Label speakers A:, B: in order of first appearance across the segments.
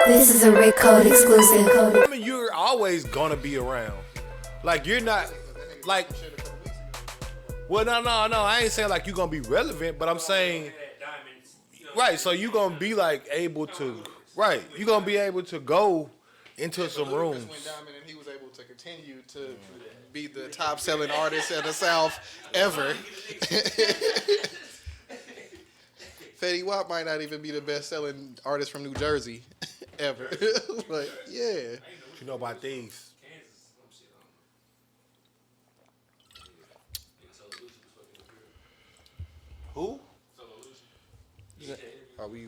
A: This is a Rick Code exclusive.
B: I mean, you're always gonna be around. Like you're not like. Well, no. I ain't saying like you're gonna be relevant, but I'm saying right. So you gonna be like able to right. You gonna be able to go into some rooms.
C: Went Diamond and he was able to continue to be the top selling artist in the South ever. Fetty Wap might not even be the best selling artist from New Jersey ever. Like, yeah.
B: What you know about these? Who?
C: Are we?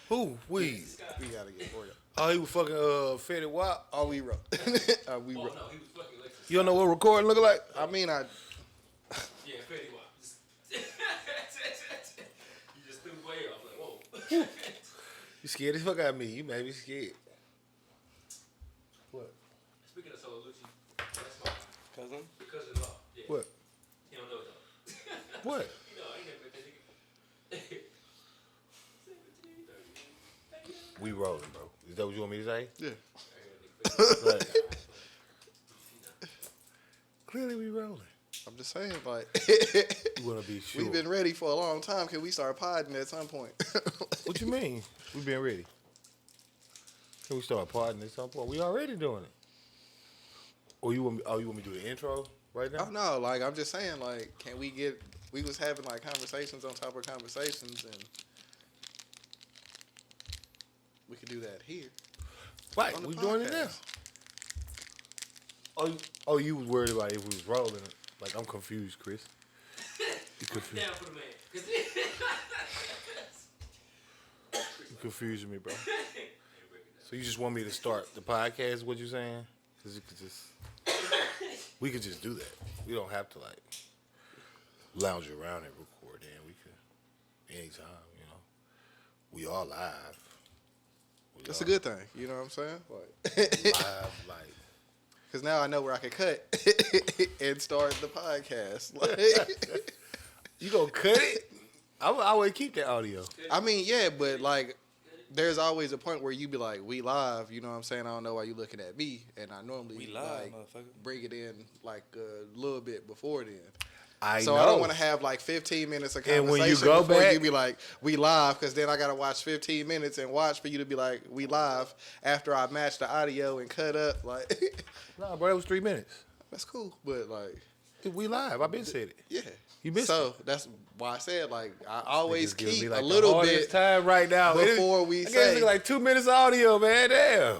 B: Who? We
C: gotta get ordered.
B: Oh, he was fucking Fetty Wap.
C: Are we? Are we?
B: You don't know what recording look like?
C: I mean,
D: Yeah, Fetty Wap. You just threw way off. Like, whoa.
B: You scared as fuck out of me. You made me scared. What?
D: Speaking of Solo Lucci, that's my
C: cousin.
D: cousin-in-law. Yeah.
B: What?
D: He don't know though.
B: What?
D: No, I ain't never met that nigga.
B: We rolling, bro. Is that what you want me to say?
C: Yeah.
B: Like, clearly we rolling.
C: I'm just saying, like,
B: You want to be sure.
C: we've been ready for a long time. Can we start podding at some point?
B: What you mean? We been ready. Can we start partying at some point? We already doing it. Or you want me? Oh, you want me to do the intro right now?
C: Oh no, like I'm just saying, like, can we get? We was having like conversations on top of conversations, and we could do that here.
B: Right,
C: on the
B: we doing it now.
C: podcast.
B: Oh, you was worried about if we was rolling. Like I'm confused, Chris. You confused?
D: Down for the man.
B: You confusing me, bro. So you just want me to start the podcast? Is what you saying? Cause you could just, we could just do that. We don't have to like lounge around and record. And we could anytime, you know. We all live.
C: That's a good thing. You know what I'm saying? Like,
B: Live, like.
C: because now I know where I can cut and start the podcast. Like,
B: You gonna cut it? I would keep that audio.
C: I mean, yeah, but like, there's always a point where you be like, "We live," you know what I'm saying? I don't know why you looking at me, and I normally
E: We live,
C: like
E: motherfucker.
C: bring it in like a little bit before then.
B: I
C: So
B: know.
C: I don't want to have like 15 minutes of
B: And
C: conversation
B: when you go
C: before
B: back-
C: you be like, "We live," because then I gotta watch 15 minutes and watch for you to be like, "We live," after I match the audio and cut up. Like,
B: Nah, bro, that was 3 minutes.
C: that's cool, but like,
B: We live. I been said it.
C: yeah.
B: You missed
C: So that's why I said like I always
B: Niggas giving
C: keep
B: me, like,
C: a
B: the
C: little
B: hardest
C: bit
B: time right now
C: before we
B: I guess
C: say.
B: it's like 2 minutes of audio, man. Damn.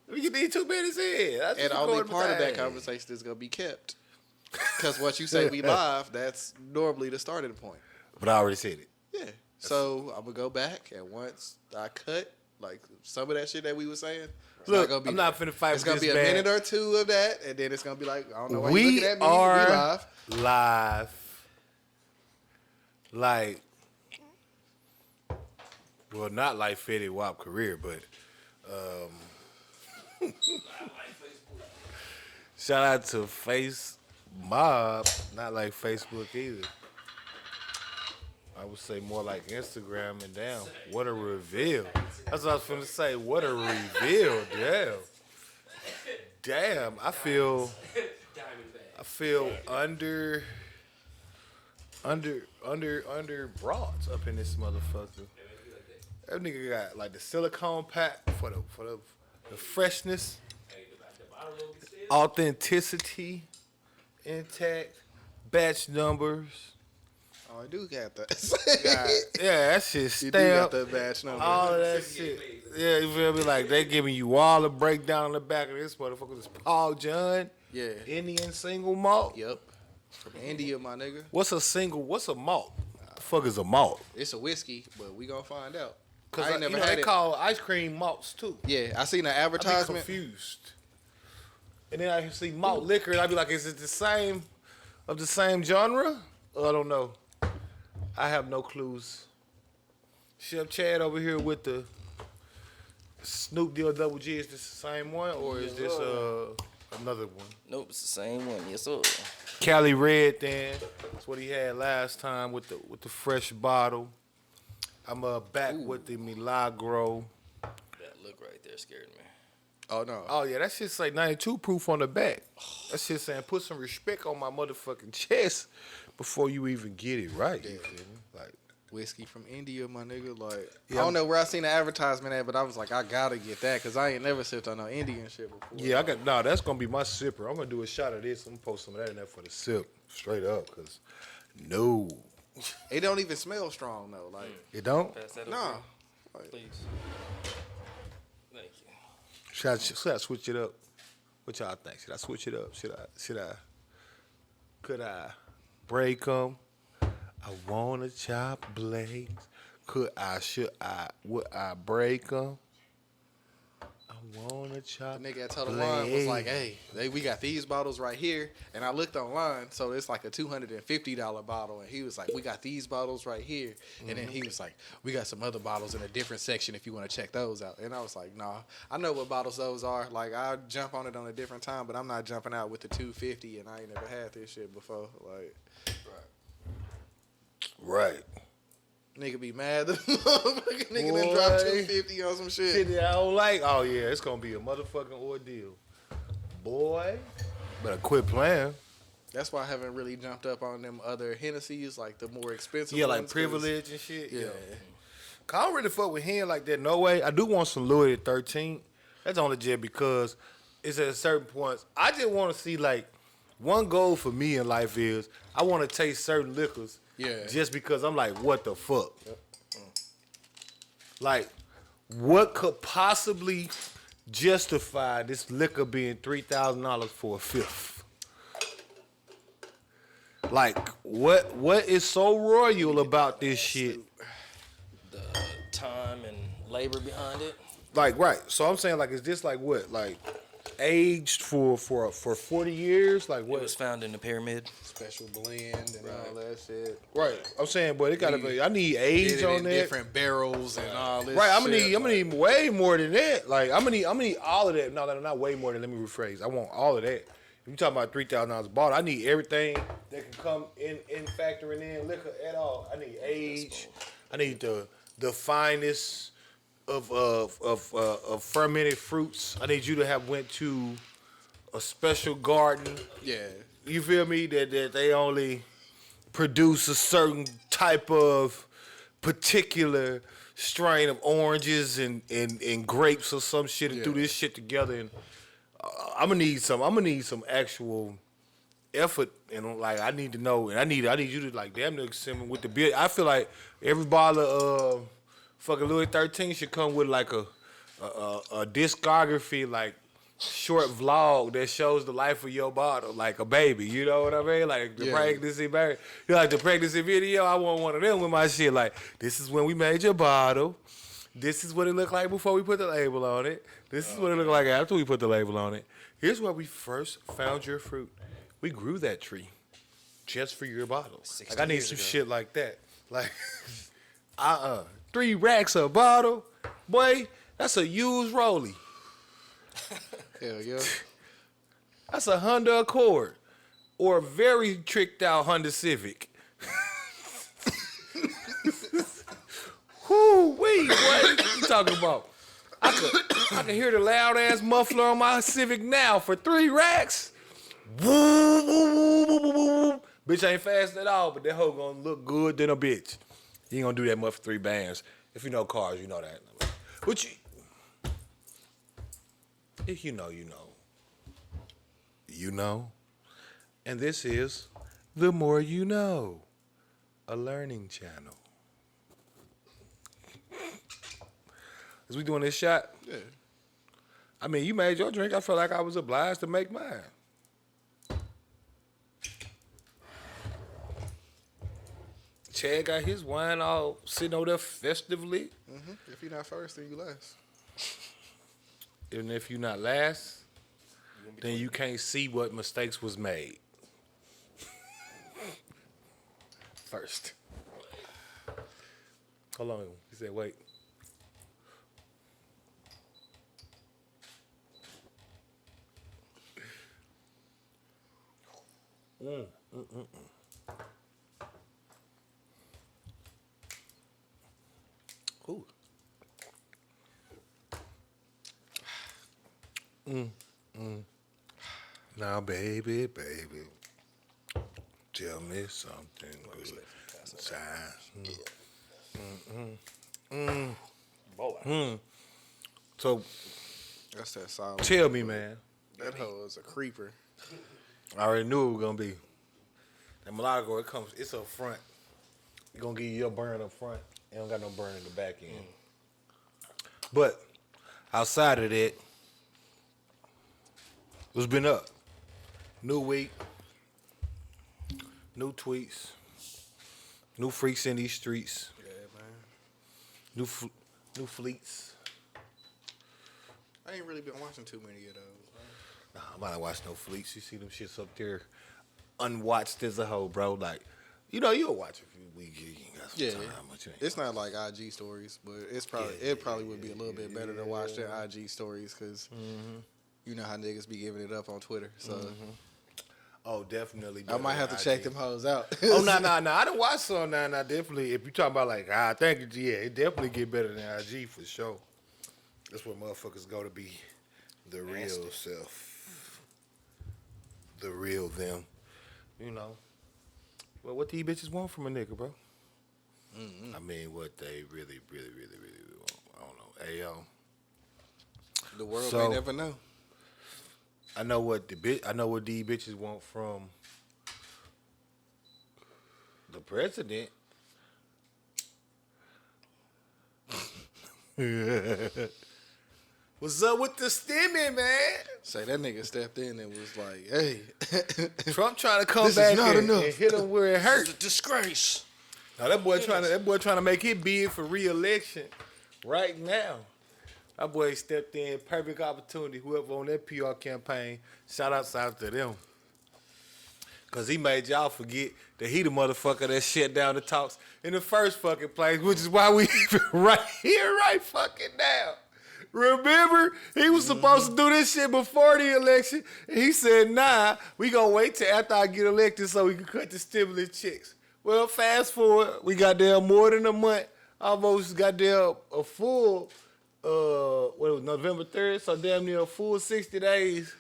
B: We get these 2 minutes in. I just
C: And only
B: recorded
C: part of that
B: thing.
C: conversation is gonna be kept. Because once you say we live, that's normally the starting point.
B: But I already said it.
C: Yeah. So I'm gonna go back, and once I cut like some of that shit that we were saying, it's
B: Look,
C: gonna be
B: I'm not finna fight
C: It's
B: with
C: gonna be
B: this
C: a
B: man.
C: minute or two of that, and then it's gonna be like, I don't know why you
B: We
C: looking at me.
B: are
C: We live.
B: live. Like, well, not like Fetty Wap career, but shout out to Face Mob, not like Facebook either. I would say more like Instagram and damn, what a reveal. That's what I was finna say. What a reveal, damn. Damn, I feel under brought up in this motherfucker. That nigga got like the silicone pack for the freshness, authenticity, intact, batch numbers.
C: Oh, I do got that.
B: Yeah, that shit
C: You
B: stamped.
C: do got that badge number.
B: All of that shit. Yeah, you feel me? Like they giving you all the breakdown on the back of this motherfucker. This Paul John,
C: Yeah.
B: Indian single malt.
C: Yep. From India, my nigga.
B: What's a malt? The fuck is a malt?
C: It's a whiskey, but we gonna find out.
B: Cause
C: I ain't never had
B: they
C: it.
B: call ice cream malts too.
C: Yeah, I seen an
B: I be
C: advertisement.
B: confused. And then I see malt liquor, and I be like, is it the same genre? I don't know. I have no clues. Chef Chad over here with the Snoop Deal Double G. Is this the same one, or is this another one?
E: Nope, it's the same one. Yes, sir.
B: Cali Red, then. That's what he had last time with the fresh bottle. I'm back with the Milagro.
E: That look right there scared me.
C: Oh no.
B: Oh yeah, that shit say 92 proof on the back. That shit saying put some respect on my motherfucking chest before you even get it right. You feel me? Like
C: Whiskey from India, my nigga. Like,
B: Yeah,
C: I don't know where I seen the advertisement at, but I was like, I gotta get that because I ain't never sipped on no Indian shit before.
B: yeah, I got that's gonna be my sipper. I'm gonna do a shot of this. I'm gonna post some of that in there for the sip, straight up, cause no,
C: It don't even smell strong though. Like,
B: it don't.
E: Pass that over.
C: nah.
E: Please. Thank you.
B: Should I switch it up? What y'all think? Should I switch it up? Could I break them? I wanna chop blades. Would I break them? I wanna chop
C: The nigga at Total Wine was like, hey, we got these bottles right here. And I looked online, so it's like a $250 bottle. And he was like, we got these bottles right here. And then he was like, we got some other bottles in a different section if you want to check those out. And I was like, nah, I know what bottles those are. Like, I'll jump on it on a different time, but I'm not jumping out with the 250 and I ain't never had this shit before. Like,
B: right.
C: nigga be mad that motherfucking nigga done dropped 250 on some shit.
B: Shit that I don't like. Oh yeah, it's gonna be a motherfucking ordeal. Boy, better quit playing.
C: That's why I haven't really jumped up on them other Hennessy's, like the more expensive
B: Yeah,
C: ones.
B: like Privilege and shit.
C: Yeah.
B: I don't really fuck with him like that. No way. I do want some Louis XIII. That's only just because it's at a certain point. I just want to see like one goal for me in life is I want to taste certain liquors.
C: Yeah.
B: Just because I'm like, what the fuck? Yep. Like, what could possibly justify this liquor being $3,000 for a fifth? Like, what is so royal about this shit?
E: The time and labor behind it.
B: Like, right. So I'm saying, like, is this like what? Like, aged for 40 years? Like, what?
E: It was found in the pyramid.
C: Special blend and all that shit.
B: Right. I'm saying, boy, it gotta be. I need age
C: Did it
B: on
C: in
B: that.
C: different barrels and all this.
B: Right. I'm
C: shit.
B: gonna need way more than that. Like, I'm gonna need all of that. No, not way more than. Let me rephrase. I want all of that. If you talking about $3,000 a bottle, I need everything that can come in factoring in liquor at all. I need age. I need the finest of fermented fruits. I need you to have went to a special garden.
C: Yeah.
B: You feel me? That they only produce a certain type of particular strain of oranges and grapes or some shit and do this shit together. And I'm gonna need some actual effort, and like I need to know, and I need you to like damn near send me with the beer. I feel like every bottle of fucking Louis XIII should come with like a discography, like short vlog that shows the life of your bottle, like a baby. You know what I mean? Like the pregnancy, baby. You like the pregnancy video? I want one of them with my shit. Like, this is when we made your bottle. This is what it looked like before we put the label on it. This is what it looked like after we put the label on it. Here's where we first found your fruit. We grew that tree just for your bottle. Like, I need some shit like that. Like, 3 racks a bottle? Boy, that's a used rollie.
C: Hell yeah.
B: That's a Honda Accord or a very tricked out Honda Civic. Whoo wee, what you talking about? I can hear the loud ass muffler on my Civic now for 3 racks. Woo, woo, woo, woo, woo, woo. Bitch ain't fast at all, but that hoe gonna look good than a bitch. You ain't gonna do that much for 3 bands. If you know cars, you know that. But you, if you know, you know. You know. And this is The More You Know, a learning channel. Is we doing this shot?
C: Yeah.
B: I mean, you made your drink. I felt like I was obliged to make mine. Chad got his wine all sitting over there festively.
C: Mm-hmm. If you're not first, then you last.
B: And if you're not last, then you can't see what mistakes was made. First. Hold on. He said, wait. Now, baby, tell me something good. So,
C: That's that solid.
B: tell me, man.
C: That hoe is a creeper.
B: I already knew it was gonna be. That Malago, it's up front. It's gonna give you your burn up front. It don't got no burn in the back end. But outside of that, what's been up? New week, new tweets, new freaks in these streets,
C: Yeah, man.
B: new fleets.
C: I ain't really been watching too many of those.
B: Nah, I'm not watching no fleets. You see them shits up there, unwatched as a whole, bro. Like, you'll watch a few weeks. You ain't got some
C: Yeah,
B: time, but you ain't
C: it's not like IG stories, but it probably would be a little bit better to watch than IG stories because you know how niggas be giving it up on Twitter. So
B: Oh, definitely.
C: I might have to check them hoes out.
B: Oh, no. I done watched some now. Definitely. If you talking about like, thank you, yeah, it definitely get better than IG for sure. That's where motherfuckers go to be the real self. The real them. You know. Well, what these bitches want from a nigga, bro? I mean, what they really want. I don't know. Hey, yo.
C: The world
B: So-
C: may never know.
B: I know what these bitches want from the president. What's up with the stimming, man?
C: Say that nigga stepped in and was like, "Hey,
B: Trump trying to come
C: This is
B: back
C: not
B: and
C: enough.
B: hit him where it
E: It's
B: hurts.
E: a disgrace.
B: Now that boy trying to make his bid for re-election right now. That boy stepped in, perfect opportunity. Whoever on that PR campaign, shout outs out to them. Cause he made y'all forget that he the motherfucker that shut down the talks in the first fucking place, which is why we even right here, right fucking now. Remember, he was supposed to do this shit before the election, and he said, "Nah, we gonna wait till after I get elected so we can cut the stimulus checks." Well, fast forward, we got there more than a month, almost got there a full, what was November 3rd, so damn near a full 60 days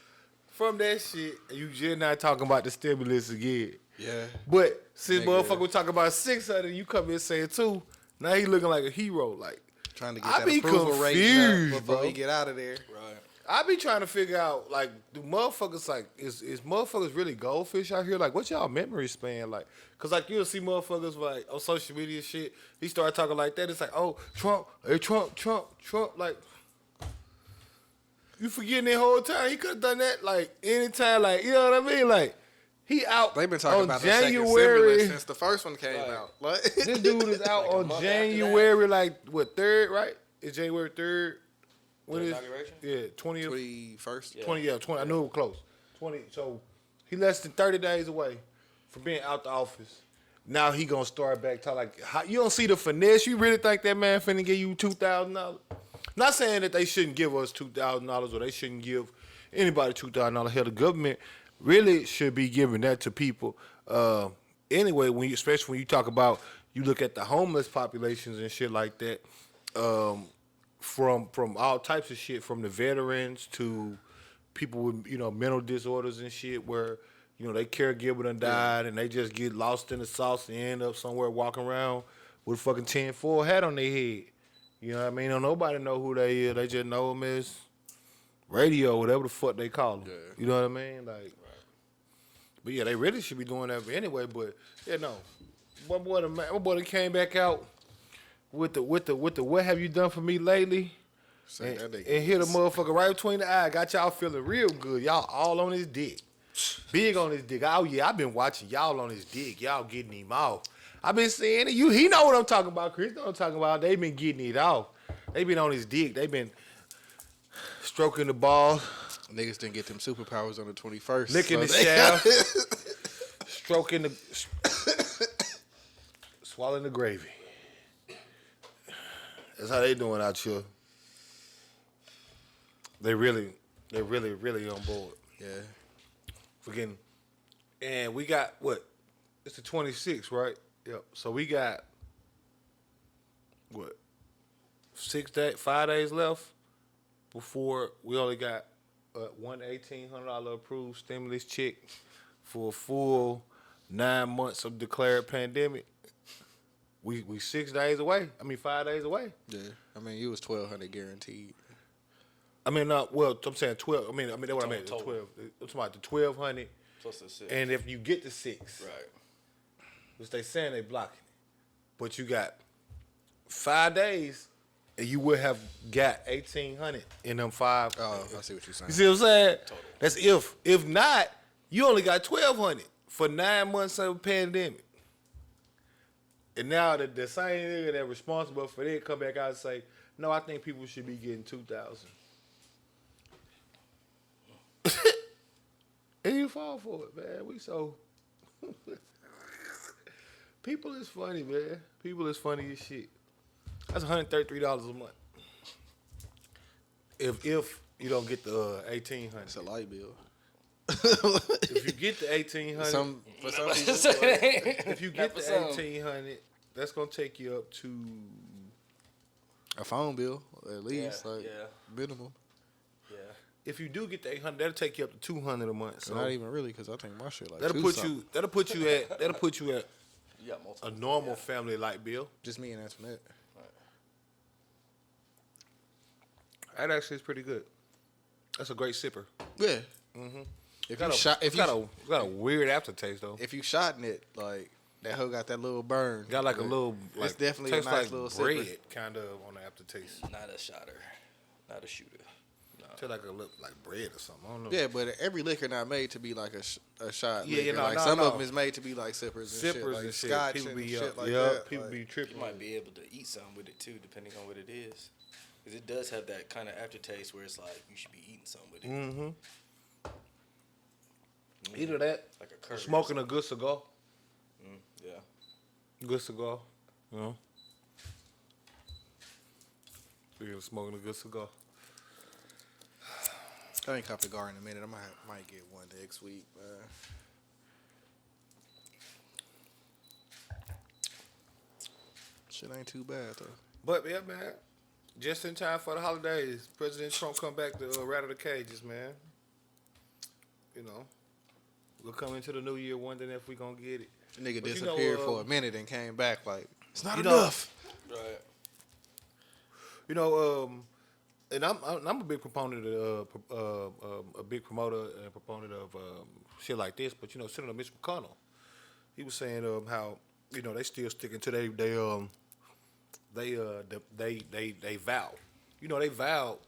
B: from that shit, and you just not talking about the stimulus again.
C: yeah."
B: But since
C: Nigga.
B: motherfucker was talking about 600, you come here saying 2, now he looking like a hero, like.
C: Trying to get
B: I
C: that
B: be
C: approval rate
B: confused,
C: up before
B: bro.
C: he get out of there.
E: Right.
B: I be trying to figure out, like, do motherfuckers, like, is motherfuckers really goldfish out here? Like, what's y'all memory span like? Because, like, you'll see motherfuckers, like, on social media shit, he start talking like that. It's like, oh, Trump, hey, Trump. Like, you forgetting that whole time? He could have done that, like, anytime, like, you know what I mean? Like, he out
C: They've been talking
B: on
C: about the second
B: January.
C: stimulus since the first one came out. Like,
B: This dude is out
E: Like a
B: on
E: month after that.
B: January, like, what, 3rd, right? It's January 3rd. When
E: The
B: is
E: inauguration?
B: Yeah, 20th.
C: 21st.
E: Yeah.
B: 20. I knew it was close. 20. So he less than 30 days away from being out the office. Now he gonna start back talking like, how, you don't see the finesse. You really think that man finna give you $2,000? Not saying that they shouldn't give us $2,000 or they shouldn't give anybody $2,000. Hell, the government really should be giving that to people. Anyway, especially when you talk about, you look at the homeless populations and shit like that. From all types of shit, from the veterans to people with, mental disorders and shit, where, they caregiver done died and they just get lost in the sauce and end up somewhere walking around with a fucking 10-4 hat on their head. You know what I mean? Don't nobody know who they is. They just know them as radio, whatever the fuck they call them.
C: Yeah.
B: You know what I mean? Like, but yeah, they really should be doing that anyway. But yeah, no, my boy that came back out with the what have you done for me lately?
C: Say that
B: And
C: nigga
B: hit a
C: is-
B: motherfucker right between the eye. Got y'all feeling real good. Y'all all on his dick. Big on his dick. Oh yeah, I've been watching y'all on his dick. Y'all getting him off. I've been seeing it. He know what I'm talking about. Chris know what I'm talking about. They been getting it off. They been on his dick. They been stroking the ball,
C: Niggas didn't get them superpowers on the 21st.
B: licking the
C: so they-
B: shaft, stroking the, swallowing the gravy. That's how they doing out here. They really on board.
C: Yeah.
B: Forgetting. And we got what? It's the 26th, right? Yep. So we got what? 5 days left before we only got one $1,800 approved stimulus check for a full 9 months of declared pandemic. We 6 days away. 5 days away.
C: Yeah, I mean, you was 1,200 guaranteed.
B: I'm saying 12. That's what I meant.
E: Total.
B: 12. I'm talking about the 1,200.
E: Plus the 6.
B: And if you get the 6,
E: Right.
B: which they saying they blocking it, but you got 5 days, and you would have got 1,800 in them 5.
C: Oh, I see what you're saying.
B: You see what I'm saying?
E: Total.
B: That's if. If not, you only got 1,200 for 9 months of a pandemic. And now the same nigga that responsible for that come back out and say, no, I think people should be getting 2,000. And you fall for it, man. We so people is funny, man. People is funny as shit. That's $133 a month. If you don't get the 1,800,
C: It's a light bill.
B: if you get the 1,800,
C: For some people,
B: if you get
E: Not
B: the
E: for some.
B: 1,800, that's gonna take you up to
C: a phone bill at least,
E: Yeah,
C: like
E: yeah.
C: minimum.
E: Yeah.
B: if you do get the 800, that'll take you up to 200 a month. So
C: Not even really, because I think my shit like
B: that'll
C: two
B: put
C: something.
B: you at
E: You got multiple.
B: a normal family light bill.
C: Just me and Antoinette.
B: That actually is pretty good. That's a great sipper.
C: Yeah. If you shot,
B: It's got a weird aftertaste though.
C: if you shot in it, like that hoe got that little burn.
B: Got like a little.
C: It's
B: Like,
C: definitely a
B: tastes
C: nice
B: like
C: little
B: bread,
C: sipper.
B: kind of on the aftertaste.
E: Not a shotter. Not a shooter.
B: Tastes like a little like bread or something. I don't know.
C: Yeah, but every liquor not made to be like a shot.
B: Yeah,
C: liquor.
B: no,
C: like
B: no,
C: some
B: no.
C: of them is made to be like sippers and shit,
B: Sippers
C: like
B: and shit.
C: scotch
B: People
C: and
B: be
C: shit like
B: yeah,
C: that.
B: people
C: like,
B: be tripping.
E: You might be able to eat something with it too, depending on what it is. Because it does have that kind of aftertaste where it's like you should be eating something with it.
B: Mm-hmm. Either that,
E: Like a curry. or
B: smoking a good cigar.
E: something. Yeah.
B: Good cigar. You know. You're smoking a good cigar.
C: I ain't copped a cigar in a minute. I might get one next week. Shit ain't too bad though.
B: But yeah, man, just in time for the holidays, President Trump come back to rattle the cages, man. You know, we'll come into the new year wondering if we gonna get it.
C: The nigga
B: But you
C: disappeared
B: know,
C: for a minute and came back like it's not
B: you know-
C: enough.
E: Right.
B: You know, and I'm a big proponent of a big promoter and proponent of shit like this. But you know, Senator Mitch McConnell, he was saying how they still sticking to they vow. You know, they vowed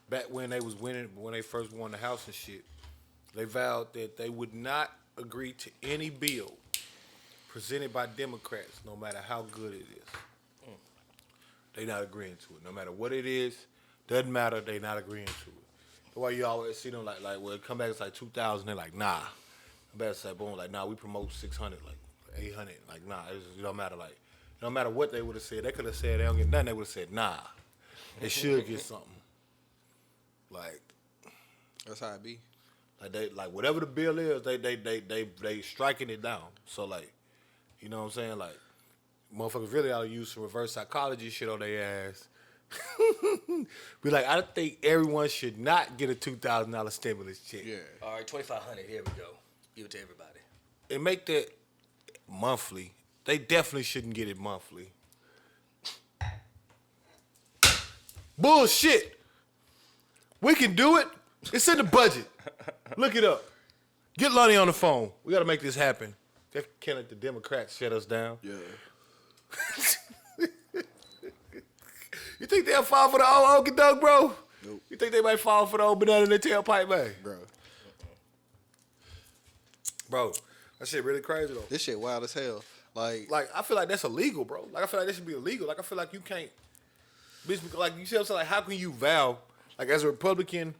B: back when they was winning, when they first won the House and shit. They vowed that they would not agree to any bill presented by Democrats, no matter how good it is. They not agreeing to it. No matter what it is, doesn't matter, they not agreeing to it. That's why you always see them like when it come back, it's like 2,000, they're like, nah. I better say, boom, like, nah, we promote 600, like 800. Like, nah, it don't matter. Like, no matter what they would have said, they could have said they don't get nothing, they would have said, nah. They should get something. Like,
C: That's how it be.
B: they whatever the bill is, they striking it down. So like, you know what I'm saying? Like, motherfuckers really ought to use some reverse psychology shit on their ass. Be like, I think everyone should not get a $2,000 stimulus check.
C: Yeah.
E: All right, 2,500. Here we go. Give it to everybody.
B: And make that monthly. They definitely shouldn't get it monthly. Bullshit. We can do it. It's in the budget. Look it up. Get Lonnie on the phone. We got to make this happen. They can't let the Democrats shut us down.
C: Yeah.
B: You think they'll fall for the old okey doke, bro?
C: Nope.
B: You think they might fall for the old banana in their tailpipe, man? Bro, that shit really crazy, though.
C: This shit wild as hell. Like
B: I feel like that's illegal, bro. Like, I feel like that should be illegal. Like, I feel like you can't, bitch, like, you see what I'm saying? Like, how can you vow, like, as a Republican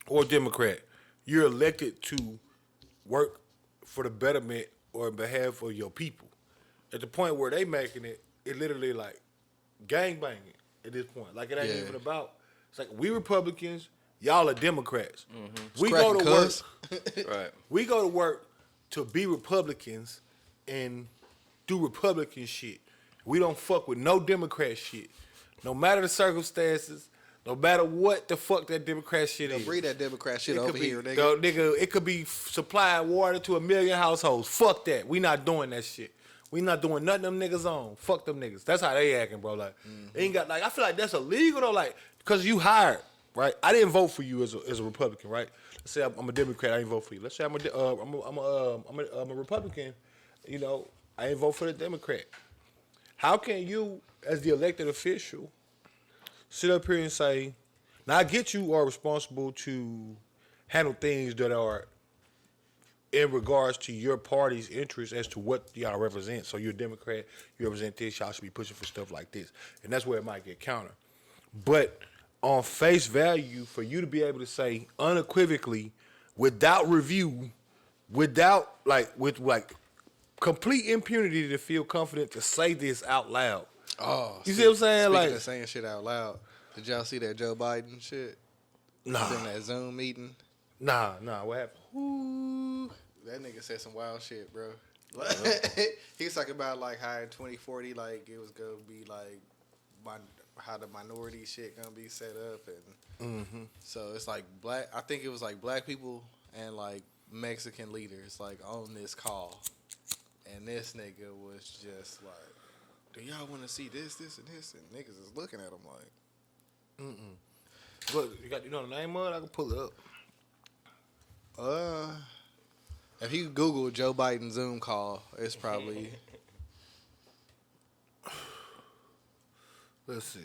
B: or Democrat, you're elected to work for the betterment or in behalf of your people. At the point where they making it, it literally, like, gangbanging at this point. Like, it ain't
C: Yeah.
B: even about, it's like, we Republicans, y'all are Democrats. We
C: Scrapping
B: go to work.
C: cuz.
E: Right.
B: We go to work to be Republicans and do Republican shit. We don't fuck with no Democrat shit. No matter the circumstances, No matter what the fuck that Democrat shit
C: Don't
B: is.
C: bring that Democrat shit
B: It
C: over
B: could be,
C: here, nigga.
B: nigga. It could be supplying water to 1 million households. Fuck that. We not doing that shit. We not doing nothing them niggas on. Fuck them niggas. That's how they acting, bro. Like, ain't got like. I feel like that's illegal though. Like, cause you hired, right? I didn't vote for you as a Republican, right? Let's say I'm a Democrat. I didn't vote for you. Let's say I'm a Republican. You know, I didn't vote for the Democrat. How can you, as the elected official, sit up here and say, now I get you are responsible to handle things that are in regards to your party's interest as to what y'all represent. So you're a Democrat, you represent this, y'all should be pushing for stuff like this. And that's where it might get counter. But on face value, for you to be able to say unequivocally, without review, without with complete impunity to feel confident to say this out loud.
C: Oh,
B: You see what I'm saying?
C: Speaking
B: Like,
C: of saying shit out loud, did y'all see that Joe Biden shit?
B: nah,
C: In that Zoom meeting?
B: nah, what happened?
C: Ooh, that nigga said some wild shit, bro. He was talking about like how in 2040, like it was gonna be like how the minority shit gonna be set up, and so it's like black. I think it was like black people and like Mexican leaders like on this call, and this nigga was just like, "Do y'all want to see this, and this?" And niggas is looking at him like,
B: Look, you know the name of it? I can pull it up.
C: If you Google Joe Biden Zoom call, it's probably.
B: Let's see,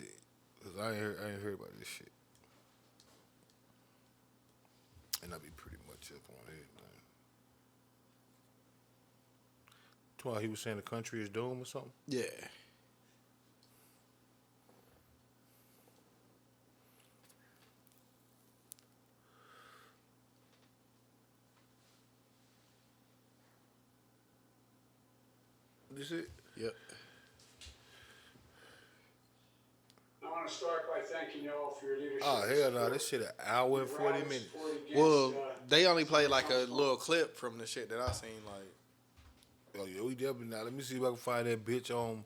B: cause I ain't heard about this shit, and I be pretty much up on everything. Tomorrow he was saying the country is doomed or something.
C: Yeah.
B: This it?
C: Yep.
F: I want to start by thanking you all for your leadership.
B: Oh hell no, this shit an hour and 40 minutes.
C: Well, they only played like a little clip from the shit that I seen. Like,
B: Oh yeah, we definitely not. Let me see if I can find that bitch on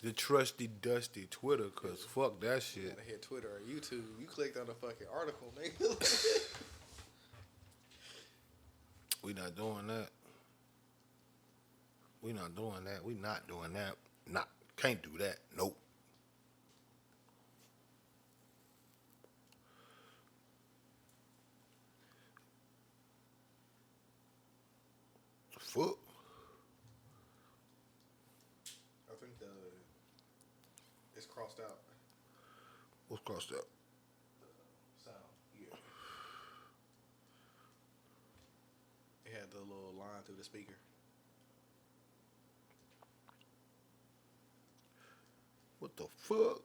B: the trusty dusty Twitter, cause fuck that
C: you
B: shit.
C: gotta hit Twitter or YouTube. You clicked on the fucking article, nigga.
B: We not doing that. We not doing that. We not doing that. Can't do that. Nope. The fuck?
C: I think it's crossed out.
B: What's crossed out?
C: Sound. Yeah. It had the little line through the speaker.
B: What the fuck?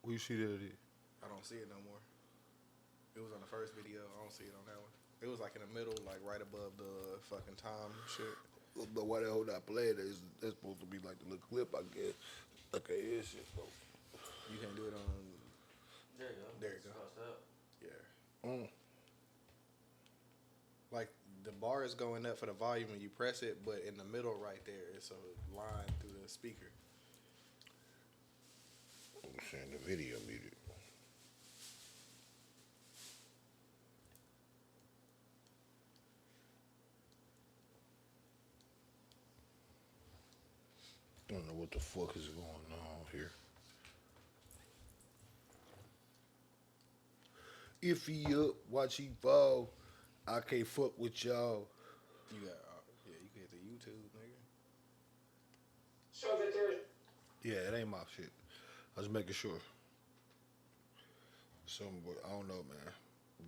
B: Where you see that it is?
C: I don't see it no more. It was on the first video. I don't see it on that one. It was like in the middle, like right above the fucking time shit.
B: But why that whole not playing? That's supposed to be like the little clip, I guess. Okay, it's shit, bro.
C: You can't do it on.
D: There you go.
C: There you
D: It's
C: go.
D: crossed out.
C: Yeah. Like the bar is going up for the volume when you press it, but in the middle right there, it's a line through the speaker.
B: I'm saying the video muted. I don't know what the fuck is going on here. If he up, watch he fall. I can't fuck with y'all.
C: You got, yeah, you can hit the YouTube, nigga.
F: So that there's
B: Yeah, it ain't my shit. I was making sure. I don't know, man.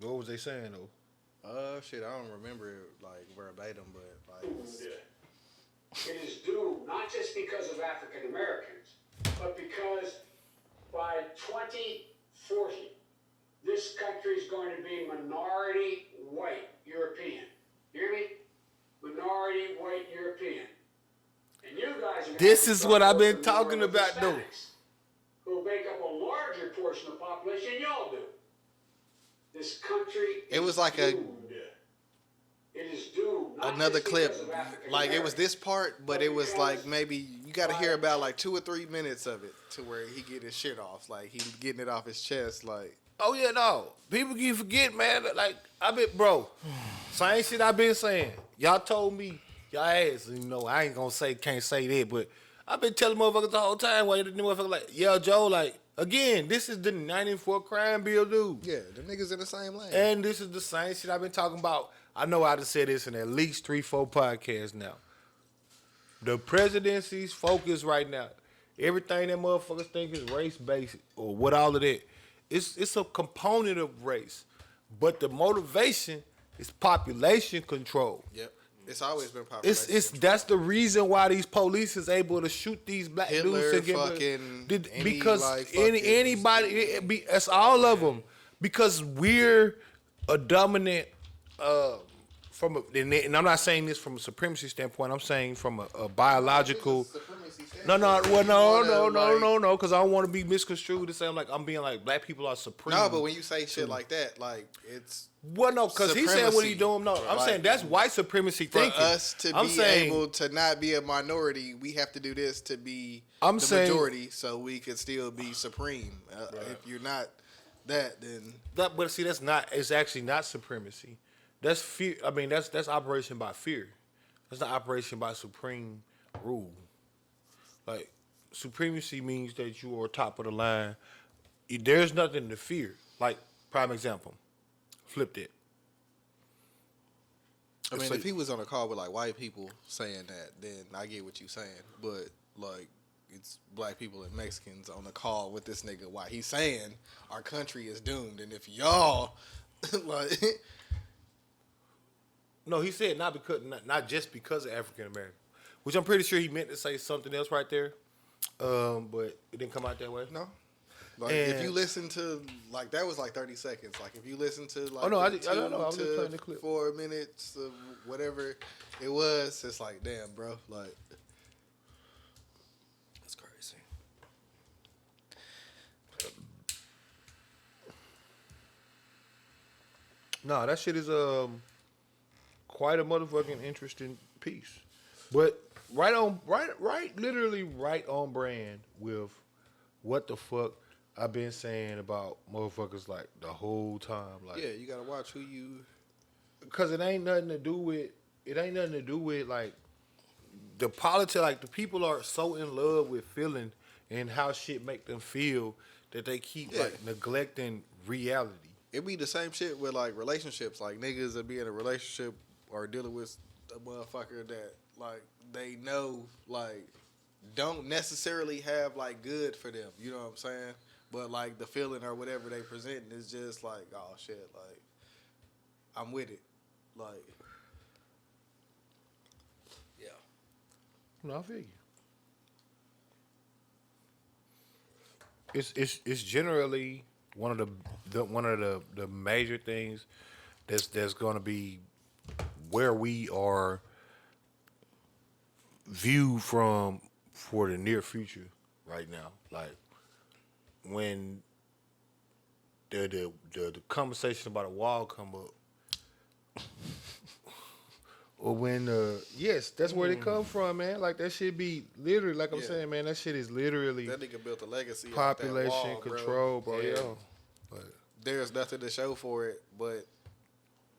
B: What was they saying though?
C: Shit, I don't remember it like verbatim, but like.
F: it is doomed not just because of African Americans, but because by 2040, this country is going to be minority white European. Hear me? Minority white European. And you guys are
B: This is what I've been talking about, though.
F: Who make up a larger portion of the population than y'all do. This country
C: It was like a
F: doomed. It is doomed. Not
C: another
F: just
C: clip,
F: because of African
C: like it was this
F: Americans,
C: part, but it was like maybe you got to hear about like 2 or 3 minutes of it to where he get his shit off. Like he getting it off his chest. Like,
B: oh yeah, no. People can forget, man. Like bro, same shit I've been saying. Y'all told me, y'all asked, I ain't gonna say, can't say that, but I've been telling motherfuckers the whole time why the motherfucker like, yeah, Joe, like, again, this is the 94 crime bill, dude.
C: yeah, the niggas in the same lane.
B: And this is the same shit I've been talking about. I know I just said this in at least 3-4 podcasts now. The presidency's focus right now, everything that motherfuckers think is race-based or what all of that, it's a component of race. But the motivation is population control.
C: Yep. It's always been population.
B: That's the reason why these police is able to shoot these black
C: Hitler,
B: dudes because anybody, it's all of them, because we're a dominant and I'm not saying this from a supremacy standpoint. I'm saying from a biological. No, because I don't want to be misconstrued to say I'm being like black people are supreme.
C: No, but when you say shit like that, like it's.
B: Well, no, because he said what he doing. No, I'm saying that's white supremacy thinking.
C: For us to be able to not be a minority, we have to do this to be the majority, so we can still be supreme. If you're not that, then.
B: But see, that's not. It's actually not supremacy. That's fear. I mean, that's operation by fear. That's not operation by supreme rule. Like, supremacy means that you are top of the line. There's nothing to fear. Like, prime example. Flipped it.
C: I mean, if he was on a call with like white people saying that, then I get what you're saying. But like, it's black people and Mexicans on the call with this nigga. Why he's saying our country is doomed, and if y'all like,
B: no, he said not just because of African American, which I'm pretty sure he meant to say something else right there, but it didn't come out that way.
C: No. Like, if you listen to, like, that was like 30 seconds. Like, if you listen to, like,
B: I don't know. I was just playing the clip.
C: 4 minutes of whatever it was, it's like, damn, bro. Like,
E: That's crazy.
B: No, that shit is quite a motherfucking interesting piece. But literally right on brand with what the fuck I've been saying about motherfuckers like the whole time. Like,
C: yeah, you gotta watch who you.
B: Because it ain't nothing to do with like the politics. Like, the people are so in love with feeling and how shit make them feel that they keep like neglecting reality.
C: It be the same shit with like relationships. Like, niggas that be in a relationship or dealing with a motherfucker that like they know like don't necessarily have like good for them. You know what I'm saying? But like the feeling or whatever they presenting is just like, oh shit, like I'm with it. Like,
E: Yeah.
B: No, I feel you. It's generally one of the major things that's going to be where we are viewed from for the near future right now. Like, when the conversation about a wall come up, or when yes, that's where they come from, man. Like, that shit be literally, like I'm saying, man, that shit is literally
C: that nigga built a legacy.
B: population
C: off that wall,
B: control, bro.
C: Yeah.
B: Yo. But
C: There's nothing to show for it, but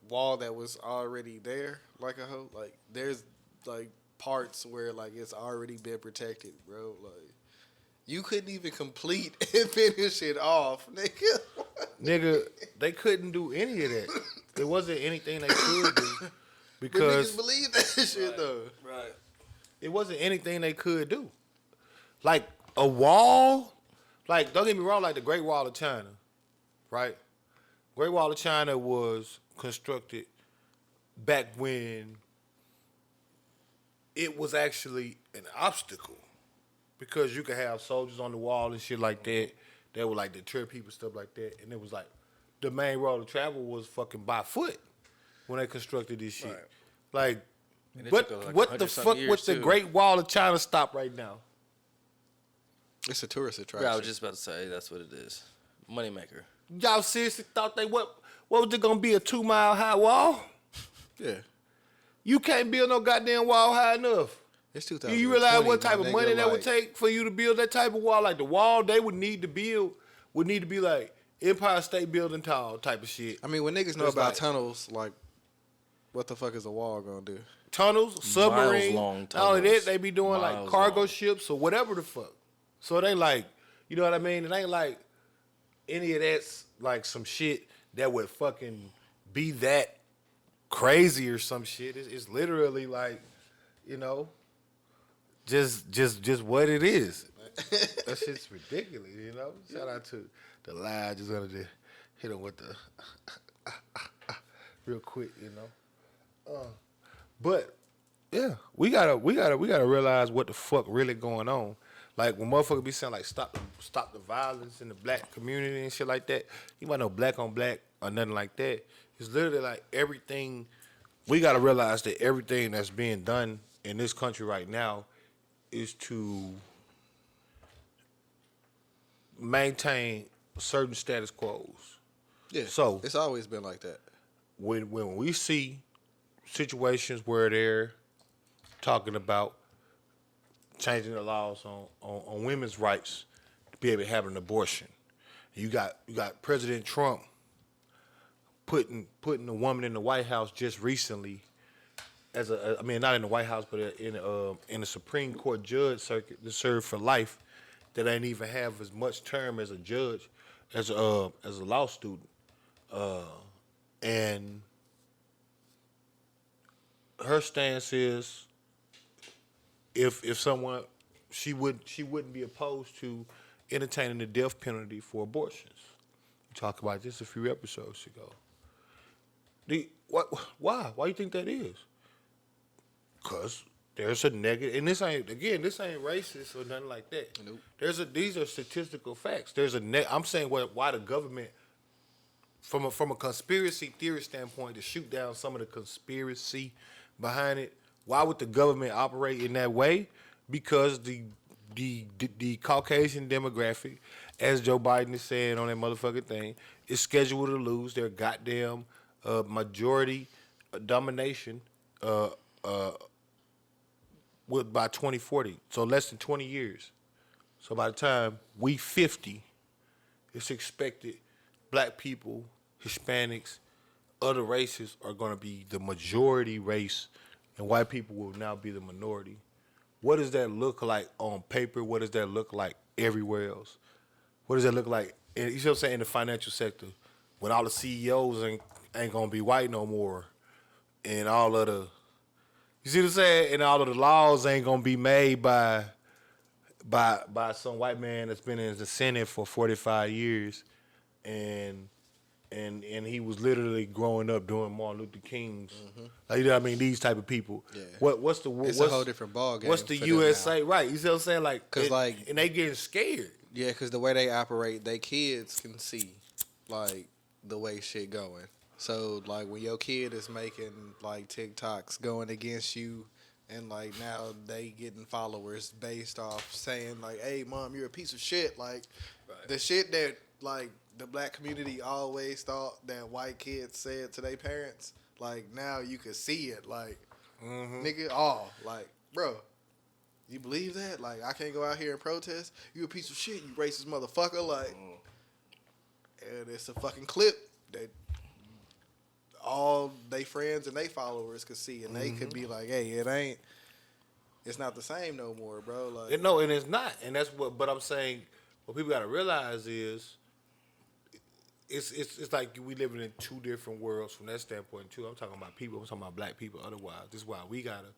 C: wall that was already there, like a hoe. Like, there's like parts where like it's already been protected, bro. Like, you couldn't even complete and finish it off, nigga.
B: nigga, they couldn't do any of that. There wasn't anything they could do because
C: But niggas believe that shit though.
E: Right.
B: it wasn't anything they could do. Like, a wall, like, don't get me wrong, like the Great Wall of China, right? Great Wall of China was constructed back when it was actually an obstacle, because you could have soldiers on the wall and shit like that would like deter people, stuff like that. And it was like the main road of travel was fucking by foot when they constructed this shit.
E: Right.
B: Like,
E: And it
B: what
E: took, like,
B: what the
E: 100-something
B: fuck
E: years,
B: would the
E: too.
B: Great Wall of China stop right now?
C: It's a tourist attraction.
E: Yeah, I was just about to say that's what it is. Moneymaker.
B: Y'all seriously thought what was it gonna be, a 2-mile high wall?
C: Yeah.
B: You can't build no goddamn wall high enough.
C: It's
B: Do
C: 2020.
B: you realize what
C: my
B: type of
C: nigga,
B: money that would
C: like-
B: take for you to build that type of wall? Like the wall they would need to build would need to be like Empire State Building tall type of shit.
C: I mean, when niggas know
B: It's
C: about
B: like-
C: tunnels, like, what the fuck is a wall gonna do?
B: Tunnels, submarine.
E: long
B: Not only that,
E: tunnels.
B: they be doing like
E: Miles
B: cargo
E: long.
B: ships or whatever the fuck. So it ain't like, you know what I mean? It ain't like any of that's like some shit that would fucking be that crazy or some shit. It's literally like, you know, just what it is. That shit's ridiculous, you know. Shout out to the live. Just wanted to hit him with the real quick, you know. But yeah, we gotta realize what the fuck really going on. Like when motherfuckers be saying like stop the violence in the black community and shit like that. You might know black on black or nothing like that. It's literally like everything. We gotta realize that everything that's being done in this country right now is to maintain certain status quos.
C: Yeah.
B: So-
C: it's always been like that.
B: When we see situations where they're talking about changing the laws on women's rights to be able to have an abortion, you got President Trump putting a woman in the White House just recently as I mean not in the White House but in the Supreme Court judge circuit to serve for life that ain't even have as much term as a judge as a law student. And her stance is if someone she wouldn't be opposed to entertaining the death penalty for abortions. We talked about this a few episodes ago. Why you think that is? Because there's a negative, and this ain't racist or nothing like that.
C: Nope.
B: These are statistical facts. I'm saying why the government, from a conspiracy theory standpoint, to shoot down some of the conspiracy behind it. Why would the government operate in that way? Because the Caucasian demographic, as Joe Biden is saying on that motherfucking thing, is scheduled to lose their goddamn majority domination by 2040. So less than 20 years. So by the time we 50, it's expected black people, Hispanics, other races are going to be the majority race, and white people will now be the minority. What does that look like on paper? What does that look like everywhere else? What does that look like? You see what I'm saying? In the financial sector, when all the CEOs ain't going to be white no more, and all of the, you see what I'm saying? And all of the laws ain't going to be made by some white man that's been in the Senate for 45 years, and he was literally growing up doing Martin Luther King's, like, you know what I mean? These type of people.
C: Yeah.
B: What's the
C: It's a whole different ball game
B: What's the
C: for them
B: USA
C: now.
B: right? You see what I'm saying? Like,
C: 'Cause, like-
B: and they getting scared.
C: Yeah, because the way they operate, they kids can see, like, the way shit going. So, like, when your kid is making, like, TikToks going against you, and, like, now they getting followers based off saying, like, hey, mom, you're a piece of shit. Like, the shit that, like, the black community always thought that white kids said to their parents, like, now you can see it. Like, nigga, like, bro, you believe that? Like, I can't go out here and protest? You a piece of shit, you racist motherfucker. Like, and it's a fucking clip that all they friends and they followers could see, and they could be like, hey, it's not the same no more, bro. Like,
B: No, and it's not. And that's but I'm saying, what people got to realize is, it's like we living in two different worlds from that standpoint too. I'm talking about people. I'm talking about black people. Otherwise, this is why we gotta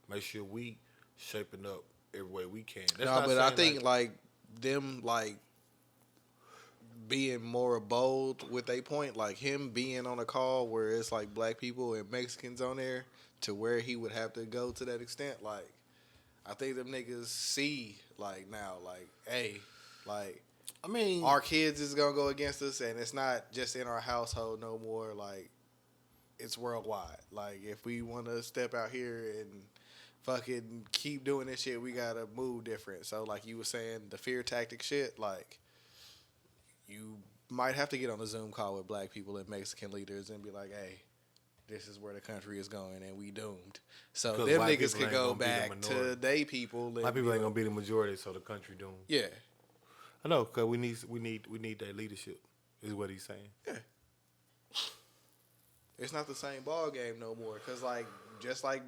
B: make sure we shaping up every way we can. That's
C: no,
B: not
C: but I
B: saying,
C: think like them like being more bold with a point, like him being on a call where it's like black people and Mexicans on there, to where he would have to go to that extent. Like, I think them niggas see like now, like, hey, like,
B: I mean,
C: our kids is gonna go against us, and it's not just in our household no more. Like, it's worldwide. Like, if we want to step out here and fucking keep doing this shit, we gotta move different. So, like you were saying, the fear tactic shit, like, you might have to get on a Zoom call with black people and Mexican leaders and be like, hey, this is where the country is going and we doomed. So
B: 'Cause
C: them
B: white
C: niggas
B: people
C: could
B: ain't
C: go
B: gonna be the
C: back to
B: minority.
C: they people.
B: My people ain't gonna be the majority, so the country doomed.
C: Yeah.
B: I know, cause we need that leadership. Is what he's saying.
C: Yeah. It's not the same ball game no more. Cause like just like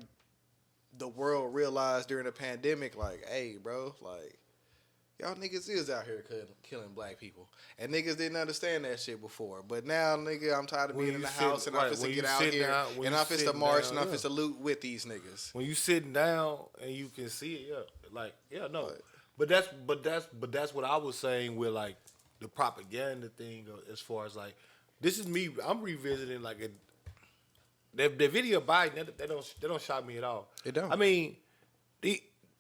C: the world realized during the pandemic, like, hey, bro, like y'all niggas is out here killing black people, and niggas didn't understand that shit before. But now, nigga, I'm tired of
B: When
C: being in
B: you
C: the
B: sit-
C: house and I'm
B: right,
C: finna
B: when
C: get
B: you
C: out
B: sitting
C: here
B: down- when
C: and
B: you
C: I'm finna
B: sitting
C: march
B: down,
C: and I'm
B: yeah.
C: finna loot with these niggas.
B: When you sitting down and you can see it, no. But that's what I was saying with like the propaganda thing, as far as like this is me. I'm revisiting like the video of Biden. They don't shock me at all.
C: It don't.
B: I mean,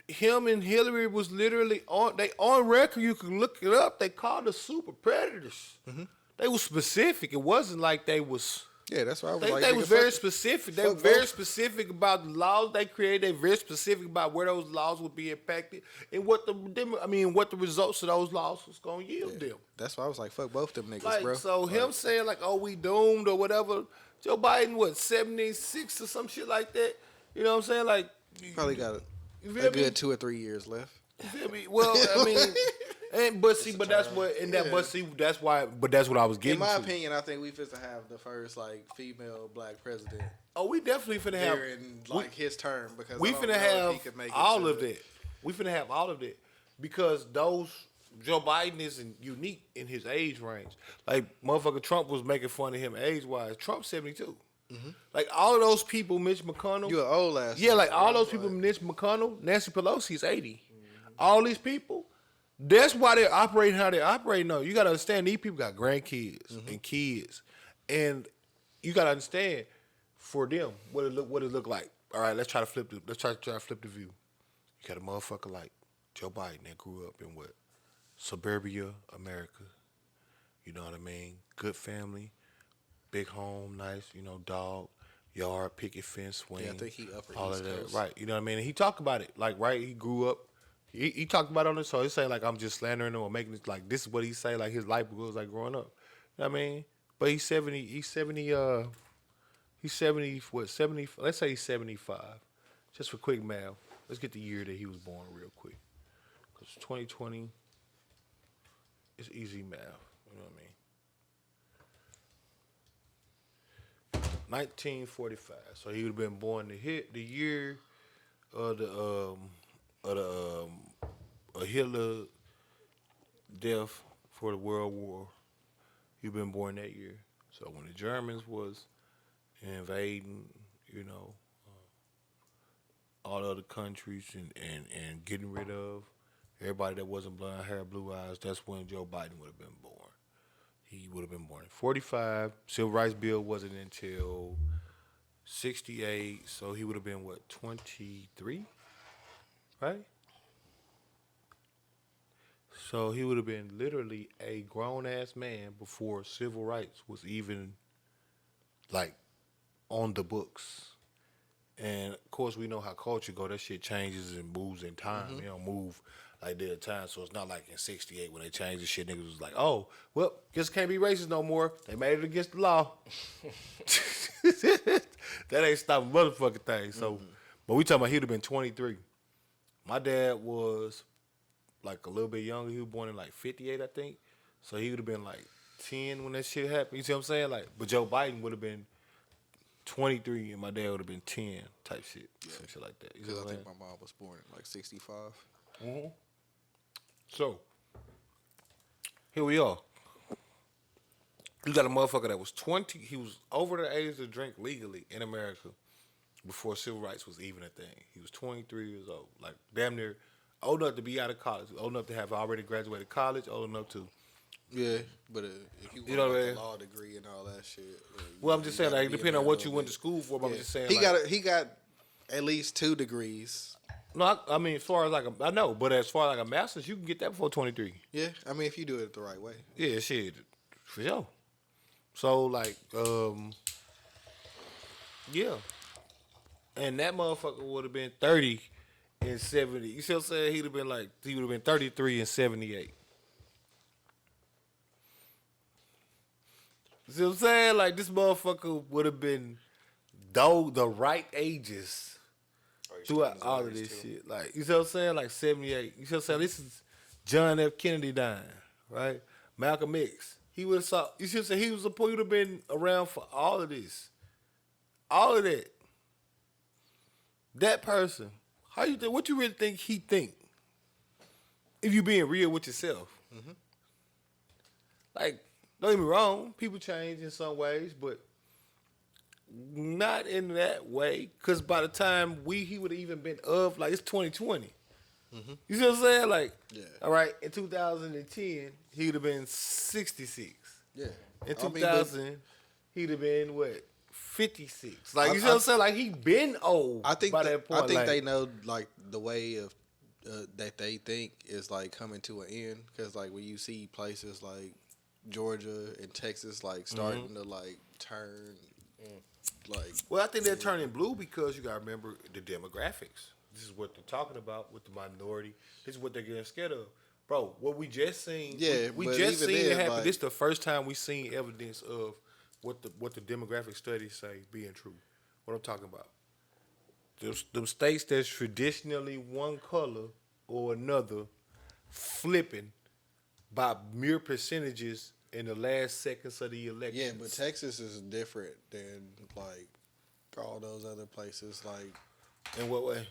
B: him and Hillary was literally on record. You can look it up. They called us super predators.
C: Mm-hmm.
B: They were specific. It wasn't like they was.
C: Yeah, that's why I was
B: They,
C: like,
B: they
C: nigga,
B: was very
C: fuck it.
B: specific. They
C: fuck
B: were very
C: both.
B: specific about the laws they created. They were very specific about where those laws would be impacted and what the results of those laws was gonna yield them.
C: That's why I was like, fuck both them niggas,
B: Like
C: bro.
B: so, him saying like, "Oh, we doomed" or whatever. Joe Biden, what 76 or some shit like that. You know what I'm saying? Like,
C: Probably got
B: you
C: a
B: feel me?
C: good 2 or 3 years left.
B: You feel me? Well, I mean, that's why. But that's what I was getting.
C: In my
B: to.
C: opinion, I think we finna have the first like female black president
B: Oh, we definitely finna have.
C: during like his term because
B: We
C: I don't
B: finna
C: know if
B: have
C: he could make it
B: all
C: to
B: of
C: the-
B: that. We finna have all of that because Joe Biden isn't unique in his age range. Like motherfucker Trump was making fun of him age wise. Trump's 72. Like all of those people, Mitch McConnell.
C: You an old ass.
B: Yeah, like
C: nigga,
B: all
C: bro.
B: those people, Mitch McConnell, Nancy Pelosi's 80. All these people. That's why they're operating how they're operating. No, you gotta understand these people got grandkids and kids, and you gotta understand for them what it look like. All right, let's try to flip the view. You got a motherfucker like Joe Biden that grew up in what suburbia America. You know what I mean? Good family, big home, nice. Dog, yard, picket fence, swing.
C: Yeah, I think he upper
B: all
C: East
B: of that,
C: Coast.
B: right? You know what I mean? And he talked about it, like right. He grew up. He talked about it on this, so he's saying like I'm just slandering him or making it like this is what he say like his life was like growing up. You know what I mean? But he's 70. He's 70. He's 70. What 70? Let's say he's 75. Just for quick math, let's get the year that he was born real quick. Cause 2020. It's easy math. You know what I mean? 1945. So he would have been born the year of the Hitler death for the World War. He'd been born that year. So when the Germans was invading, all the other countries and getting rid of everybody that wasn't blonde hair, blue eyes, that's when Joe Biden would have been born. He would have been born in 45. Civil Rights Bill wasn't until 68, so he would have been, 23? Right? So he would have been literally a grown-ass man before civil rights was even, like, on the books. And, of course, we know how culture go. That shit changes and moves in time. It don't move like that at time. So it's not like in 68 when they changed the shit, niggas was like, oh, well, guess can't be racist no more. They made it against the law. That ain't stopping motherfucking thing. So, but we talking about he'd have been 23. My dad was like a little bit younger. He was born in like 58, I think. So he would have been like 10 when that shit happened. You see what I'm saying? Like, but Joe Biden would have been 23 and my dad would have been 10 type shit. Some shit like that. You see
C: Because
B: what
C: I
B: I'm
C: think
B: saying?
C: my mom was born in like 65.
B: So, here we are. You got a motherfucker that was 20. He was over the age to drink legally in America before civil rights was even a thing. He was 23 years old. Like, damn near old enough to be out of college. Old enough to have already graduated college. Old enough to...
C: Yeah, but if you want
B: know
C: like
B: what I
C: a
B: mean?
C: law degree and all that shit.
B: Well, I'm just saying, like, depending on what you went to school for, but I'm just saying,
C: He got at least 2 degrees.
B: No, I mean, as far as like I know, but as far as like a master's, you can get that before 23.
C: Yeah, I mean if you do it the right way.
B: Yeah, shit, for sure. So like, yeah, and that motherfucker would have been 30 and 70. You see what I'm saying? He would have been 33 and 78. You see what I'm saying? Like this motherfucker would have been though the right ages
E: Or
B: throughout
E: extremes
B: all of
E: always,
B: this
E: too.
B: shit. Like, you know what I'm saying? Like 78. You know what I'm saying? This is John F. Kennedy dying, right? Malcolm X. He would have saw, you should say he would have been around for all of this. All of that. That person. How you think, what you really think he think? If you being real with yourself.
C: Mm-hmm.
B: Like, don't get me wrong, people change in some ways, but not in that way. Because by the time he would have even been of, like, it's 2020.
C: Mm-hmm.
B: You see what I'm saying? Like,
C: Yeah.
B: all right, in 2010, he would have been 66.
C: Yeah.
B: In
C: I mean,
B: 2000, he'd have been, what, 56. Like, you see
C: I-
B: what I'm saying? Like, he been old
C: I think
B: by that point.
C: I think
B: like,
C: they know like the way of that they think is like coming to an end because like when you see places like Georgia and Texas like starting to like turn like
B: well, I think they're turning blue because you got to remember the demographics. This is what they're talking about with the minority. This is what they're getting scared of. Bro, what we just seen,
C: Yeah,
B: we
C: but
B: just
C: even
B: seen it
C: then,
B: happen.
C: like-
B: This is the first time we seen evidence of what the demographic studies say being true. What I'm talking about. Them states that's traditionally one color or another flipping by mere percentages in the last seconds of the election.
C: yeah, but Texas is different than like all those other places. Like
B: In what way?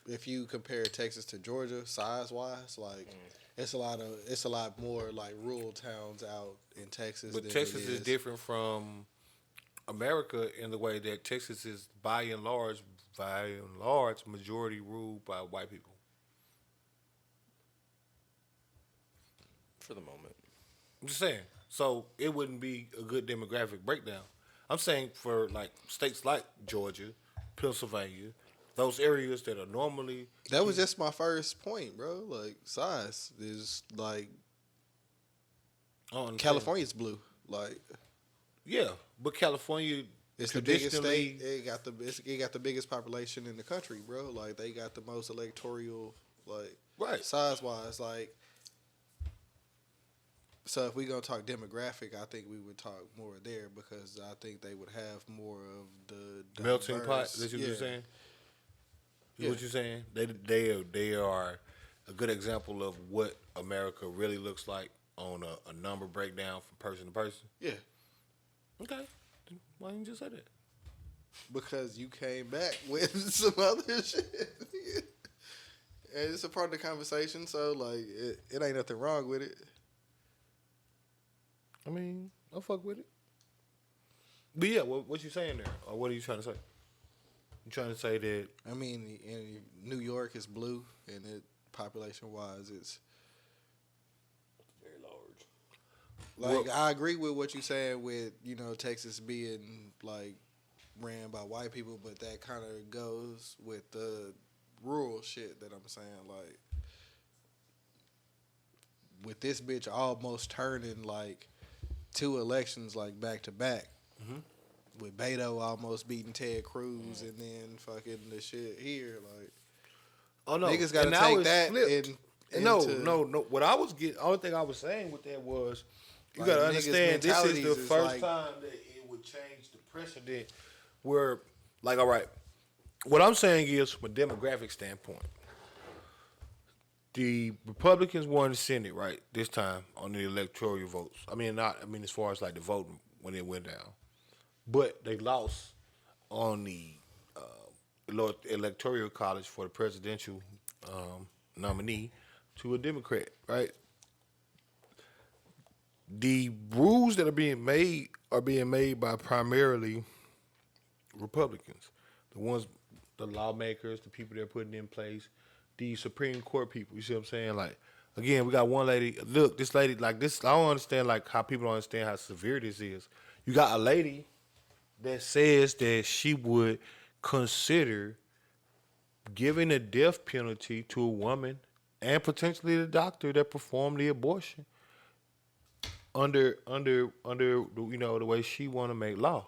C: if you compare Texas to Georgia size wise, like it's a lot more like rural towns out in Texas.
B: But
C: than
B: Texas
C: it
B: is different from America in the way that Texas is by and large, majority ruled by white people.
E: For the moment.
B: I'm just saying. So it wouldn't be a good demographic breakdown. I'm saying for like states like Georgia, Pennsylvania, those areas that are normally
C: That was just my first point, bro. Like size is like
B: I don't understand.
C: California's blue. Like
B: Yeah, but California
C: it's the biggest
B: traditionally-
C: state. It got the biggest population in the country, bro. Like they got the most electoral, like
B: Right.
C: size wise, like. So if we gonna talk demographic, I think we would talk more there because I think they would have more of the
B: melting pot.
C: diverse-
B: That's what you're saying.
C: Yeah.
B: What you're saying? They are a good example of what America really looks like on a number breakdown from person to person.
C: Yeah,
B: Okay, then why didn't you just say that?
C: because you came back with some other shit, and it's a part of the conversation. So like, it ain't nothing wrong with it.
B: I mean, I'll fuck with it. But yeah, what you saying there? Or what are you trying to say? You trying to say that
C: I mean, in New York is blue, and it population wise, it's
E: Very large.
C: like I agree with what you're saying with Texas being like ran by white people, but that kind of goes with the rural shit that I'm saying. Like with this bitch almost turning like 2 elections like back to back. With Beto almost beating Ted Cruz, and then fucking the shit here, like
B: oh no,
C: niggas gotta
B: and now
C: take
B: it's
C: that
B: flipped.
C: and
B: no. What I was getting, only thing I was saying with that was, you
C: Like,
B: gotta
C: niggas'
B: understand this is the
C: mentalities is
B: first
C: like-
B: time that it would change the precedent. Where, like, all right, what I'm saying is from a demographic standpoint, the Republicans won the Senate right this time on the electoral votes. I mean, as far as like the voting when it went down, but they lost on the electoral college for the presidential nominee to a Democrat, right? The rules that are being made by primarily Republicans, the lawmakers, the people they're putting in place, the Supreme Court people. You see what I'm saying? Like, again, we got one lady. Look, this lady, like this. I don't understand like how people don't understand how severe this is. You got a lady that says that she would consider giving a death penalty to a woman and potentially the doctor that performed the abortion under the way she want to make law.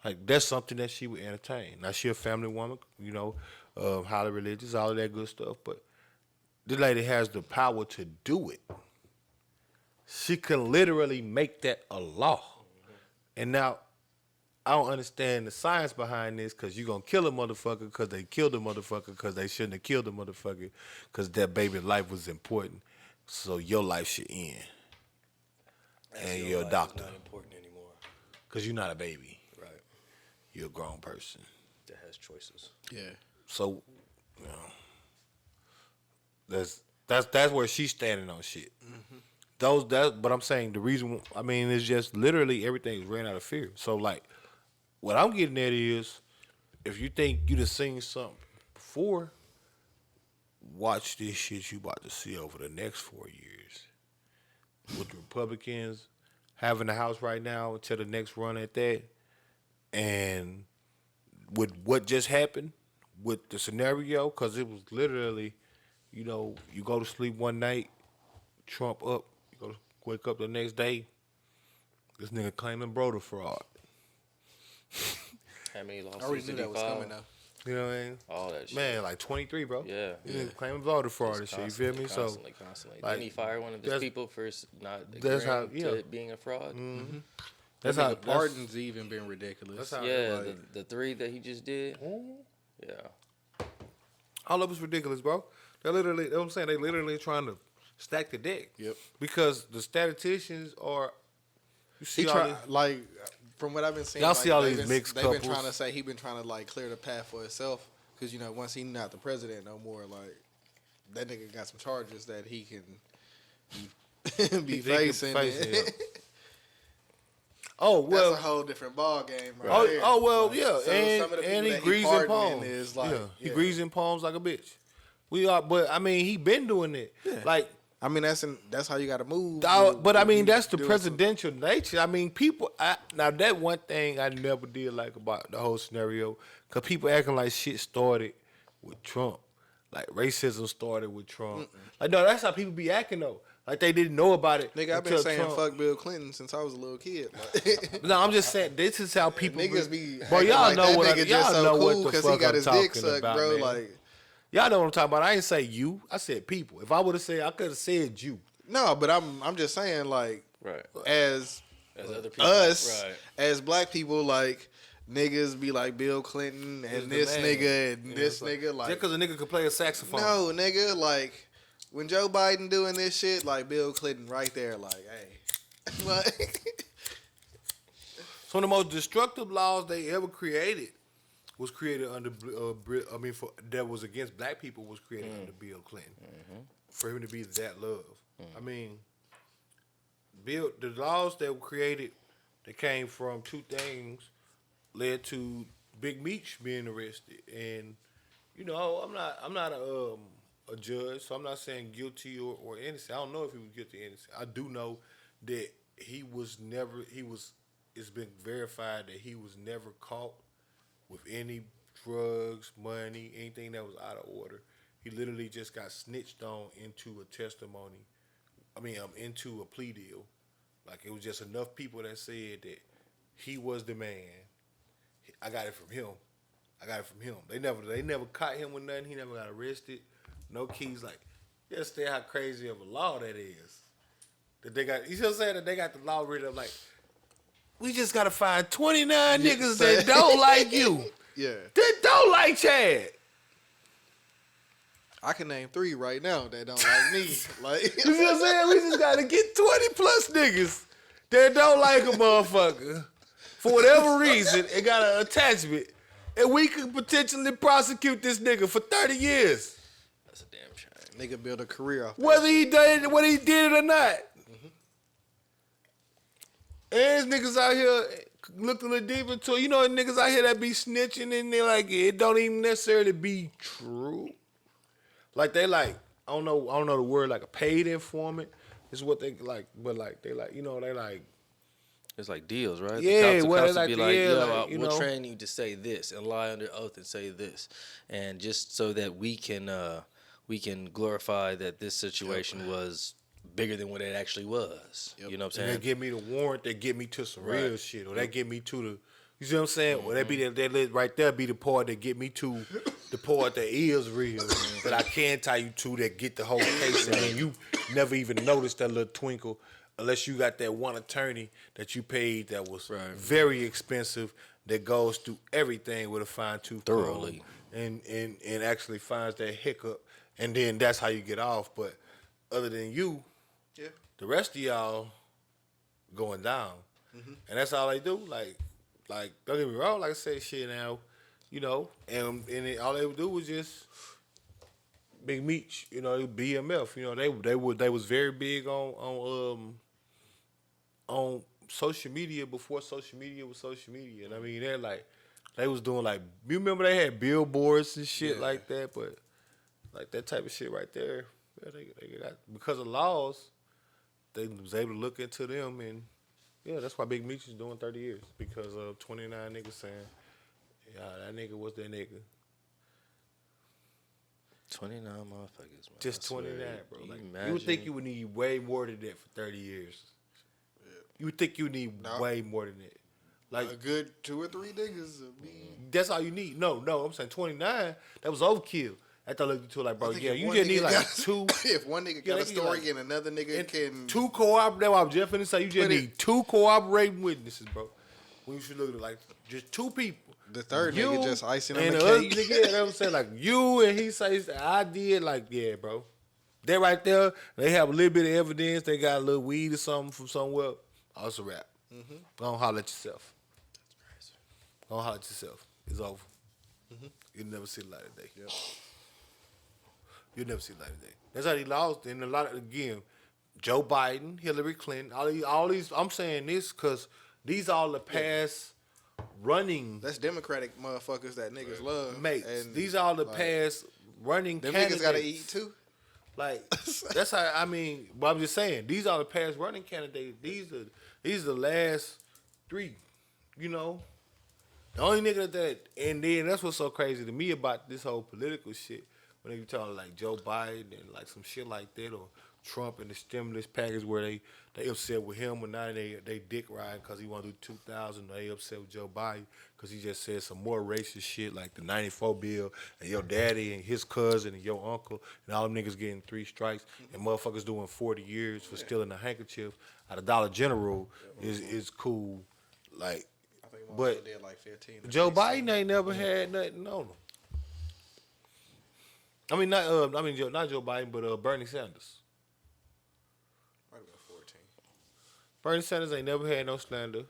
B: Like that's something that she would entertain. Now she a family woman, highly religious, all of that good stuff. But this lady has the power to do it. She can literally make that a law. And now I don't understand the science behind this because you're going to kill a motherfucker because they killed a motherfucker because they shouldn't have killed a motherfucker because that baby life was important. So your life should end. And
E: Your
B: you're a
E: life is
B: doctor
E: not important anymore.
B: because you're not a baby.
E: Right.
B: You're a grown person.
E: That has choices.
C: Yeah.
B: So, you know, that's where she's standing on shit. But I'm saying the reason, I mean, it's just literally everything's ran out of fear. So, like, what I'm getting at is, if you think you done seen something before, watch this shit you about to see over the next 4 years. With the Republicans having the House right now until the next run at that, and with what just happened with the scenario, because it was literally, you know, you go to sleep one night, Trump up, you go to wake up the next day, this nigga claiming voter fraud.
E: How many lawsuits
C: I already knew
E: did he
C: that was
E: file?
C: coming though.
B: You know what I mean?
E: All that shit.
B: Man, like 23, bro.
E: Yeah.
B: Claiming voter fraud and
E: Just
B: shit, you feel me?
E: constantly.
B: like,
E: Didn't he fire one of his
B: that's-
E: people for not
B: that's how-
E: agreeing
B: yeah.
E: to it being a fraud?
B: So that's how
C: The pardons even been ridiculous.
B: That's how-
E: Yeah,
B: like-
E: the 3 that he just did. Yeah.
B: all of it's ridiculous, bro. They're literally, you know what I'm saying? They literally trying to stack the deck.
C: Yep.
B: Because the statisticians are, you see
C: He
B: all
C: try
B: this,
C: like from what I've been seeing.
B: Y'all
C: like,
B: see all
C: they've
B: these
C: been,
B: mixed
C: They've been
B: couples.
C: trying to say he been trying to like clear the path for himself because you know once he not the president no more, like that nigga got some charges that he can be
B: He can
C: facing.
B: face
C: and-
B: it. Oh, well.
C: that's a whole different ball game. Right
B: Oh,
C: there.
B: oh well,
C: Like,
B: yeah,
C: so
B: and
C: some of the
B: he
C: people that
B: greasing
C: pardoning
B: palms.
C: is like,
B: he greasing palms like a bitch. We are, but I mean, he been doing it. Like,
C: I mean, that's how you got to move.
B: but I mean, that's the
C: doing
B: presidential nature. I mean, people. Now that one thing I never did like about the whole scenario, because people acting like shit started with Trump, like racism started with Trump. Like, no, that's how people be acting though. Like they didn't know about it.
C: Nigga, I've been
B: until
C: saying
B: Trump.
C: fuck Bill Clinton since I was a little kid. Like,
B: No, I'm just saying this is how people
C: niggas be
B: Bro,
C: acting
B: y'all
C: like
B: know
C: that
B: what
C: nigga
B: y'all
C: just so
B: know
C: cool
B: what the
C: because
B: fuck
C: he got
B: I'm
C: his dick
B: talking
C: sucked,
B: about,
C: bro.
B: man.
C: Like,
B: Y'all know what I'm talking about. I didn't say you. I said people. If I would have said, I could have said you.
C: no, but I'm just saying like
E: Right.
C: as
E: As other people.
C: us
E: Right.
C: as black people, like niggas be like Bill Clinton and
B: the
C: this
B: man.
C: nigga and
B: Yeah,
C: this
B: it's like-
C: nigga. Like,
B: just because a nigga could play a saxophone.
C: no, nigga, like when Joe Biden doing this shit, like Bill Clinton right there, like, hey, like,
B: So the most destructive laws they ever created was created under, that was against black people was created under Bill Clinton. For him to be that love. I mean, the laws that were created that came from two things led to Big Meech being arrested. And, you know, I'm not a judge, so I'm not saying guilty or innocent. I don't know if he was guilty or innocent. I do know that it's been verified that he was never caught with any drugs, money, anything that was out of order. He literally just got snitched on into a testimony. Into a plea deal. Like, it was just enough people that said that he was the man. I got it from him. They never caught him with nothing. He never got arrested. No keys. Like, you understand how crazy of a law that is. That they got, you know what I'm saying? That they got the law written up like, we just got to find 29 niggas that don't like you.
C: yeah,
B: That don't like Chad.
C: I can name 3 right now that don't like me. Like,
B: You see what I'm saying? We just got to get 20 plus niggas that don't like a motherfucker. For whatever reason, it got an attachment. And we could potentially prosecute this nigga for 30 years.
E: That's a damn shame.
C: nigga build a career off that
B: Whether he did it or not. And there's niggas out here looked a little deeper into it. You know, niggas out here that be snitching and they like, it don't even necessarily be true. Like, they like, I don't know the word, like a paid informant is what they like, but like, they like, you know, they like,
E: It's like deals, right?
B: Yeah,
E: the
B: well,
E: cops
B: like,
E: would be like,
B: yeah,
E: yo,
B: like, you
E: we'll
B: know.
E: train you to say this and lie under oath and say this, and just so that we can glorify that this situation was bigger than what it actually was. You know what I'm
B: and
E: saying?
B: they give me the warrant, they get me to some
E: Right.
B: real shit, or they get me to the, you see what I'm saying? Or that be that right there be the part that get me to the part that is real, that I can tie you to, that get the whole case, and then you never even notice that little twinkle unless you got that one attorney that you paid that was
E: Right.
B: very expensive, that goes through everything with a fine tooth
E: Thoroughly.
B: comb and actually finds that hiccup, and then that's how you get off. But other than you, the rest of y'all going down, and that's all they do. Like don't get me wrong. Like I said, shit now, you know, and all they would do was just Big Meech, you know, BMF. You know, they was very big on social media before social media was social media. And I mean, they was doing like, you remember they had billboards and shit like that, but like that type of shit right there, yeah, they got, because of laws, they was able to look into them, and yeah, that's why Big Meech is doing 30 years, because of 29 niggas saying, yeah, that nigga was that nigga.
E: 29 motherfuckers, man.
B: Just
E: I swear.
B: 29, bro. Like, you
E: Imagine.
B: would think you would need way more than that for 30 years. You would think you need way more than that. Like
C: A good 2 or 3 niggas would be.
B: that's all you need. No, I'm saying 29. That was overkill. After I looked into it, like, bro,
C: I think
B: yeah,
C: if
B: you
C: one
B: just need
C: nigga
B: like
C: got-
B: 2.
C: If one nigga
B: Yeah,
C: got a
B: they need,
C: story
B: like-
C: and another nigga
B: And
C: can
B: 2 cooperate. That's what I'm just finna say. You just
C: But it-
B: need 2 cooperating witnesses, bro. When you should look at it like just 2 people.
C: The third
B: You
C: nigga just icing on
B: and
C: the
B: other
C: cake.
B: nigga, yeah, that's what I'm saying. Like you and he says I did. Like, yeah, bro. They right there. They have a little bit of evidence. They got a little weed or something from somewhere. Oh, it's a wrap. Go on, holler at yourself. Go on, holler at yourself. It's over. You'll never see the light of day. You'll never see the light of day. That's how he lost. And a lot of, again, Joe Biden, Hillary Clinton, all these. I'm saying this because these all the past running
C: That's Democratic motherfuckers that niggas love.
B: mates.
C: And
B: These all the
C: like,
B: past running
C: them
B: candidates.
C: niggas gotta eat too.
B: Like that's how I mean. But I'm just saying these are the past running candidates. These are the last 3. You know, the only nigga that, and then that's what's so crazy to me about this whole political shit. When they talking like Joe Biden and like some shit like that, or Trump and the stimulus package where they upset with him, and now they dick riding because he want to do 2,000. They upset with Joe Biden because he just said some more racist shit like the 94 bill and your daddy and his cousin and your uncle and all them niggas getting 3 strikes and motherfuckers doing 40 years for stealing a handkerchief at a Dollar General is cool. Like,
C: I think
B: but
C: did like 15.
B: Joe Biden ain't never had nothing on him. I mean, not Joe Biden, but Bernie Sanders.
C: Might have been 14.
B: Bernie Sanders ain't never had no slander,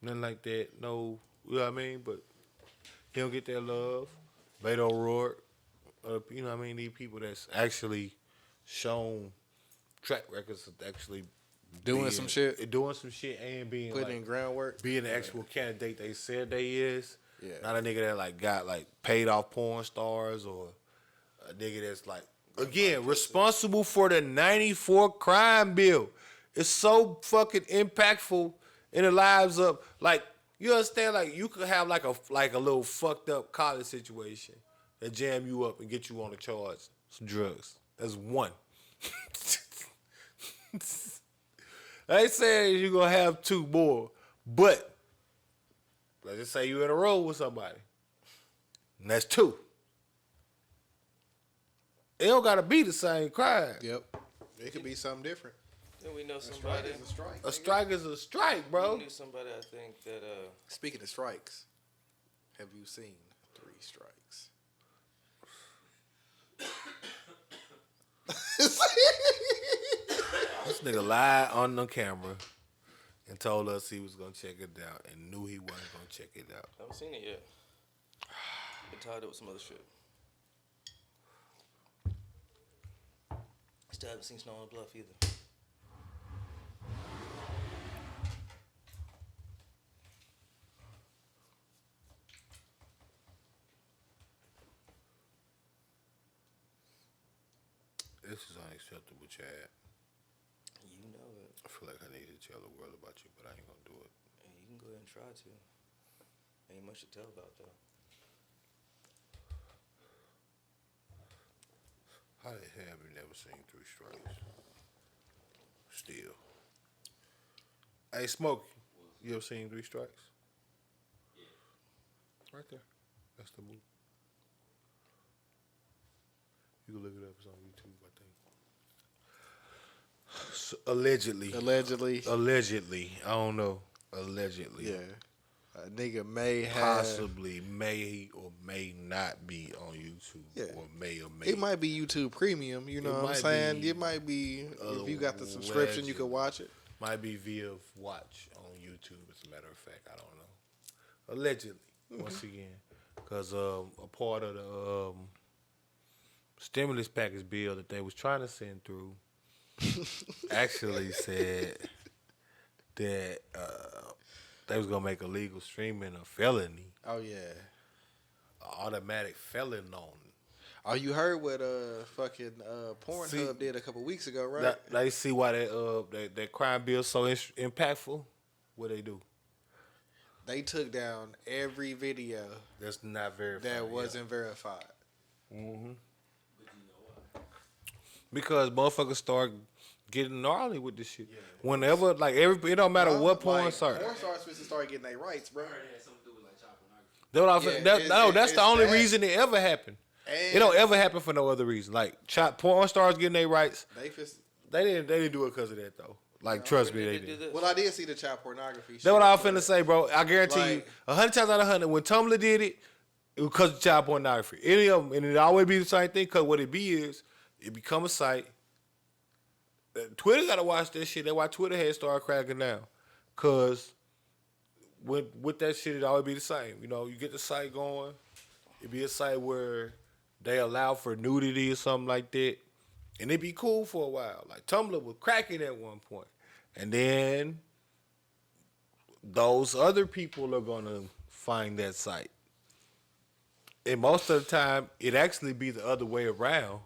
B: nothing like that. No, you know what I mean? But he don't get that love. Beto O'Rourke, you know what I mean? These people that's actually shown track records of actually
C: Doing some shit.
B: and being
C: Putting
B: like,
C: in groundwork.
B: being the actual candidate they said they is.
C: Yeah.
B: Not a nigga that like got like paid off porn stars, or a nigga that's like, again, responsible for the 94 crime bill. It's so fucking impactful in the lives of, like, you understand, like, you could have like a little fucked up college situation that jam you up and get you on a charge, some drugs. That's one. They say you're gonna have 2 more, but let's just say you're in a row with somebody, and that's 2. It don't gotta be the same crime.
C: Yep. It could be something different.
E: Then we know somebody.
C: Strike is a strike.
B: A strike is a strike, bro.
E: We knew somebody. I think that
C: Speaking of strikes, have you seen 3 strikes?
B: This nigga lied on the camera and told us he was gonna check it out and knew he wasn't gonna check it out.
E: I haven't seen it yet. Been tied up with some other shit. Still haven't seen Snow on the Bluff either.
B: This is unacceptable, Chad.
E: You know it.
B: I feel like I need to tell the world about you, but I ain't gonna do it.
E: And you can go ahead and try to. Ain't much to tell about though.
B: How the hell have you never seen 3 strikes? Still. Hey, Smokey, you ever seen 3 strikes? Yeah. Right there. That's the movie. You can look it up. It's on YouTube, I think. So, allegedly.
C: Allegedly.
B: Allegedly. I don't know. Allegedly.
C: Yeah. A nigga may have.
B: possibly may or may not be on YouTube,
C: Yeah.
B: or may.
C: It might be YouTube Premium. You know
B: It
C: what I'm
B: might
C: saying?
B: be
C: It might be if you got the subscription, you can watch it.
B: Might be via watch on YouTube. As a matter of fact, I don't know. Allegedly, once again, because a part of the stimulus package bill that they was trying to send through actually said that they was gonna make illegal streaming a felony,
C: Oh yeah.
B: automatic felon on.
C: Oh, you heard what fucking Pornhub
B: See,
C: did a couple weeks ago, right?
B: They see why that crime bill so impactful. What they do?
C: They took down every video
B: That's not verified.
C: that wasn't verified.
B: Because motherfuckers start getting gnarly with this shit. Whenever, like, it don't matter what porn start.
C: Porn stars supposed to start getting their rights, bro.
D: I heard it had something to do with like child pornography.
B: That's the only
C: that.
B: reason it ever happened.
C: And
B: It don't ever happen for no other reason. Like, porn stars getting their rights, they didn't do it because of that though. Like, trust me, they did.
C: Well, I did see the child pornography.
B: That's what I was finna say, bro. I guarantee you,
C: Like-
B: 100 times out of 100, when Tumblr did it, it was because of child pornography. Any of them, and it always be the same thing. Because what it be is, it become a site. Twitter gotta watch that shit. That's why Twitter had started cracking down. Cause with that shit, it always be the same. You know, you get the site going, it be a site where they allow for nudity or something like that, and it be cool for a while. Like Tumblr was cracking at one point, and then those other people are gonna find that site, and most of the time, it actually be the other way around.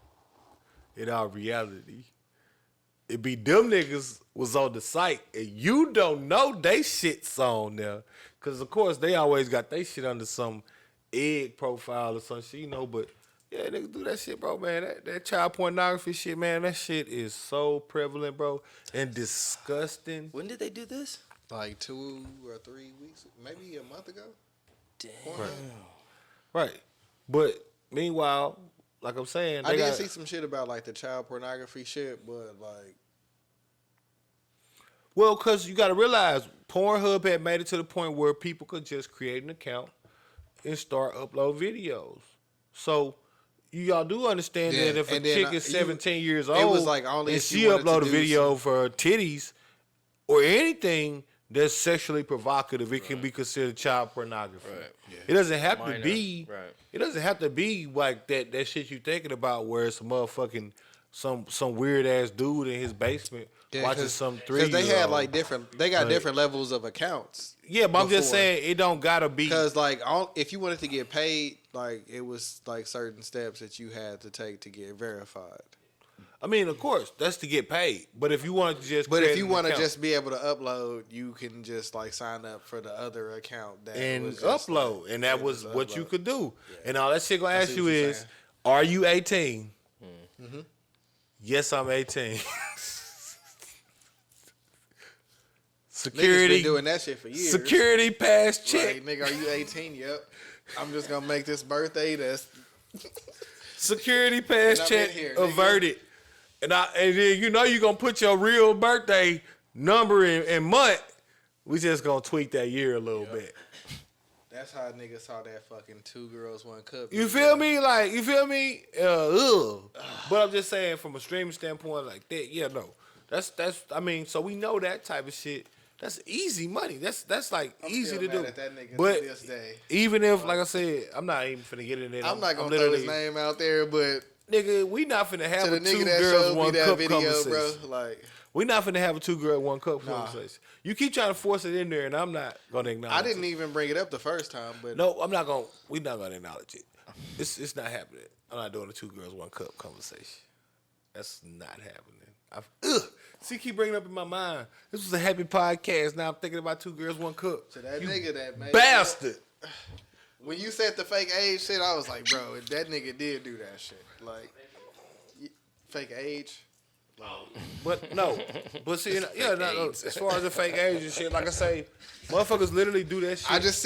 B: In our reality. It be them niggas was on the site and you don't know they shit's on there. Cause of course they always got they shit under some egg profile or some shit, you know, but yeah, niggas do that shit, bro, man. That child pornography shit, man, that shit is so prevalent, bro, and disgusting.
E: When did they do this?
C: like 2 or 3 weeks, maybe a month ago.
E: Damn.
B: Right. But meanwhile, like I'm saying,
C: I
B: they
C: did
B: got,
C: see some shit about like the child pornography shit, but like
B: well, cause you gotta realize Pornhub had made it to the point where people could just create an account and start upload videos. So y'all do understand
C: Yeah,
B: that if a
C: and then,
B: chick is 17 years old,
C: it was like only
B: and
C: if
B: she
C: you wanted to
B: upload a
C: do
B: video for her titties or anything that's sexually provocative, it can be considered child pornography.
E: Right.
C: Yeah.
B: It doesn't have
E: Minor,
B: to be.
E: right.
B: It doesn't have to be like that shit you thinking about, where it's a motherfucking some weird ass dude in his basement watching some 3-year-old.
C: because they had like they got different levels of accounts.
B: Yeah, but I'm just
C: before.
B: saying it don't gotta be.
C: Because like if you wanted to get paid, like it was like certain steps that you had to take to get verified.
B: I mean, of course, that's to get paid. But if you want to just,
C: But
B: create
C: if you
B: an
C: want to
B: account
C: just be able to upload, you can just like sign up for the other account that
B: and
C: was just,
B: upload,
C: like,
B: and that
C: it
B: was what you
C: upload.
B: could do. And all that shit gonna
C: I
B: ask
C: see
B: you
C: what you're
B: is,
C: saying.
B: are you 18? Yes, I'm 18.
C: Niggas
B: Security,
C: been doing that shit for years.
B: security pass check.
C: Like, nigga, are you 18? Yep. I'm just gonna make this birthday. That's
B: Security pass
C: And I'm
B: check
C: in here, nigga.
B: averted. And then you know you're gonna put your real birthday number and month. We just gonna tweak that year a little bit.
C: that's how niggas saw that fucking 2 girls 1 cup.
B: You feel me? Like, you feel me? Ugh. But I'm just saying, from a streaming standpoint, like that, yeah, no. That's I mean, so we know that type of shit. That's easy money. That's like
C: I'm
B: easy
C: still
B: to
C: mad
B: do.
C: at that nigga
B: But
C: to this day.
B: even if, like I said, I'm not even finna get in there.
C: I'm not gonna throw his name out there, but
B: Nigga, we not finna have
C: to the
B: a
C: nigga
B: 2
C: that
B: girls
C: showed me
B: 1
C: that
B: cup
C: video,
B: conversation.
C: bro, like
B: We not finna have a 2 girl 1 cup conversation. You keep trying to force it in there, and I'm not gonna acknowledge.
C: I didn't
B: it.
C: even bring it up the first time, but
B: No, I'm not gonna. We not gonna acknowledge it. It's not happening. I'm not doing a 2 girls 1 cup conversation. That's not happening. See, keep bringing it up in my mind. This was a happy podcast. Now I'm thinking about 2 girls 1 cup.
C: to that
B: You
C: nigga that made
B: bastard.
C: When you said the fake age shit, I was like, bro, that nigga did do that shit. Like, fake age.
B: But no, but see, yeah, no, as far as the fake age and shit, like I say, motherfuckers literally do that shit.
C: I just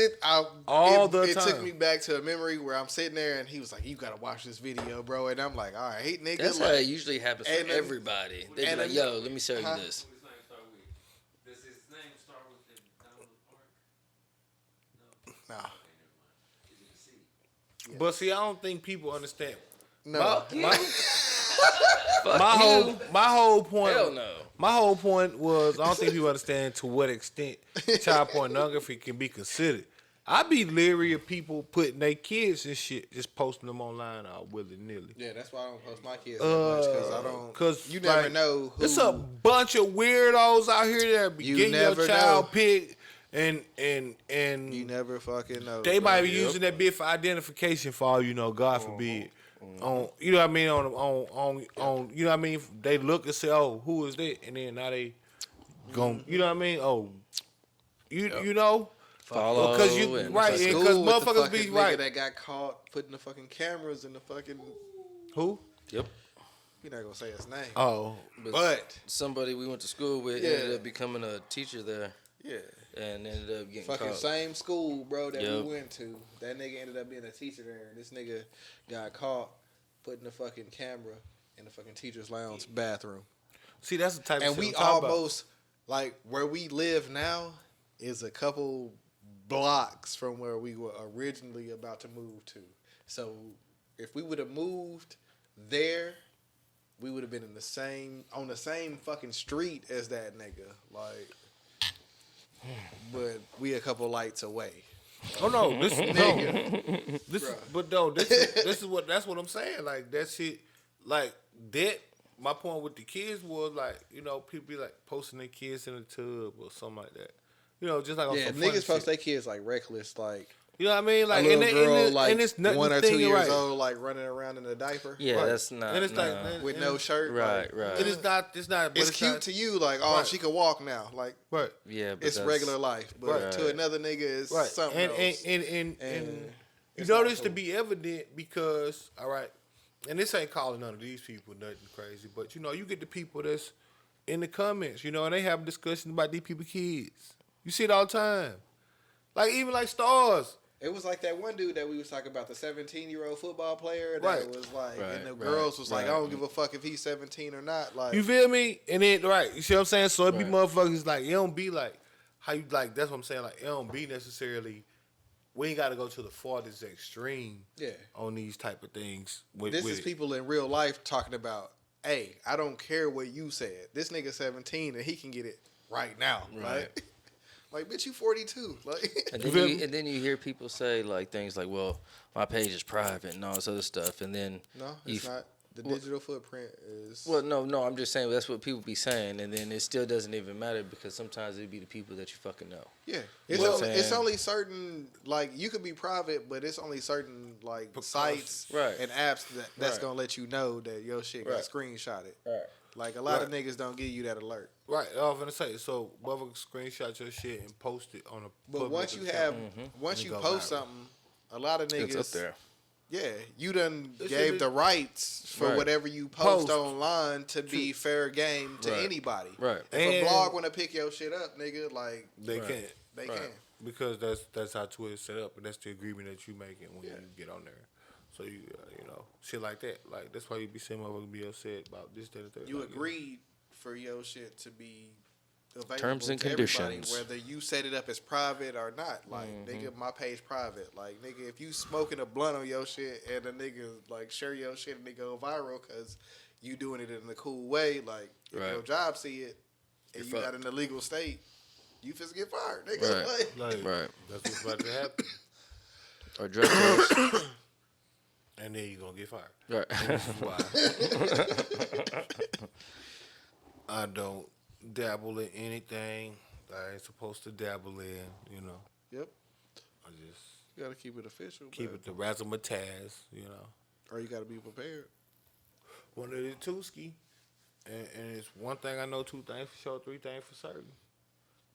B: All the
C: it took
B: time.
C: me back to a memory where I'm sitting there and he was like, you gotta watch this video, bro. And I'm like, all right, nigga.
E: That's how
C: like,
E: it usually happens for
C: and then-
E: everybody. They be
C: and
E: like,
C: then-
E: yo, let me show you this.
D: What his name start with? Does his name start with the Donald Park?
B: But see, I don't think people understand.
C: No.
B: My whole point.
E: Hell no.
B: My whole point was I don't think people understand to what extent child pornography can be considered. I be leery of people putting their kids and shit, just posting them online all willy nilly.
C: Yeah, that's why I don't post my kids that much because I don't.
B: Cause
C: you never
B: like,
C: know. Who,
B: it's a bunch of weirdos out here that be
C: You
B: getting your
C: never
B: child
C: know.
B: picked and
C: you never fucking know.
B: they
C: bro.
B: might be using that bit for identification for all you know, God forbid. On you know what I mean on you know what I mean they look and say, oh, who is that? And then now they gon' you know what I mean? Oh, you know.
E: Follow
B: Because you
E: and
B: right,
C: School
B: because
C: with the
B: motherfuckers
C: fucking
B: be
C: nigga
B: right.
C: that got caught putting the fucking cameras in the fucking.
B: Who?
E: Yep.
C: We're not gonna say his name.
B: Oh,
C: But
E: Somebody we went to school with
C: Yeah.
E: ended up becoming a teacher there
C: yeah,
E: and ended up getting
C: fucking
E: caught.
C: same school, bro, that
E: Yep.
C: we went to. That nigga ended up being a teacher there, and this nigga got caught putting the fucking camera in the fucking teacher's lounge bathroom.
B: see, that's the type
C: And
B: of
C: we
B: shit I'm talking
C: almost like where we live now is a couple blocks from where we were originally about to move to. So if we would have moved there, we would have been on the same fucking street as that nigga. Like, but we a couple lights away.
B: about. Oh no, this
C: Bruh.
B: this is what that's what I'm saying. Like that shit, like that. My point with the kids was like, you know, people be like posting their kids in the tub or something like that. You know, just like on
C: Yeah,
B: some funny
C: niggas post
B: shit.
C: their kids like reckless, like
B: You know what I mean? Like
C: a little
B: and
C: girl
B: and
C: like
B: it's nothing
C: 1 or
B: thing
C: 2 years
B: right.
C: old, like running around in a diaper.
E: Yeah,
B: Right.
E: that's not.
B: And it's
E: nah.
B: like
C: with no shirt.
E: Right,
C: like,
E: right.
B: And it's not. But
C: It's cute
B: not,
C: to you, like, oh,
B: Right.
C: she can walk now. Like,
B: right.
E: Yeah, but
C: it's
E: that's,
C: regular life. But
E: Right.
C: to another nigga, it's
B: Right.
C: something
B: And
C: else.
B: and you
C: it's
B: know
C: not
B: this to
C: cool.
B: be evident because all right, and this ain't calling none of these people nothing crazy, but you know you get the people that's in the comments, you know, and they have discussions about these people kids. You see it all the time, like even like stars.
C: It was like that one dude that we was talking about, the 17-year-old football player that
B: Right.
C: was like,
E: Right,
C: and the
E: right,
C: girls was like,
E: right.
C: I don't give a fuck if he's 17 or not. Like,
B: You feel me? And then right, you see what I'm saying? So it be
E: Right.
B: motherfuckers like it don't be like how you like. That's what I'm saying. Like it don't be necessarily. We ain't got to go to the farthest extreme.
C: Yeah.
B: On these type of things. With,
C: this
B: with
C: is
B: it.
C: people in real life talking about, hey, I don't care what you said. This nigga 17 and he can get it right now.
E: Right.
C: Like, bitch, you 42. Like,
E: And
B: You
E: then,
B: feel
E: you,
B: me?
E: and then you hear people say like things like, "Well, my page is private and all this other stuff," and then
C: no,
E: you
C: it's not. The digital footprint is.
E: Well, no, I'm just saying that's what people be saying, and then it still doesn't even matter because sometimes it be the people that you fucking know.
C: Yeah,
E: You know what I'm
C: it's
E: saying?
C: only certain, like, you could be private, but it's only certain like sites
E: Right.
C: and apps that's
E: Right.
C: gonna let you know that your shit got
E: Right.
C: screenshotted.
E: Right.
C: Like a lot of
B: Right.
C: niggas don't give you that alert.
B: Right, I was gonna say. So, motherfucker, screenshot your shit and post it on a.
C: But
B: public
C: once you
B: account.
C: have,
E: Mm-hmm.
C: once
B: It
C: you
B: go
C: post
B: viral.
C: something, a lot of niggas,
E: It's up there.
C: yeah, you done
B: This
C: gave
B: is-
C: the rights for
E: Right.
C: whatever you post,
B: Post.
C: online to be fair game to
E: Right.
C: anybody.
E: Right.
C: If
B: And-
C: a blog want to pick your shit up, nigga, like
B: they
E: Right.
B: can't
C: they
E: Right.
C: can.
B: because that's how Twitter's set up, and that's the agreement that you making when you get on there. So you you know shit like that. Like that's why you be saying motherfuckers be upset about this, that, and that.
C: You
B: like,
C: agreed for your shit to be available
E: Terms and
C: to everybody,
E: conditions.
C: whether you set it up as private or not. Like,
E: Mm-hmm.
C: nigga, my page private. Like, nigga, if you smoking a blunt on your shit and a nigga like share your shit and it go viral because you doing it in a cool way, like if
E: Right.
C: your job see it and
E: You're
C: you got
E: fucked.
C: an illegal state, you finna get fired, nigga.
E: Right.
C: Like,
B: Like,
E: Right.
B: That's what's about to happen,
E: Or drug test.
B: and then you gonna get fired.
E: Right.
B: Why? I don't dabble in anything I ain't supposed to dabble in. You know,
C: yep,
B: I just
C: you gotta keep it official.
B: keep it the razzmatazz. You know.
C: or you gotta be prepared.
B: One of the two ski. And it's one thing I know, two things for sure, three things for certain.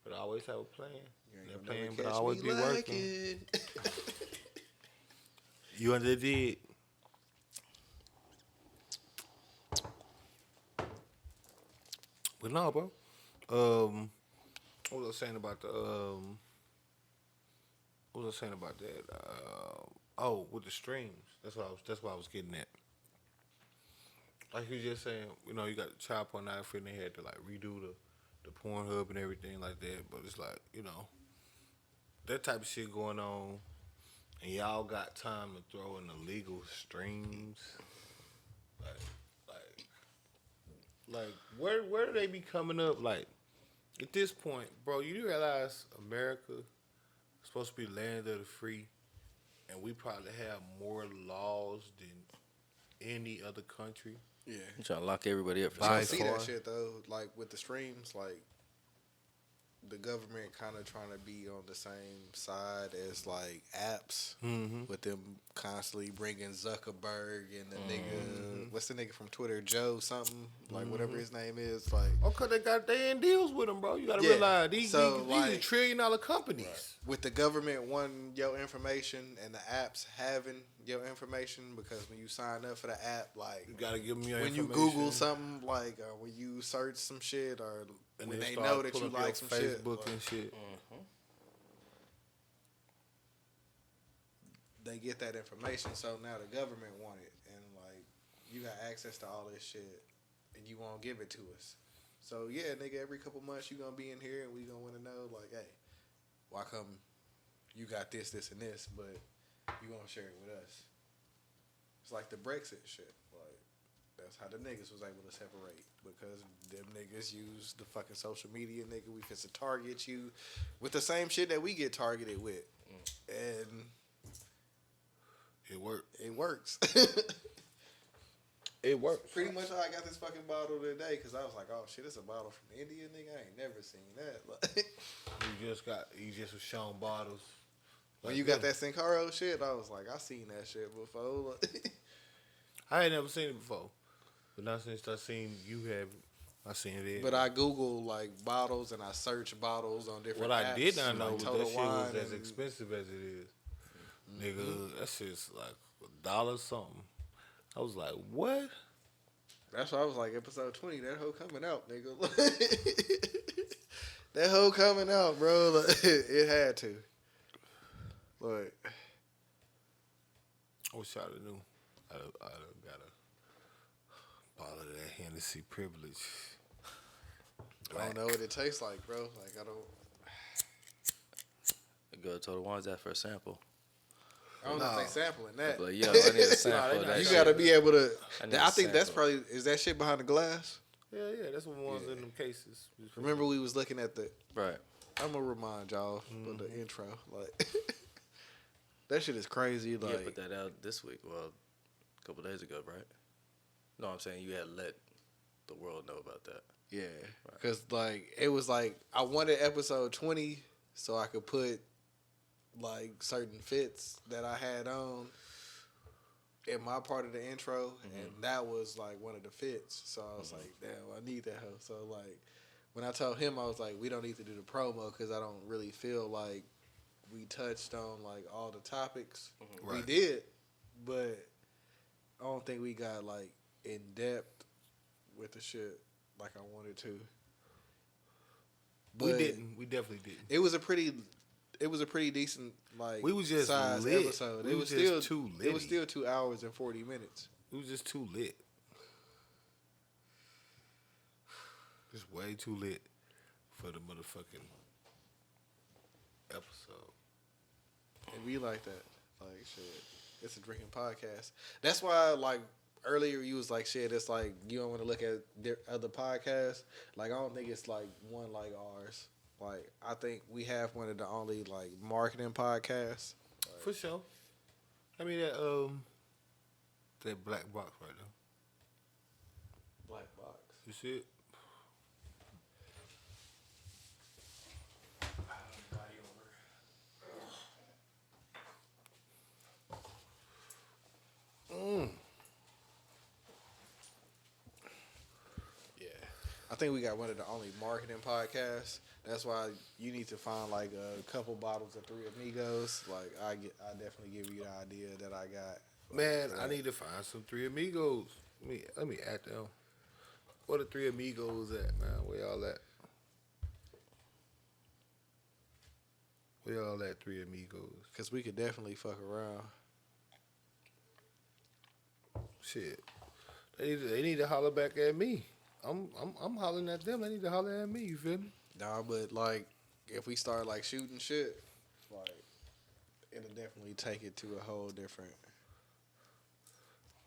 B: But I always have a plan. That plan, but I always be working. You under the dig. But no, bro. What was I saying about the what was I saying about that? Oh, with the streams. That's what I was getting at. Like you just saying, you know, you got the child pornography and they had to like redo the Pornhub and everything like that. But it's like, you know, that type of shit going on and y'all got time to throw in illegal streams, like where do they be coming up? Like at this point, bro, you realize America is supposed to be land of the free, and we probably have more laws than any other country.
C: Yeah.
E: You trying to lock everybody up for
C: I
E: something.
C: see that shit though. Like with the streams, like the government kind of trying to be on the same side as like apps, with them constantly bringing Zuckerberg and the nigga, what's the nigga from Twitter, Joe something, like whatever his name is, like.
B: Oh, cause they in deals with them, bro. You gotta
C: Yeah.
B: realize these
C: So,
B: are
C: like-
B: $1 trillion companies.
C: With the government wanting your information and the apps having your information, because when you sign up for the app, like
B: You gotta give them your
C: when you
B: information.
C: Google something, like when you search some shit, or
B: And
C: when
B: then
C: they
B: start
C: know that
B: pulling
C: you
B: up your
C: like some shit,
B: Facebook
C: like,
B: and shit.
C: they get that information. So now the government want it, and like you got access to all this shit, and you won't give it to us. So yeah, nigga, every couple months you gonna be in here, and we gonna want to know, like, hey, why come you got this, this, and this, but you won't share it with us? It's like the Brexit shit. Like that's how the niggas was able to separate, because them niggas use the fucking social media, nigga. We fit to target you with the same shit that we get targeted with, and
B: It worked.
C: it works.
B: It works.
C: Pretty much how I got this fucking bottle today, because I was like, oh shit, it's a bottle from India, nigga. I ain't never seen that. Like,
B: You just was shown bottles.
C: when you got that Sin Cara shit, I was like, I seen that shit before. Like,
B: I ain't never seen it before, but now since I seen you have, I seen it.
C: but I Google like bottles, and I search bottles on different
B: What
C: apps.
B: I did not know
C: like
B: was that
C: Total
B: shit
C: Wine
B: was as
C: and-
B: expensive as it is. Nigga, that shit's like $1 something. I was like, what?
C: That's why I was like, episode 20, that hoe coming out, nigga. That hoe coming out, bro. Like, it had to. Like,
B: I wish I'd have knew. I'd have got a bottle of that Hennessy privilege.
C: I don't know what it tastes like, bro. Like, I don't.
E: Go to Total Wine's that for a sample.
C: I don't know if they sampling that.
E: But yo, I need a sample of that.
C: You
E: shit.
C: gotta be able to.
E: I need
C: I
E: a
C: think that's
E: sample.
C: probably, is that shit behind the glass?
B: Yeah, that's what ones in them cases.
C: Remember we was looking at the.
E: Right.
C: I'm gonna remind y'all of the intro. Like, that shit is crazy.
E: You
C: Like,
E: had put that out this week. Well, a couple days ago, right? No, I'm saying you had let the world know about that.
C: yeah, because like it was like I wanted episode 20 so I could put like certain fits that I had on in my part of the intro, and that was like one of the fits. So I was like, damn, I need that hoe. So like when I told him, I was like, we don't need to do the promo because I don't really feel like we touched on like all the topics. We
B: Right.
C: did, but I don't think we got like in depth with the shit like I wanted to.
B: We
C: But
B: didn't. We definitely didn't.
C: It was a pretty decent like
B: We was just
C: size
B: lit.
C: episode.
B: We
C: It
B: was
C: was
B: just
C: still
B: too
C: It was
B: litty.
C: still 2 hours and 40 minutes.
B: It was just too lit. Just way too lit for the motherfucking episode.
C: And we like that. Like shit. It's a drinking podcast. That's why like earlier you was like shit, it's like you don't want to look at other podcasts. Like I don't think it's like one like ours. Like I think we have one of the only like marketing podcasts.
B: For sure. I mean that black box right there.
C: Black box.
B: You see it?
C: Yeah, I think we got one of the only marketing podcasts. That's why you need to find like a couple bottles of Three Amigos. Like I definitely give you the idea that I got.
B: Man, I need to find some Three Amigos. Let me add them. Where the Three Amigos at, man? Where y'all at? Where y'all at, Three Amigos?
C: Because we could definitely fuck around.
B: Shit. They need to holler back at me. I'm hollering at them. They need to holler at me, you feel me?
C: Nah, but like if we start like shooting shit, like it'll definitely take it to a whole different.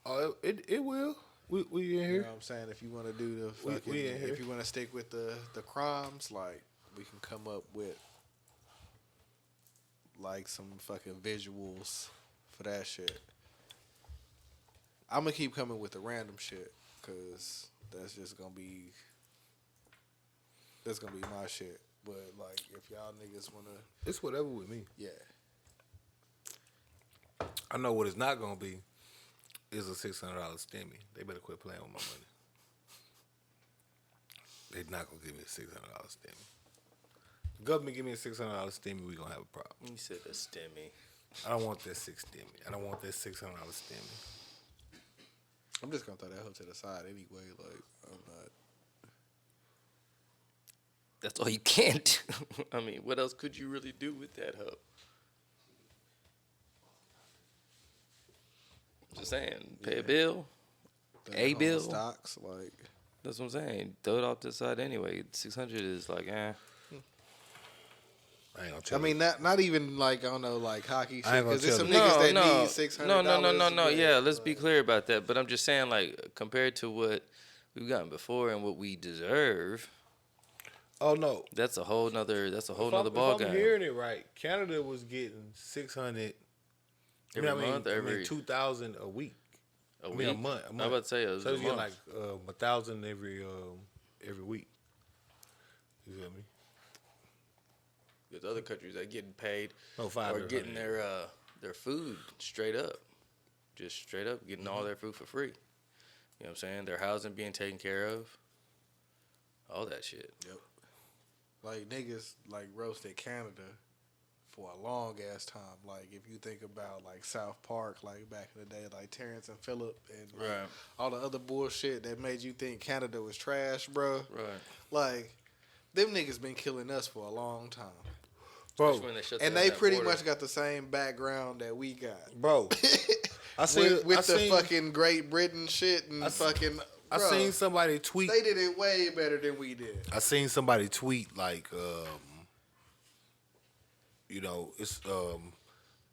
B: Oh, it will. We in
C: You
B: here.
C: know what I'm saying? If you want to do the fucking,
B: we in here.
C: if you want to stick with the crimes, like we can come up with like some fucking visuals for that shit. I'm gonna keep coming with the random shit because that's gonna be my shit. But like, if y'all niggas wanna,
B: It's whatever with me.
C: yeah,
B: I know what it's not gonna be. Is a $600 stimmy. They better quit playing with my money. They're not gonna give me a $600 stimmy. The government give me a $600 stimmy, we gonna have a problem.
E: You said a stimmy.
B: I don't want that stimmy. I don't want that $600 stimmy.
C: I'm just gonna throw that hoe to the side anyway. Like, I'm not.
E: That's all you can do. I mean, what else could you really do with that hoe? Just saying, pay a bill, a bill.
C: Stocks, like.
E: That's what I'm saying. Throw it off to the side anyway. 600 is like,
B: I ain't gonna tell
C: I mean, not even like I don't know, like hockey shit.
B: I ain't gonna
C: Because there's
B: tell
C: some
B: you.
C: niggas that need $600.
E: No. Yeah, let's be clear about that. But I'm just saying, like, compared to what we've gotten before and what we deserve,
B: Oh no.
E: that's a whole nother
B: If
E: ball
B: I'm
E: game.
B: hearing it right, Canada was getting 600
E: Every month,
B: 2,000 a week.
E: A
B: I
E: week.
B: mean, a month.
E: I'm about to say it was
B: So
E: a
B: it's getting
E: month.
B: like 1,000 every week. You feel me?
E: There's other countries that getting paid
B: No, 500.
E: or getting their food straight up, just straight up getting all their food for free. You know what I'm saying? Their housing being taken care of, all that shit.
C: Yep. Like niggas like roasted Canada for a long ass time. Like if you think about like South Park, like back in the day, like Terrence and Phillip and like,
E: Right.
C: all the other bullshit that made you think Canada was trash, bro.
E: Right.
C: Like them niggas been killing us for a long time.
B: Bro,
E: Especially when they shut
C: And
E: down
C: they
E: that
C: pretty
E: border.
C: much got the same background that we got.
B: bro. I seen
C: With
B: I
C: the
B: seen,
C: fucking Great Britain shit and fucking.
B: I
C: bro,
B: seen somebody tweet.
C: They did it way better than we did.
B: I seen somebody tweet like, you know, it's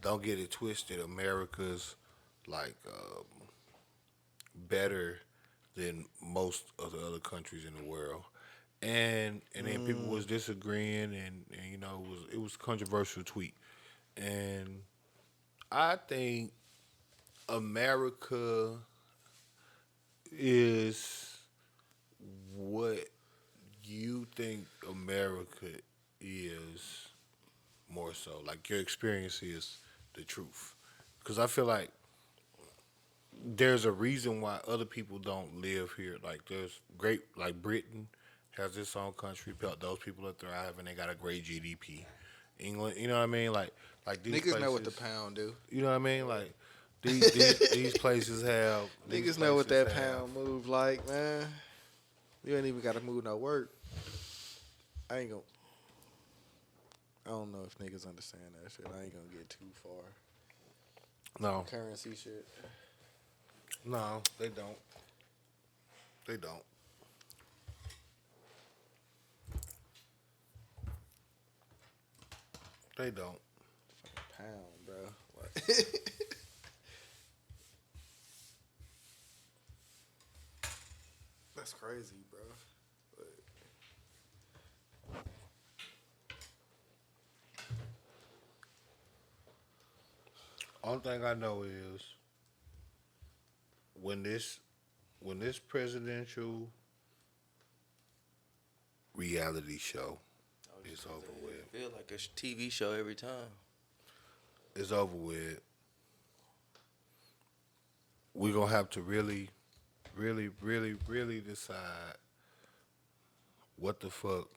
B: don't get it twisted. America's like better than most of the other countries in the world, and then people was disagreeing, and you know it was a controversial tweet, and I think America is what you think America is more so. Like your experience is the truth. Because I feel like there's a reason why other people don't live here. Like there's great, like Britain has its own country. Those people are thriving. They got a great GDP. England, you know what I mean? Like these
C: Niggas
B: places,
C: know what the pound do.
B: You know what I mean? Like these places have.
C: Niggas know what that pound move like, man. You ain't even got to move no work. I don't know if niggas understand that shit. I ain't gonna get too far.
B: No,
C: Currency shit.
B: no, they don't. They don't. They don't.
C: Pound, bro. Like, that's crazy, bro.
B: Only thing I know is when this presidential reality show is over with,
E: I feel like a TV show every time.
B: it's over with. We're gonna have to really decide what the fuck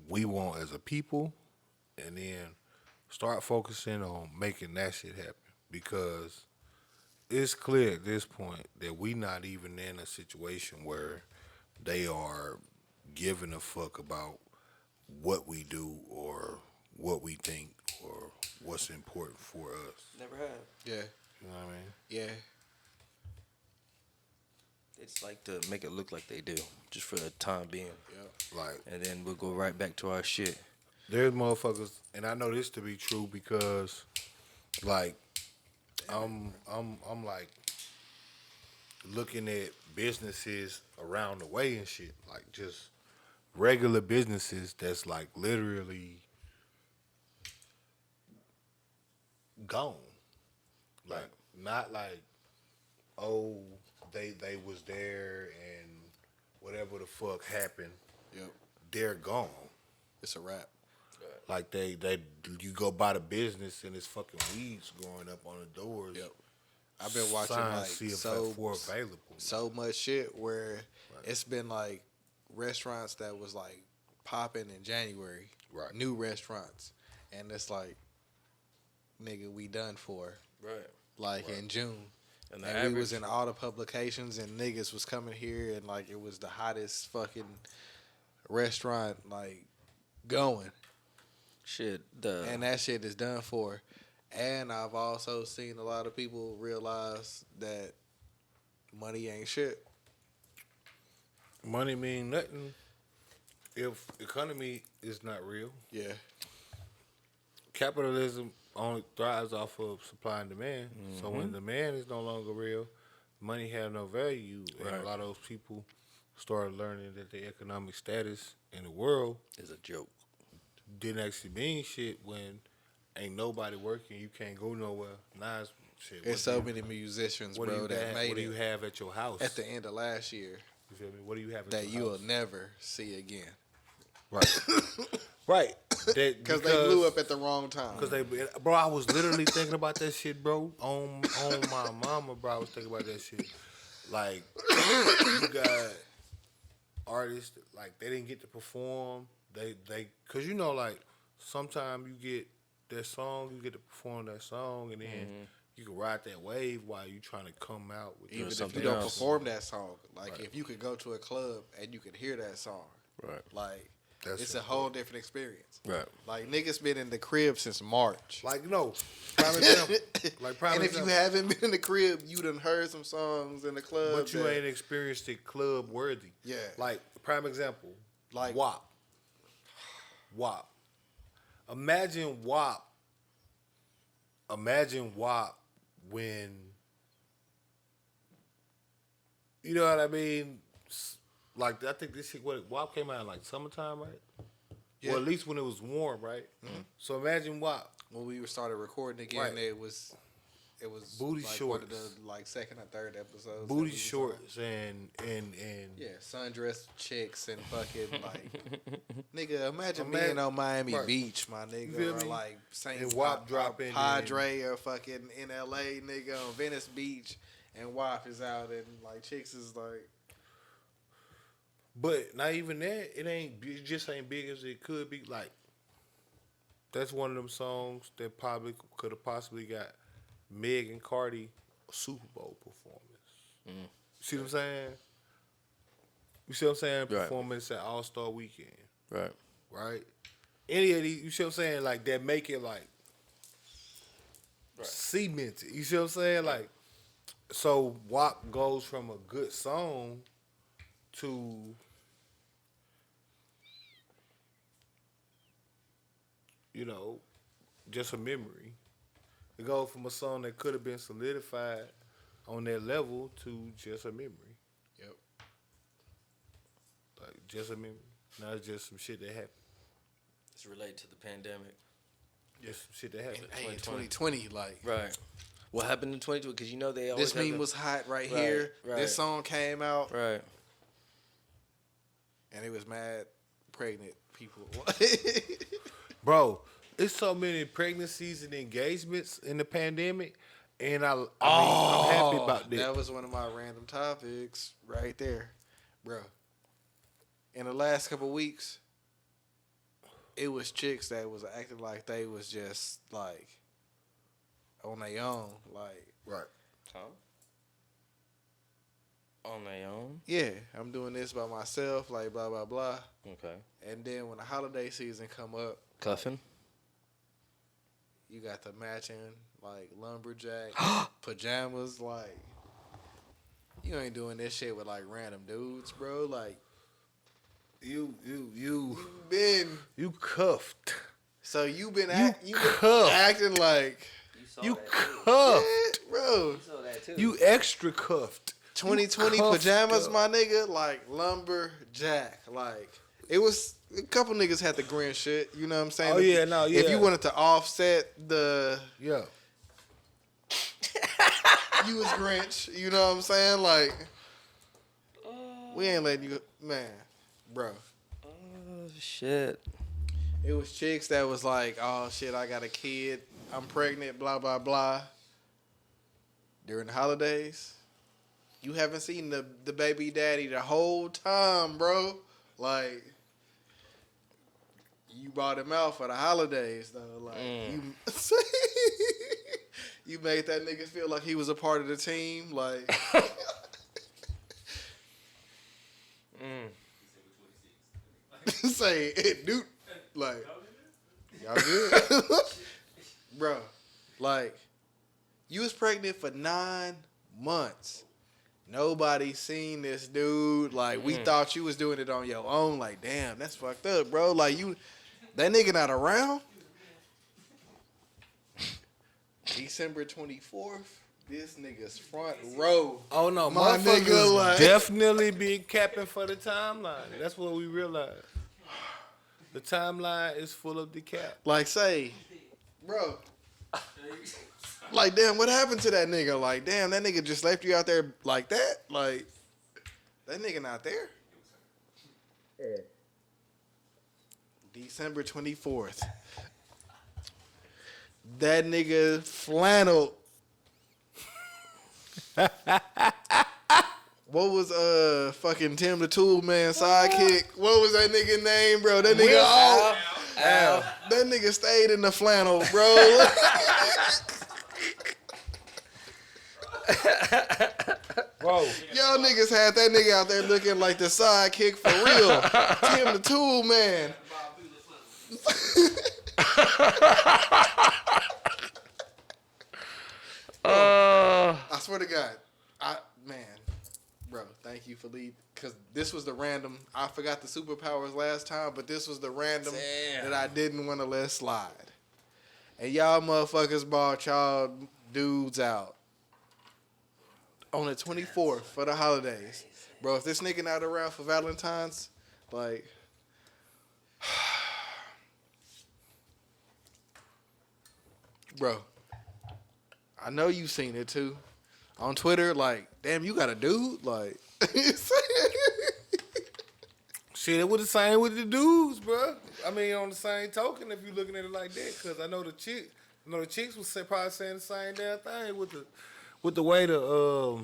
B: we want as a people, and then start focusing on making that shit happen. Because it's clear at this point that we not even in a situation where they are giving a fuck about what we do or what we think or what's important for us.
E: Never have.
C: Yeah.
B: You know what I mean?
C: Yeah.
E: It's like to make it look like they do, just for the time being.
C: Yep.
B: Like,
E: And then we'll go right back to our shit.
B: There's motherfuckers, and I know this to be true because, like, I'm like looking at businesses around the way and shit, like just regular businesses that's like literally gone. Like not like, oh, they was there and whatever the fuck happened.
C: Yep.
B: They're gone.
C: It's a wrap.
B: Like they you go by the business and it's fucking weeds growing up on the doors.
C: Yep. I've been watching
B: Signs
C: like
B: see if
C: so
B: for available.
C: so much shit where it's been like restaurants that was like popping in January.
B: Right.
C: New restaurants. And it's like, nigga, we done for.
E: Right.
C: Like in June.
E: And
C: And we was in all the publications and niggas was coming here and like it was the hottest fucking restaurant like going.
E: Shit,
C: And that shit is done for. And I've also seen a lot of people realize that money ain't shit.
B: Money mean nothing if economy is not real.
C: Yeah.
B: Capitalism only thrives off of supply and demand. So when demand is no longer real, money has no value. And a lot of those people started learning that their economic status in the world
E: is a joke.
B: didn't actually mean shit when ain't nobody working. You can't go nowhere. Now it's shit.
C: There's so many musicians,
B: What do
C: bro,
B: you
C: that
B: have,
C: made
B: what do you
C: it
B: have at your house?
C: at the end of last year
B: You feel me? What do you have at
C: that
B: your
C: you will
B: house?
C: never see again.
B: Right. Right.
C: Because they blew up at the wrong time.
B: Because bro, I was literally thinking about that shit, bro. On my mama, bro, I was thinking about that shit. Like, you got artists like they didn't get to perform. They because you know like sometimes you get that song, you get to perform that song, and then you can ride that wave while you trying to come out with
C: Even if
E: something
C: you don't
E: else.
C: perform that song, like if you could go to a club and you could hear that song,
E: Right.
C: like
B: That's
C: it's
B: it.
C: a whole different experience.
E: Right.
C: Like niggas been in the crib since March.
B: Like prime example. Like prime
C: And if
B: example.
C: you haven't been in the crib, you done heard some songs in the club.
B: But you
C: that-
B: ain't experienced it club worthy.
C: Yeah.
B: Like prime example.
C: Like-
B: WAP. WAP. Imagine WAP. Imagine WAP when you know what I mean. Like I think this shit. What WAP came out in like summertime, right?
C: Yeah.
B: Well, at least when it was warm, right? So imagine WAP.
C: when we started recording again,
B: Right.
C: it was
B: Booty
C: like
B: shorts.
C: one of the like second or third episodes. that
B: Booty
C: we was on.
B: shorts and
C: Yeah, sundress chicks and fucking like nigga. Imagine
B: Man,
C: being on Miami
B: right.
C: Beach, my
B: You
C: nigga,
B: feel
C: or
B: me?
C: like Saint
B: And WAP dropping
C: Padre, or fucking in LA, nigga, on Venice Beach, and WAP is out, and like chicks is like,
B: But not even that. It just ain't big as it could be. Like, that's one of them songs that probably could have possibly got Meg and Cardi a Super Bowl performance. See what I'm saying? You see what I'm saying?
E: Right.
B: Performance at All-Star Weekend,
E: Right.
B: right? Any of these, you see what I'm saying? Like, that make it like cemented. You see what I'm saying? Like, so WAP goes from a good song to just a memory. It goes from a song that could have been solidified on that level to just a memory.
C: yep.
B: Like, just a memory. Now it's just some shit that happened.
E: It's related to the pandemic.
B: Just some shit that happened.
C: Hey, in 2020, like
E: Right. What happened in 2020? Because you know they always
C: this
E: have
C: meme
E: the-
C: was hot right
E: Right,
C: here.
E: right.
C: This song came out,
E: Right.
C: and it was mad pregnant people.
B: Bro, it's so many pregnancies and engagements in the pandemic, and I'm happy about that.
C: That was one of my random topics right there, bro. In the last couple weeks, it was chicks that was acting like they was just like on their own, like
B: Right.
E: On their own.
C: yeah, I'm doing this by myself, like blah blah blah.
E: Okay.
C: And then when the holiday season come up,
E: Cuffing.
C: you got the matching like lumberjack pajamas, like you ain't doing this shit with like random dudes, bro. Like
B: You
C: been
B: cuffed.
C: so you been
B: cuffed.
C: acting like
B: You cuffed.
C: yeah, bro.
B: You extra cuffed.
C: 2020
B: cuffed
C: pajamas,
B: up.
C: my nigga, like lumberjack. Like it was a couple niggas had the green shit. You know what I'm saying?
B: Oh, yeah, no,
C: If
B: yeah.
C: you wanted to offset the
B: Yeah.
C: you was Grinch. You know what I'm saying? Like we ain't letting you, man, bro.
E: Oh shit.
C: It was chicks that was like, oh shit, I got a kid, I'm pregnant, blah blah blah. During the holidays, you haven't seen the baby daddy the whole time, bro. Like, you brought him out for the holidays, though. Like, you made that nigga feel like he was a part of the team. Like, say it, dude. Like, y'all good, bro? Like, you was pregnant for 9 months. Nobody seen this dude. Like, we thought you was doing it on your own. Like, damn, that's fucked up, bro. Like, that nigga not around. December 24th, this nigga's front row.
B: Oh no,
C: My
B: motherfuckers
C: nigga, like-
B: definitely be capping for the timeline. That's what we realized. The timeline is full of the cap.
C: Like, say, bro. Like, damn, what happened to that nigga? Like, damn, that nigga just left you out there like that? Like, that nigga not there? December 24th. That nigga flannel. What was fucking Tim the Tool Man sidekick? What was that nigga name, bro? That nigga
E: Al.
C: That nigga stayed in the flannel, bro.
B: Bro,
C: Y'all niggas had that nigga out there looking like the sidekick for real. Tim the Tool Man. I swear to God, bro, thank you for leaving. Because this was the random, I forgot the superpowers last time, but this was the random
E: Damn.
C: that I didn't want to let slide. And y'all motherfuckers bought y'all dudes out on the 24th for the holidays. Bro, if this nigga not around for Valentine's, like, bro, I know you seen it too. On Twitter, like, damn, you got a dude? Like,
B: shit, it was the same with the dudes, bro. I mean, on the same token, if you looking at it like that, because I know the chicks was probably saying the same damn thing with the way the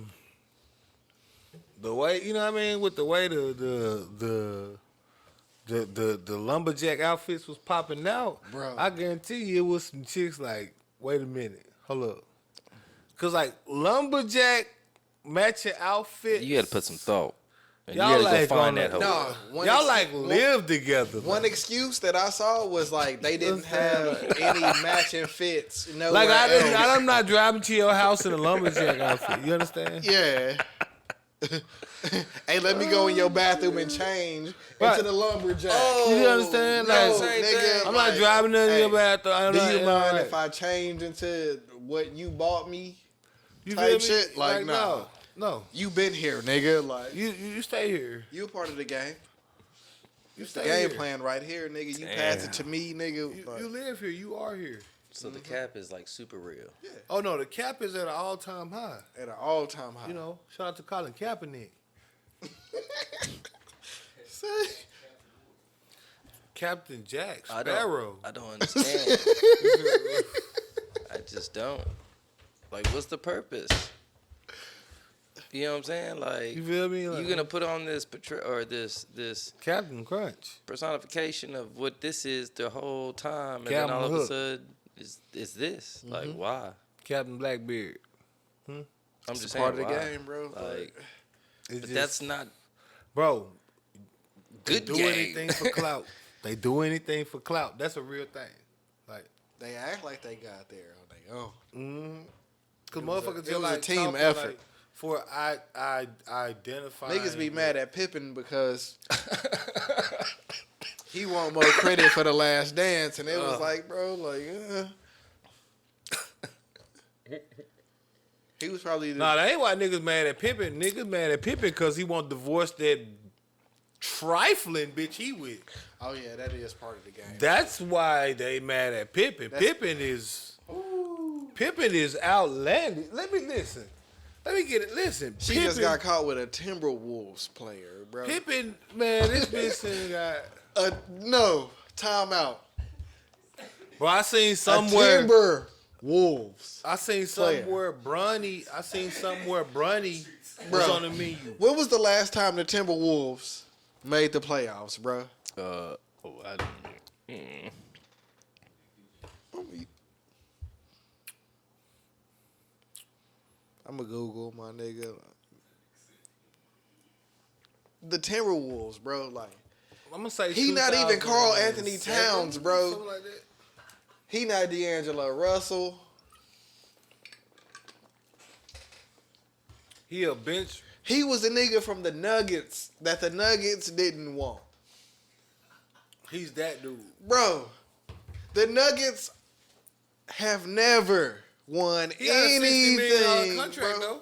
B: way, you know what I mean, with the way the lumberjack outfits was popping out,
C: Bro.
B: I guarantee you it was some chicks like, wait a minute, hold up. Cause like lumberjack matching outfits.
E: You had to put some thought. And
B: Y'all
E: you had to
B: like
E: go find
B: gonna-
E: that hoe.
C: no, one
B: Y'all
C: ex-
B: like
C: one-
B: live together.
C: One excuse that I saw was like they didn't have any matching fits. Nowhere
B: Like
C: else.
B: I'm not driving to your house in a lumberjack outfit. You understand?
C: Yeah. Hey, let me go in your bathroom and change
B: Right.
C: into the lumberjack.
B: You understand?
C: No,
B: Like,
C: nigga,
B: I'm
C: like,
B: not driving into
C: hey,
B: your bathroom.
C: Do you mind if I change into what you bought me?
B: you
C: type
B: feel me?
C: shit? Like, nah.
B: no.
C: You been here, nigga. Like,
B: You stay here.
C: you a part of the game.
B: You
C: The
B: stay
C: game
B: here.
C: plan right here, nigga. You
E: Damn.
C: pass it to me, nigga.
B: You live here. You are here.
E: So the cap is like super real.
B: Oh no, the cap is at an all-time high.
C: At an all-time high.
B: You know, shout out to Colin Kaepernick. Captain Jack Sparrow.
E: I don't understand. I just don't. Like, what's the purpose? You know what I'm saying? Like,
B: You feel me? Like,
E: you gonna put on this this
B: Captain Crunch.
E: personification of what this is the whole time, and
B: Captain
E: then all of
B: Hook.
E: a sudden it's this. Like, why?
B: Captain Blackbeard.
E: I'm
C: It's
E: just
C: a part
E: saying,
C: of the
E: why?
C: game, bro.
E: Like,
B: It's
E: but
B: just-
E: that's not
B: bro.
E: good
B: Do
E: game.
B: anything for clout. They do anything for clout. That's a real thing. Like,
C: They act like they got there on their own.
B: cause
C: It was a-
B: motherfuckers
C: it
B: just
C: was a
B: like
C: team
B: talking,
C: effort.
B: Like, for I identify.
C: Niggas be mad at Pippen because he want more credit for the Last Dance, and it was like, bro, like, he was probably
B: Nah, that ain't why niggas mad at Pippen. Niggas mad at Pippen because he want to divorce that trifling bitch he with.
C: Oh yeah, that is part of the game.
B: That's why they mad at Pippen. Pippen is outlandish. Let me listen. Let me get it. Listen,
C: She
B: Pippen,
C: just got caught with a Timberwolves player, bro.
B: Pippen, man, this bitch got.
C: No, timeout.
B: Bro, I seen
C: A
B: somewhere.
C: Timberwolves.
B: I seen somewhere Bronny. was
C: Bro.
B: on the menu.
C: When was the last time the Timberwolves made the playoffs, bro? I'm gonna Google my nigga. The Timberwolves, bro. Like,
B: I'm gonna say
C: he not even Karl Anthony
B: 2007,
C: Towns, bro.
B: something like that.
C: He not D'Angelo Russell.
B: He a bench.
C: He was a nigga from the Nuggets that the Nuggets didn't want.
B: He's that dude.
C: Bro, the Nuggets have never won
B: He got a $60 million
C: anything,
B: contract
C: bro.
B: though.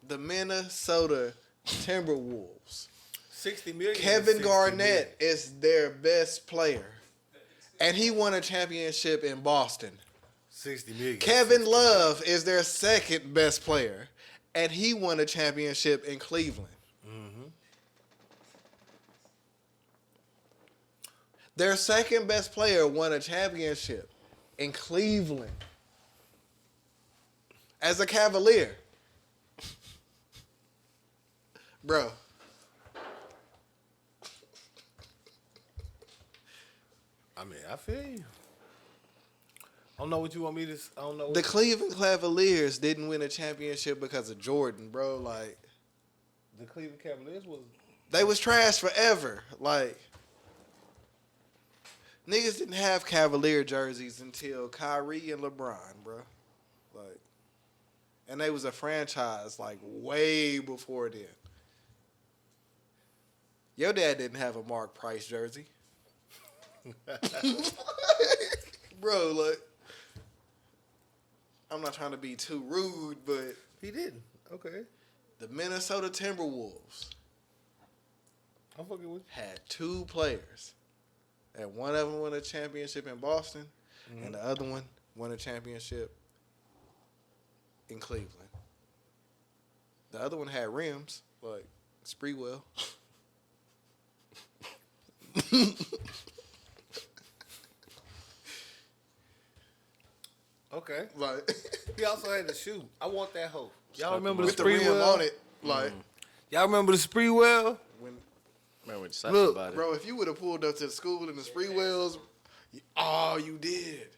C: The Minnesota Timberwolves.
B: 60 million.
C: Kevin
B: 60
C: Garnett
B: million.
C: is their best player. And he won a championship in Boston.
B: 60 million.
C: Kevin Love is their second best player. And he won a championship in Cleveland. Their second best player won a championship in Cleveland as a Cavalier. Bro.
B: I mean, I feel you. I don't know what you want me to. I don't know. What
C: The Cleveland Cavaliers didn't win a championship because of Jordan, bro. Like,
B: the Cleveland Cavaliers was.
C: they was trash forever. Like, niggas didn't have Cavalier jerseys until Kyrie and LeBron, bro. Like, and they was a franchise like way before then. Your dad didn't have a Mark Price jersey. Bro, like, I'm not trying to be too rude, but
B: He didn't. Okay.
C: the Minnesota Timberwolves
B: I'm fucking with you.
C: had two players. And one of them won a championship in Boston, and the other one won a championship in Cleveland. The other one had rims, like Spreewell.
B: Okay.
C: Like,
B: He also had the shoe. I want that hoe. Y'all remember the
C: with the rim
B: Spreewell?
C: on it. Like,
B: Y'all remember the Spreewell?
C: when,
E: Man, we just
B: Look,
E: about it.
C: bro, if you would have pulled up to the school in the Spreewells, you did.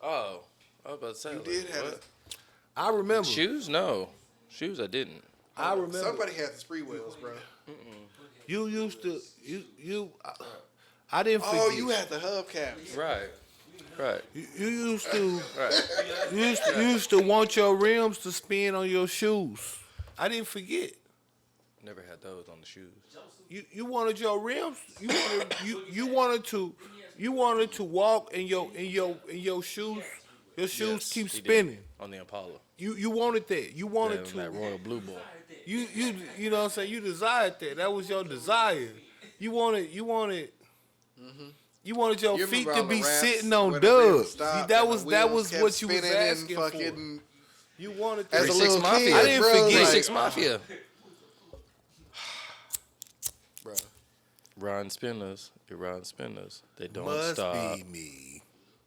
E: Oh, I was about to say.
C: You
E: like,
C: did have
E: what?
C: it.
B: I remember.
E: Shoes? No. Shoes I didn't.
B: I remember.
C: Somebody had the Spreewells, bro.
B: You used to. I didn't forget.
C: Oh, you had the hubcaps.
E: Right. Right.
B: You used to.
E: Right.
B: You used to want your rims to spin on your shoes. I didn't forget.
E: Never had those on the shoes.
B: You wanted your rims. You wanted to walk in your shoes. Your shoes
E: Yes,
B: keep
E: he did.
B: spinning.
E: On the Impala.
B: You wanted that. You wanted
E: That,
B: to.
E: that Royal Blue Boy.
B: You know what I'm saying? You desired that. That was your desire. You wanted you wanted your
C: You
B: feet
C: remember
B: to
C: all the
B: be
C: raps
B: sitting on
C: where the rims
B: Dubz.
C: stopped
B: That
C: and
B: was
C: the
B: that
C: wheels
B: was
C: kept
B: what you was
C: spinning and
B: asking for.
C: fucking
B: You wanted
C: as
B: that.
C: a little
E: 3-6 Mafia.
C: kid,
B: I didn't
C: bro,
B: forget.
C: like,
E: 3-6 Mafia.
C: bro.
E: Ron Spinners. Your Ron Spinners. They don't
B: Must
E: stop.
B: be me.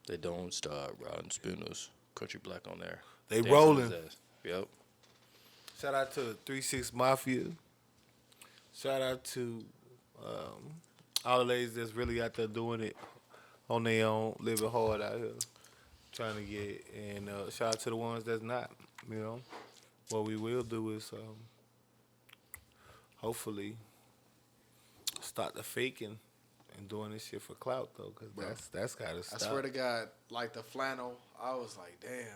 E: They don't stop. Ron Spinners. Country Black on there.
B: They
E: Dancing
B: rolling.
E: his ass. Yep.
B: Shout out to 3-6 Mafia. Shout out to all the ladies that's really out there doing it on their own, living hard out here, trying to get. And shout out to the ones that's not. You know, what we will do is hopefully start the faking and doing this shit for clout though, because that's gotta
C: I
B: stop.
C: swear to God, like the flannel, I was like, damn,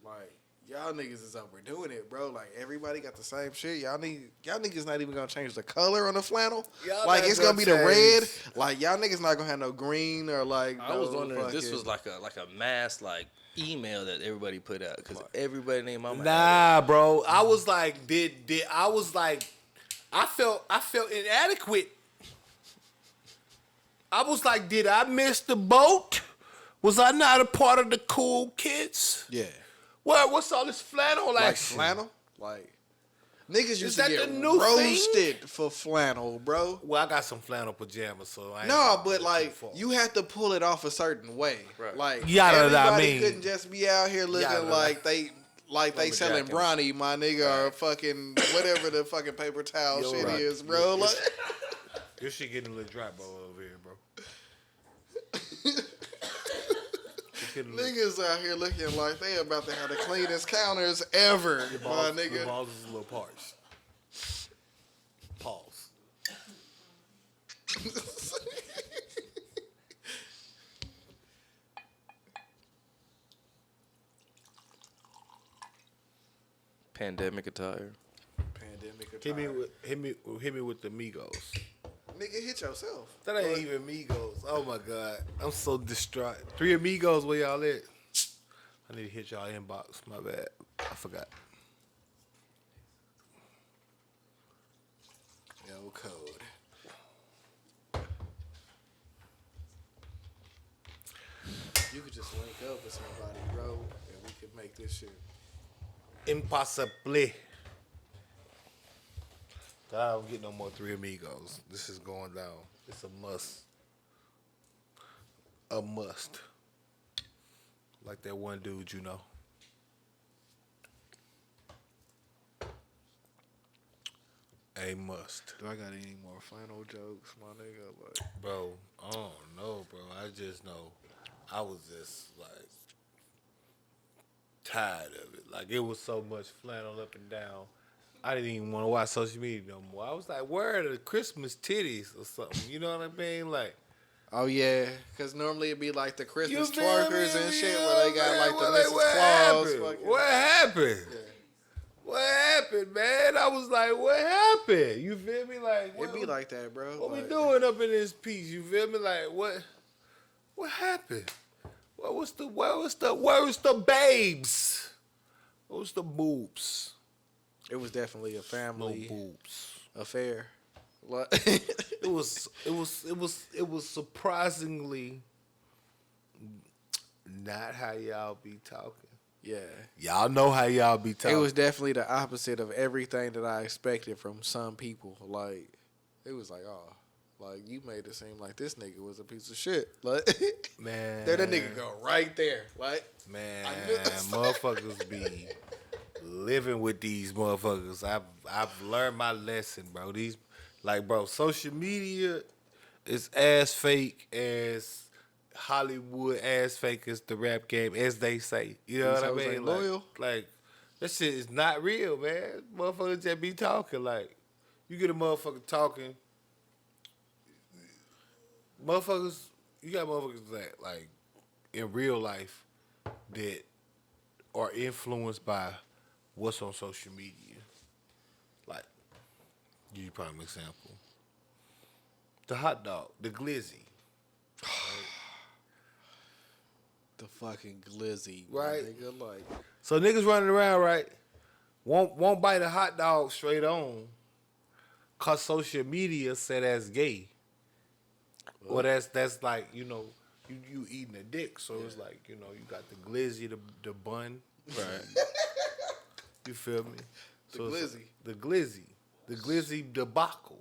C: like y'all niggas is overdoing it, bro. Like everybody got the same shit. Y'all niggas not even gonna change the color on the flannel.
B: Y'all
C: Like
B: not
C: it's gonna be the
B: gonna
C: red.
B: change.
C: Like y'all niggas not gonna have no green or like.
E: I was
C: no
E: wondering if this
C: fucking-
E: was like a mass like email that everybody put out because everybody named mama.
B: Nah, bro. I was like, I felt inadequate. I was like, did I miss the boat? Was I not a part of the cool kids?
C: Yeah.
B: What's all this flannel
C: Like
B: action?
C: flannel? Like niggas used to
B: that
C: get
B: the new
C: roasted for flannel, bro.
B: Well, I got some flannel pajamas, so I ain't
C: No,
B: gonna
C: but
B: go
C: like
B: too far.
C: you had to pull it off a certain way.
E: Right.
C: Like
B: Yada, I
C: everybody
B: mean.
C: couldn't just be out here looking
B: Yada.
C: like they selling
B: Lumberjacking.
C: brawny, my nigga, or fucking whatever the fucking paper towel
B: Yo,
C: shit
B: right.
C: is, bro. Like,
B: This shit getting a little dry, bro, over here, bro.
C: niggas out here looking like they about to have the cleanest counters ever, my
B: Your
C: nigga.
B: balls is a little parched. Pause.
E: Pandemic attire.
C: Pandemic
B: Hit me
C: attire.
B: hit me with the Migos.
C: Nigga, hit yourself.
B: That ain't even Migos. Oh my god, I'm so distraught. 3 Amigos, where y'all at? I need to hit y'all inbox. My bad, I forgot.
C: Yo, code. You could just link up with somebody, bro, and we could make this shit.
B: Impossible. I don't get no more 3 Amigos. This is going down. It's a must. A must. Like that one dude, you know. A must.
C: Do I got any more final jokes, my nigga? Like,
B: Bro, I don't know, bro. I just know I was just like tired of it. Like it was so much flannel up and down. I didn't even want to watch social media no more. I was like, where are the Christmas titties or something? You know what I mean? Like,
C: oh yeah, because normally it'd be like the Christmas
B: you feel
C: twerkers
B: me?
C: and shit
B: You
C: where they got like the Mrs.
B: what
C: Claus.
B: happened?
C: fucking-
B: What happened?
C: Yeah.
B: What happened, man? I was like, what happened? You feel me? Like,
C: It be like that, bro.
B: what we
C: Like,
B: doing up in this piece? You feel me? Like, what happened? Where was the babes? What was the boobs?
C: It was definitely a
B: No
C: family
B: boobs.
C: affair. Like,
B: It was surprisingly not how y'all be talking.
C: yeah.
B: Y'all know how y'all be talking.
C: It was definitely the opposite of everything that I expected from some people. Like, it was like, oh, like you made it seem like this nigga was a piece of shit. Like,
B: man.
C: there that nigga go right there. Like,
B: Man,
C: I knew this.
B: motherfuckers be living with these motherfuckers. I've learned my lesson, bro. These, like, bro, social media is as fake as Hollywood, as fake as the rap game, as they say. You know
C: These
B: what I
C: hoes
B: mean?
C: ain't loyal.
B: Like, that shit is not real, man. Motherfuckers just be talking. Like, you get a motherfucker talking. Motherfuckers, you got motherfuckers that, like, in real life that are influenced by what's on social media. Like, give you probably an example. The hot dog, the glizzy.
C: the fucking glizzy.
B: Right.
C: Nigga, like,
B: So niggas running around, right? Won't bite a hot dog straight on, cause social media said that's gay. Or that's like, you know, you eating a dick, so it's like, you know, you got the glizzy, the bun. Right. You feel me?
C: The
B: it's
C: glizzy.
B: The glizzy debacle.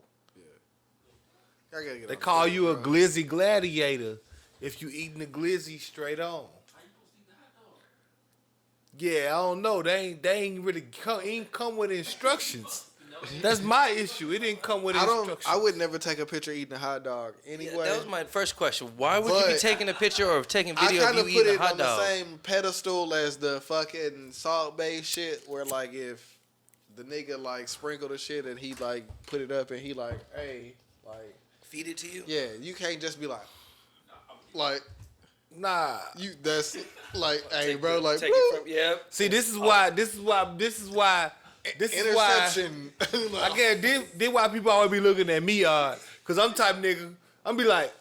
C: I gotta get
B: They
C: on
B: call
C: the
B: you a
C: bro.
B: glizzy gladiator if you eating the glizzy straight on. Yeah, I don't know. They ain't really come with instructions. That's my issue. It didn't come with instructions.
C: I would never take a picture eating a hot dog anyway.
E: Yeah, that was my first question. Why would you be
C: But
E: taking a picture or taking
C: I
E: video of
C: kind
E: you
C: of put
E: eating a
C: it
E: hot
C: on
E: dog?
C: the same pedestal as the fucking Salt Bay shit, where like if the nigga like sprinkled the shit and he like put it up and he like, hey, like,
E: Feed it to you?
C: yeah, you can't just be like,
B: Nah.
C: That's like, hey, bro, like,
E: Take it from, yeah.
B: See, this is why.
C: interception.
B: I can't. This why people always be looking at me odd. Cause I'm type nigga. I'm be like,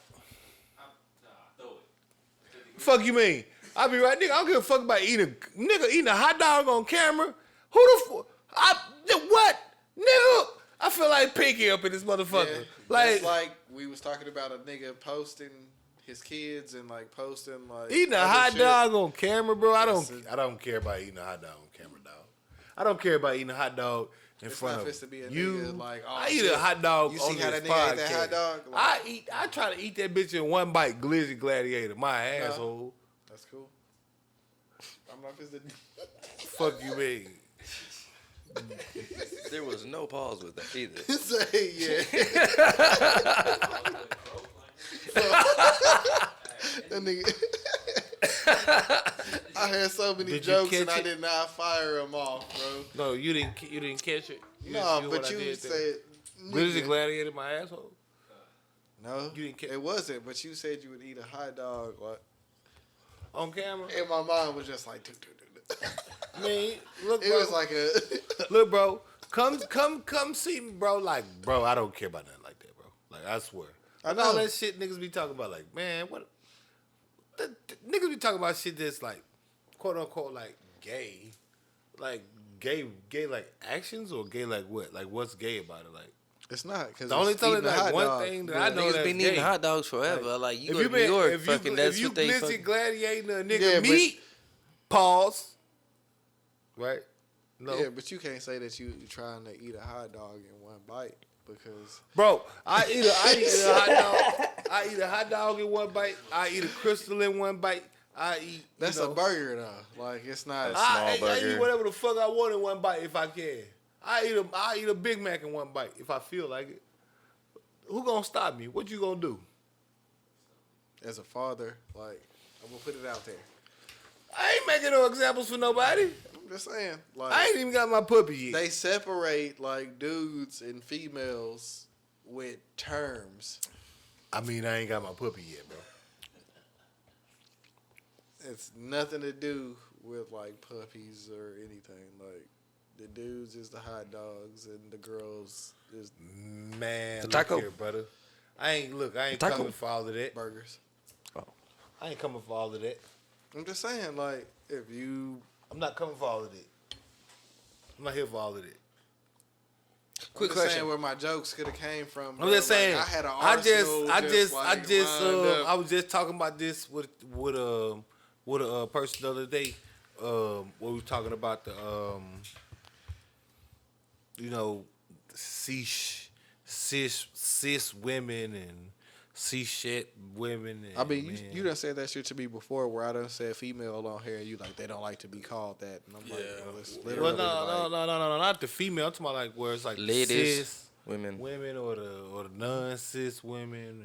B: fuck you mean? I be right, nigga. I don't give a fuck about eating a hot dog on camera. Who the fuck? What, nigga? I feel like Pinky up in this motherfucker.
C: Yeah,
B: like,
C: that's like we was talking about a nigga posting his kids and like posting like
B: eating a
C: other
B: hot
C: shit.
B: dog on camera, bro. I don't care about eating a hot dog on camera, dog. I don't care about eating a hot dog in front of
C: to be a
B: you.
C: nigga like, oh,
B: I eat
C: shit.
B: a hot dog
C: You
B: on
C: see how
B: this
C: that nigga ate that
B: podcast.
C: hot dog? Like,
B: I try to eat that bitch in one bite, glizzy gladiator. My asshole.
C: that's cool. I'm not just
B: Fuck you, mean.
E: There was no pause with that either.
C: say yeah. That nigga. I had so many
B: Did you
C: jokes and
B: catch
C: I
B: it?
C: did not fire them off, bro.
B: No, you didn't catch it. You didn't
C: No,
B: see
C: but
B: what I
C: you
B: did there?
C: said
B: Glizzy
C: nigga.
B: gladiator, my asshole.
C: No,
B: You didn't catch
C: it wasn't. But you said you would eat a hot dog. Like,
B: on camera.
C: and my mind was just like,
B: Man, look,
C: it
B: bro.
C: was like a.
B: Look, bro. Come see me, bro. Like, bro, I don't care about nothing like that, bro. Like, I swear.
C: I
B: Like, all
C: know.
B: that shit niggas be talking about, like, man, what? The niggas be talking about shit that's like, quote unquote, like gay, like like actions or gay like what? Like, what's gay about it? Like,
C: It's not because
B: the only time like one thing that I know
E: Niggas
B: that's
E: been
B: gay.
E: eating hot dogs forever. Like, you
B: If
E: go to New York, fucking, that's
B: if you
E: what they
B: glizzy
E: fucking.
B: gladiating a nigga
C: Yeah, but-
B: meat, pause. Right? No.
C: Yeah, but you can't say that you trying to eat a hot dog in one bite because
B: Bro, I eat a hot dog. I eat a hot dog in one bite. I eat a crystal in one bite. I eat.
C: that's
B: you know,
C: a burger though. Like it's not.
B: I eat
E: burger.
B: whatever the fuck I want in one bite if I can. I eat a Big Mac in one bite if I feel like it. Who gonna stop me? What you gonna do?
C: As a father, like I'm gonna put it out there.
B: I ain't making no examples for nobody.
C: I'm just saying, like
B: I ain't even got my puppy yet.
C: they separate like dudes and females with terms.
B: I mean, I ain't got my puppy yet, bro.
C: It's nothing to do with like puppies or anything. Like the dudes is the hot dogs and the girls is
B: Man, look
E: taco.
B: here, brother. I ain't
E: Taco.
B: coming for all of that.
C: burgers.
B: I ain't coming for all of that.
C: I'm just saying, like if you
B: I'm not coming for all of that. I'm not here for all of that.
E: Quick
C: I'm just
E: question.
C: saying where my jokes could have came from.
B: I'm
C: bro.
B: just saying.
C: Like, I had an
B: I
C: arsenal
B: just,
C: like, lined up.
B: I was just talking about this with a person the other day. Where we were talking about the, you know, cis women and cis women. And,
C: I mean,
B: man.
C: you done said that shit to me before, where I done said female on here, and you like they don't like to be called that, and I'm like, well, it's literally
B: Well,
C: like,
B: no, not the female. I'm talking about like where it's like
E: Ladies,
B: cis
E: women.
B: or the non-cis women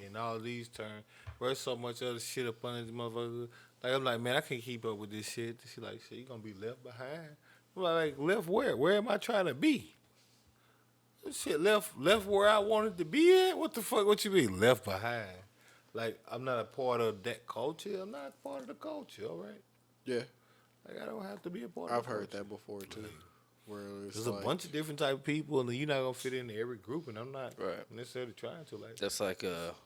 B: and all these terms. There's so much other shit up under these motherfuckers. Like I'm like, man, I can't keep up with this shit. She like, shit, you gonna be left behind. I'm like, left where? Where am I trying to be? Shit, left where I wanted to be at? What the fuck? What you mean left behind? Like I'm not a part of that culture. I'm not part of the culture. All right.
C: yeah,
B: Like I don't have to be a part.
C: I've
B: of the
C: heard
B: culture.
C: that before too. Where it's
B: There's
C: like,
B: a bunch of different type of people, and you're not gonna fit into every group, and I'm not
E: Right.
B: necessarily trying to. Like,
E: That's like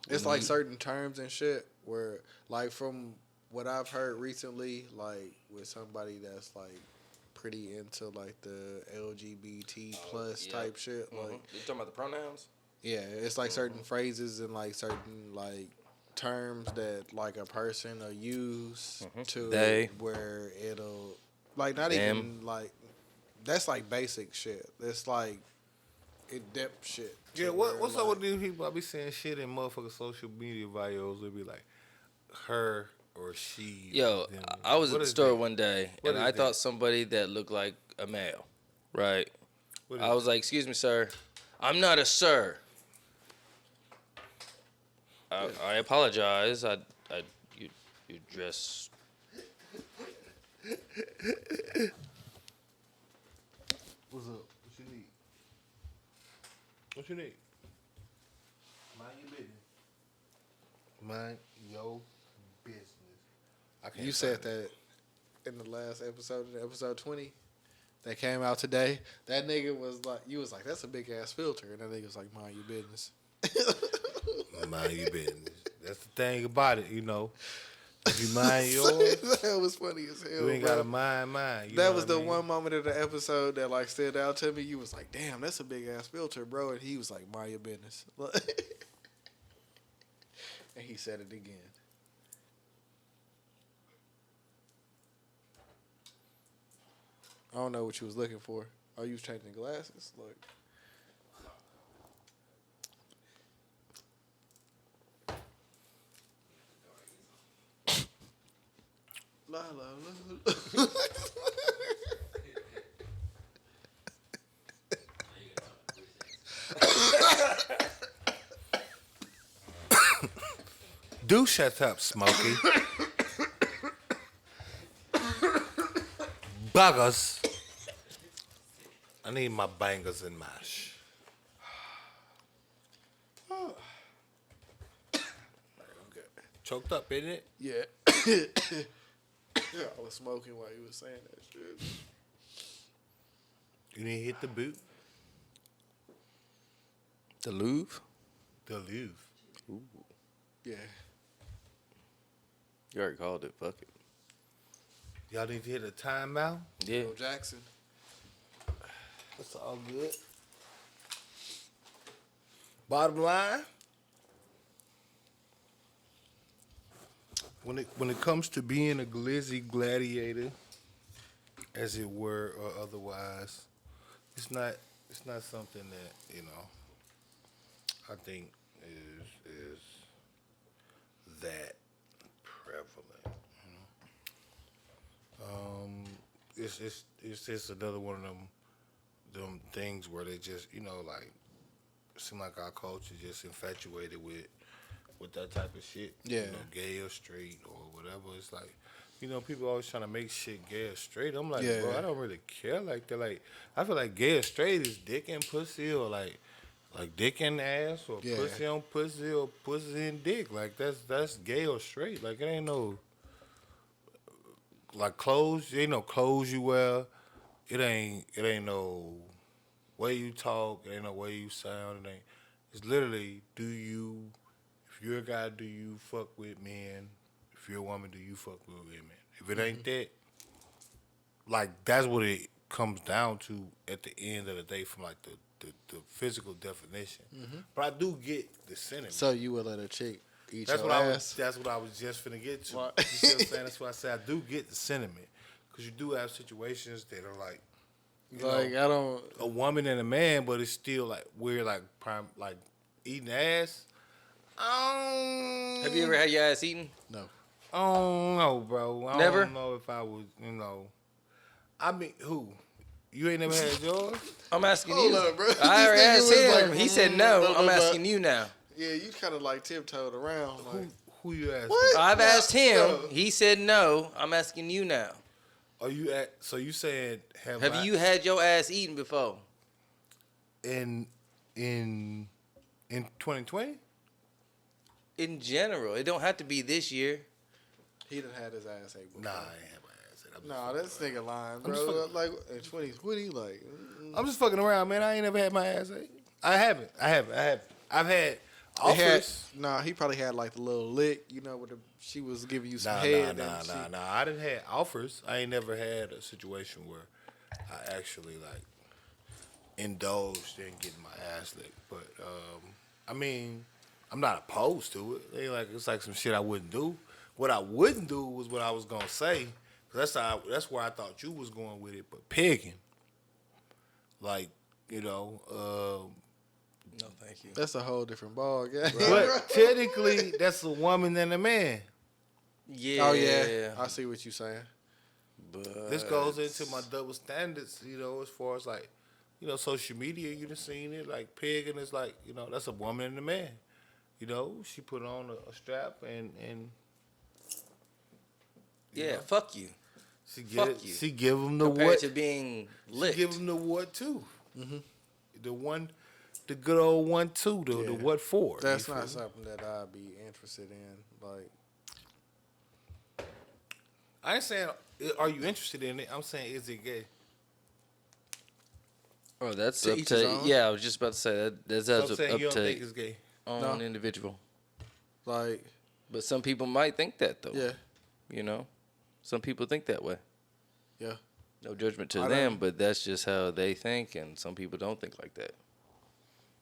C: It's like certain terms and shit where, like, from what I've heard recently, like with somebody that's like pretty into like the LGBT plus
E: yeah.
C: type shit, like
E: You talking about the pronouns?
C: yeah, it's like certain phrases and like certain like terms that like a person will use to
E: They.
C: where it'll like not
E: Them.
C: even like that's like basic shit. It's like in depth shit.
B: yeah,
C: to
B: what's
C: where,
B: up
C: like,
B: with these people? I be saying shit in motherfucking social media bios. They be like, her or she.
E: Yo,
B: them.
E: I was
B: What
E: at the
B: is
E: store
B: that?
E: one day,
B: What
E: and
B: is
E: I
B: that?
E: thought somebody that looked like a male, right?
B: What
E: I
B: is
E: was like, excuse me, sir. I'm not a sir. I apologize. You dress.
B: What's up? What you need? What you need? Mind your business. Mind your business.
C: You said that in the last episode, in episode 20, that came out today. That nigga was like, you was like, that's a big ass filter, and that nigga was like, mind your business.
B: Mind your business. That's the thing about it, you know. If you mind yours,
C: That was funny as hell.
B: you ain't
C: bro.
B: gotta mind mine. You
C: That
B: know
C: was
B: what
C: the
B: I mean?
C: one moment of the episode that like stood out to me. You was like, damn, that's a big ass filter, bro. And he was like, mind your business. And he said it again. I don't know what you was looking for. Oh, you was changing glasses? Like, la la la.
B: Do shut up, Smokey. Buggers. I need my bangers and mash.
C: I'm good.
B: Choked up, isn't it?
C: Yeah. I was smoking while you was saying that shit.
B: You need to hit the boot.
E: The Louvre?
B: The Louvre.
C: Yeah.
E: You already called it. Fuck it.
B: Y'all need to hit a timeout.
E: Yeah.
C: Joe Jackson.
B: That's all good. Bottom line, when it comes to being a glizzy gladiator, as it were, or otherwise, it's not something that, you know, I think is that prevalent. It's just another one of them things where they just, you know, like, it seem like our culture just infatuated with that type of shit.
C: Yeah.
B: You know, gay or straight or whatever. It's like, you know, people always trying to make shit gay or straight. I'm like,
C: Yeah.
B: bro, I don't really care like that. Like, I feel like gay or straight is dick and pussy, or like dick and ass, or
C: Yeah.
B: pussy on pussy, or pussy and dick. Like, that's gay or straight. Like, it ain't no, like, clothes. Ain't no clothes you wear. It ain't no way you talk. It ain't no way you sound. It ain't. It's literally, if you're a guy, do you fuck with men? If you're a woman, do you fuck with women? If it ain't that, like, that's what it comes down to at the end of the day, from like the physical definition. But I do get the sentiment.
C: So you would let a chick eat
B: That's
C: your
B: what
C: ass?
B: that's what I was just finna get to.
C: Why?
B: You see what I'm saying? That's why I say I do get the sentiment, because you do have situations that are like, you
C: Like,
B: know,
C: I don't...
B: a woman and a man, but it's still like weird, like like eating ass.
E: Have you ever had your ass eaten?
C: No.
B: I don't know, bro. I
E: Never?
B: don't know if I would, you know. I mean, who? You ain't never had yours?
E: I'm asking
C: Hold
E: you.
C: up, bro.
E: I already
C: This nigga
E: asked
C: was
E: him.
C: like,
E: He said no.
C: blah, blah,
E: I'm
C: blah.
E: asking you now.
C: Yeah, you kind of like tiptoed around. Like,
B: Who you asking?
C: What?
E: I've asked him.
C: No.
E: He said no. I'm asking you now.
B: Are you at? So you saying
E: Have
B: I-
E: you had your ass eaten before?
B: in 2020?
E: In general, it don't have to be this year.
C: he done had his ass ate before.
B: Nah, I ain't had my ass. I'm just
C: Nah,
B: fucking
C: this
B: around.
C: nigga lying,
B: I'm just
C: bro.
B: fucking-
C: Like, in 2020, like...
B: I'm just fucking around, man. I ain't never had my ass ate. I haven't. I've had
C: They
B: offers.
C: had, nah, he probably had like the little lick, you know, where she was giving you some head.
B: Nah. I didn't had offers. I ain't never had a situation where I actually like indulged in getting my ass licked. But I mean, I'm not opposed to it. It ain't like it's like some shit I wouldn't do. What I wouldn't do was what I was gonna say. That's where I thought you was going with it. But pigging, like, you know.
E: No, thank you.
C: That's a whole different ball game.
B: But technically, that's a woman and a man.
E: Yeah.
C: Oh, yeah. I see what you're saying.
E: But
B: This goes into my double standards, you know, as far as like, you know, social media, you done seen it. Like, pigging is like, you know, that's a woman and a man. You know, she put on a strap and
E: yeah, fuck you. Fuck you.
B: She give them the
E: Compared
B: what?
E: to being
B: She
E: licked.
B: give them the what too. The good old 1-2, the
C: Yeah.
B: what for?
C: That's
B: you
C: not
B: feel me?
C: something that I'd be interested in. Like,
B: I ain't saying are you interested in it. I'm saying is it gay?
E: Oh, that's
C: To
E: up
C: each his
E: to.
C: own.
E: Yeah, I was just about to say that's
B: So I'm
E: up
B: saying you don't think
E: to
B: it's gay.
E: own
C: No.
E: individual.
C: Like,
E: But some people might think that though.
C: yeah,
E: You know, some people think that way.
C: yeah.
E: No judgment to
C: I
E: them,
C: don't-
E: but that's just how they think, and some people don't think like that.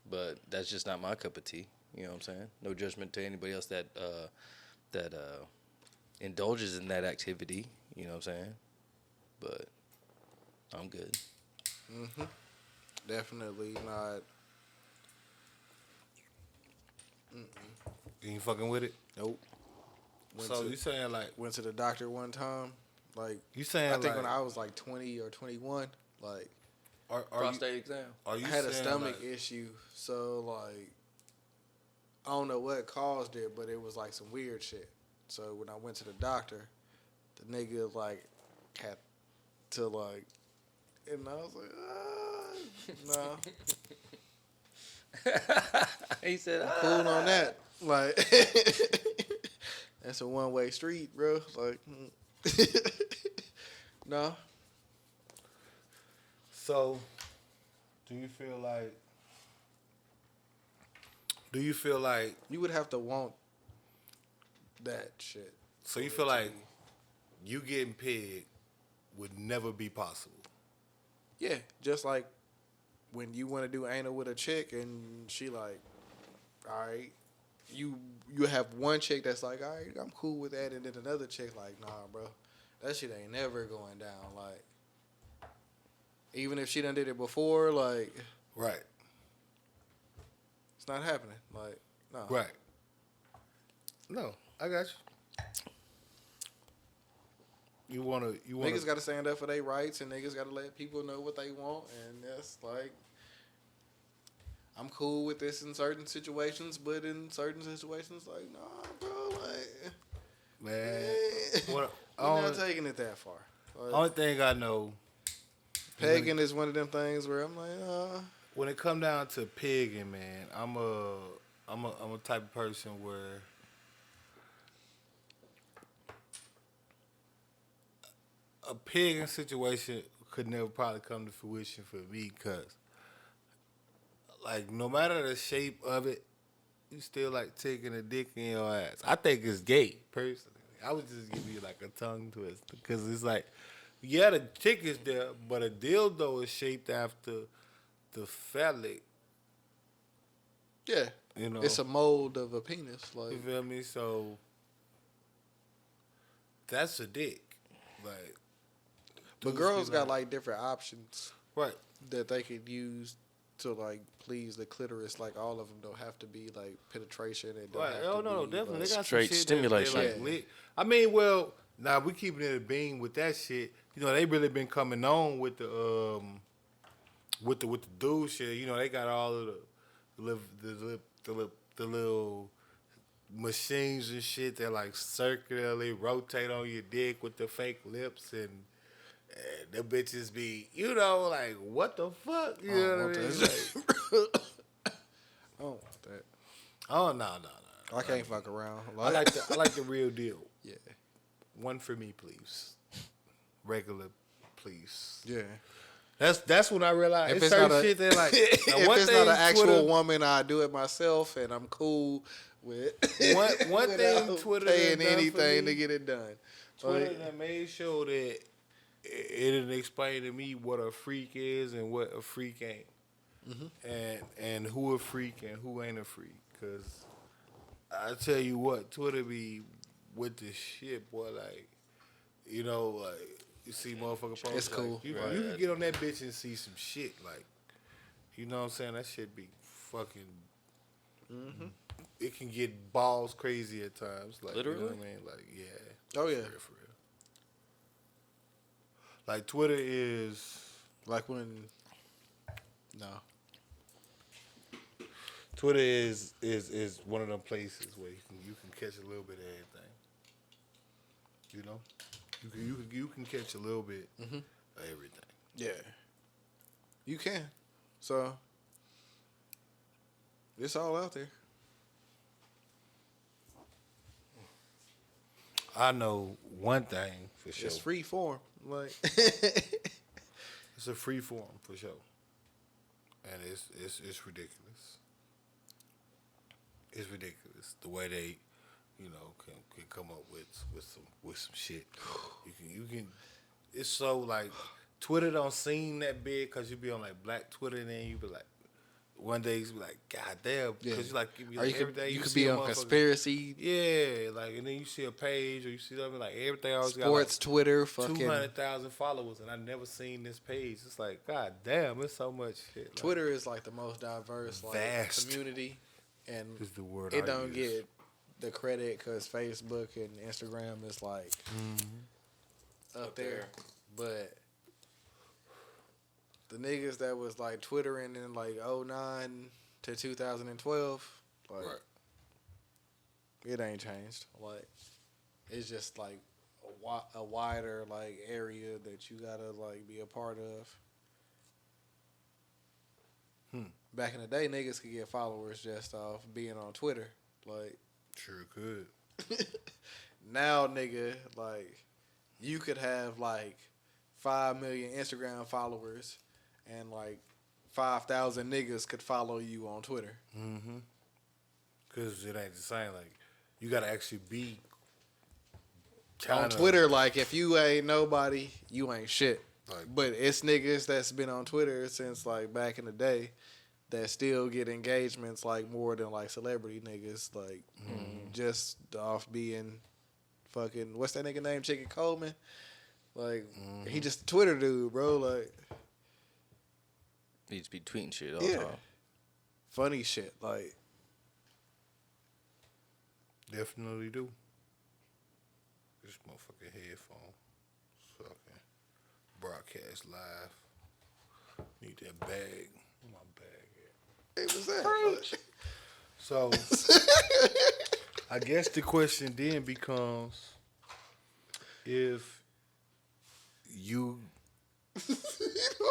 E: But that's just not my cup of tea. You know what I'm saying? No judgment to anybody else that indulges in that activity. You know what I'm saying? But I'm good.
C: Definitely not.
B: You ain't fucking with it.
C: Nope. Went
B: So
C: to-
B: you saying like
C: Went to the doctor one time. Like,
B: you saying
C: I think
B: like
C: when I was like 20 or 21, like,
B: are
E: Prostate exam.
B: you
C: I had a
B: saying,
C: stomach
B: like,
C: issue. So, like, I don't know what caused it, but it was like some weird shit. So when I went to the doctor, the nigga like had to like, and I was like, no,
E: He said,
C: cool on that. Like, that's a one-way street, bro. Like, no.
B: So, do you feel like
C: You would have to want that shit.
B: so you feel like you getting pegged would never be possible?
C: Yeah, just like when you want to do anal with a chick and she like, all right, you have one chick that's like, all right, I'm cool with that, and then another chick like, nah, bro, that shit ain't never going down. Like, even if she done did it before, like,
B: Right.
C: it's not happening. Like, no.
B: Right. No, I got you. You wanna
C: Niggas got to stand up for their rights, and niggas got to let people know what they want, and that's like, I'm cool with this in certain situations, but in certain situations, like, nah, bro, like,
B: man. What,
C: we're not taking it that far. Like,
B: only thing I know
C: pegging is one of them things where I'm like,
B: when it come down to pigging, man, I'm a type of person where a pigging situation could never probably come to fruition for me, cause like no matter the shape of it, you still like taking a dick in your ass. I think it's gay, personally. I would just give you like a tongue twist, because it's like, yeah, the chick is there, but a dildo is shaped after the phallic.
C: yeah,
B: You know,
C: it's a mold of a penis. Like,
B: you feel me? So that's a dick. Like,
C: but
B: dudes
C: girls
B: be
C: got like different options
B: right.
C: that they could use to like please the clitoris. Like, all of them don't have to be like penetration. It don't
B: Right.
C: have
B: Oh
C: to
B: no,
C: be,
B: definitely.
C: like,
B: They got
E: straight
B: some shit
E: stimulation.
B: That they, like, lit. I mean, well, now we keeping it a bean with that shit. You know, they really been coming on with the dude shit. You know, they got all of the little machines and shit that like circularly rotate on your dick with the fake lips, and the bitches be, you know, like, what the fuck? You know what I mean? Like,
C: I don't want that.
B: oh no.
C: I can't fuck around.
B: I like the real deal.
C: Yeah.
B: One for me, please. Regular, please.
C: Yeah.
B: That's when I realized
C: If
B: it's
C: it's
B: certain
C: not a-
B: shit that like. Now,
C: If
B: one
C: it's
B: thing
C: not an actual
B: Twitter,
C: woman, I do it myself, and I'm cool with
B: One thing
C: without
B: Twitter
C: paying
B: done done for
C: anything
B: me,
C: to get it done.
B: Twitter
C: Like,
B: done made sure that it didn't explain to me what a freak is and what a freak ain't, and who a freak and who ain't a freak. Cause I tell you what, Twitter be with this shit, boy. Like, you know, like, you see motherfucker post.
C: It's cool.
B: Like, you
E: Right.
B: can get on that bitch and see some shit. Like, you know what I'm saying? That shit be fucking. It can get balls crazy at times. Like, you know
E: Literally?
B: what I mean? Like, yeah.
C: oh yeah,
B: For real. Like, Twitter is.
C: like when no,
B: Twitter is one of them places where you can catch a little bit of everything. You know, you can catch a little bit of everything.
C: yeah, you can. So it's all out there.
B: I know one thing for sure.
C: It's free form. Like
B: It's a free form for sure, and it's ridiculous. It's ridiculous the way they, can come up with some shit. You can. It's so like Twitter don't seem that big because you be on like Black Twitter and then you be like. One day you be like, God damn, because you be like every day
C: you could
B: see
C: be
B: a
C: on
B: motherfucker-
C: conspiracy.
B: Yeah, like and then you see a page or you see something like everything always
C: Sports
B: got
C: Twitter,
B: like
C: fucking
B: 200,000 followers and I never seen this page. It's like God damn, it's so much shit. Like,
C: Twitter is like the most diverse
B: Vast.
C: community, and
B: is the word
C: it
B: I
C: don't
B: use.
C: get the credit because Facebook and Instagram is like up there, but the niggas that was like Twittering in like 09 to 2012, like it ain't changed. Like it's just like a wider like area that you gotta like be a part of. Back in the day, niggas could get followers just off being on Twitter. Like
B: Sure could.
C: now, nigga, like you could have like 5 million Instagram followers and like 5,000 niggas could follow you on Twitter.
B: Mm-hmm. Because it ain't the same. Like, you got to actually be
C: On Twitter, like, if you ain't nobody, you ain't shit.
B: Like,
C: But it's niggas that's been on Twitter since, like, back in the day that still get engagements, like, more than, like, celebrity niggas. Like, just off being fucking, what's that nigga name? Chicken Coleman? Like, he just a Twitter dude, bro. Like,
E: He just be tweeting shit all the time.
C: funny shit. Like,
B: definitely do. This motherfucking headphone. Fucking broadcast live. Need that bag. Where my bag at?
C: hey, what's that?
B: So, I guess the question then becomes if you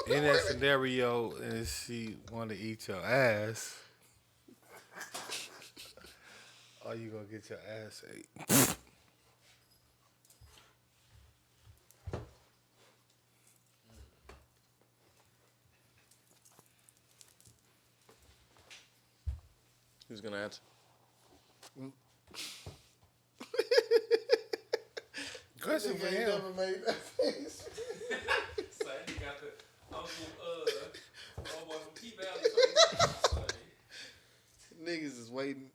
B: in that scenario and she want to eat your ass, are you gonna get your ass ate?
E: Who's gonna answer?
B: Question for him.
C: never made that face.
D: Say, you got the boy from Key Valley.
C: Niggas is waiting.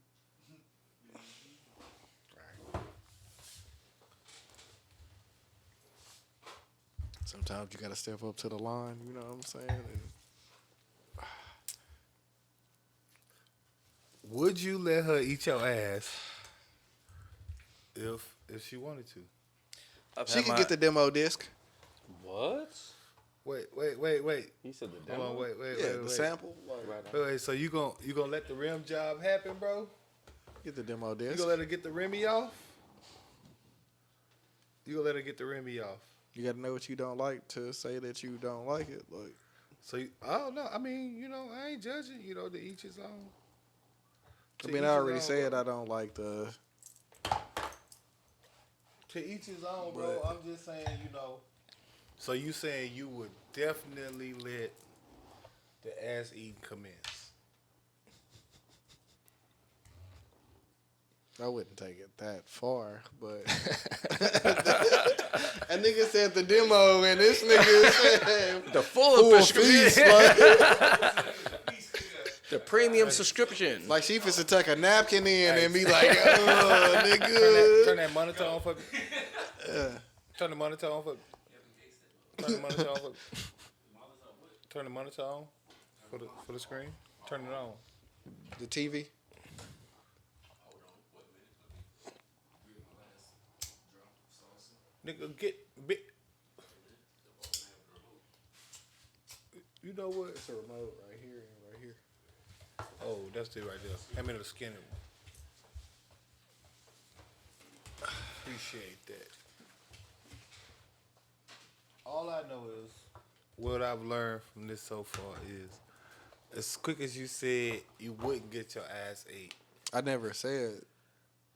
C: Sometimes you gotta step up to the line, you know what I'm saying? And
B: Would you let her eat your ass if she wanted to?
C: she can get the demo disc.
E: What?
B: Wait.
E: He said the
B: Hold on, wait.
C: The
B: wait.
C: sample.
B: Wait, so you gonna let the rim job happen, bro?
C: Get the demo
B: You
C: disc.
B: gonna let her get the Remy off? You gonna let her get the Remy off?
C: You gotta know what you don't like to say that you don't like it. Like,
B: So I don't know. I mean, I ain't judging. To each his own.
C: I mean, I already said I don't like the.
B: To each his own, bro. I'm just saying, So you saying you would definitely let the ass eating commence?
C: I wouldn't take it that far, but a nigga said the demo, and this nigga said
E: The full
C: feast,
E: prescription. The premium subscription.
C: like she finna tuck a napkin in and be like, "Oh, nigga."
B: Turn that monitor on for me. Turn the monitor on for me. Turn the monitor on for me. Turn the monitor on for the screen. Turn it on.
C: The TV.
B: Nigga, get bit. You know what?
C: It's a remote right here and right here.
B: Oh, that's it right there. Hand me the skinny one. Appreciate that. All I know is what I've learned from this so far is as quick as you said you wouldn't get your ass ate.
C: I never said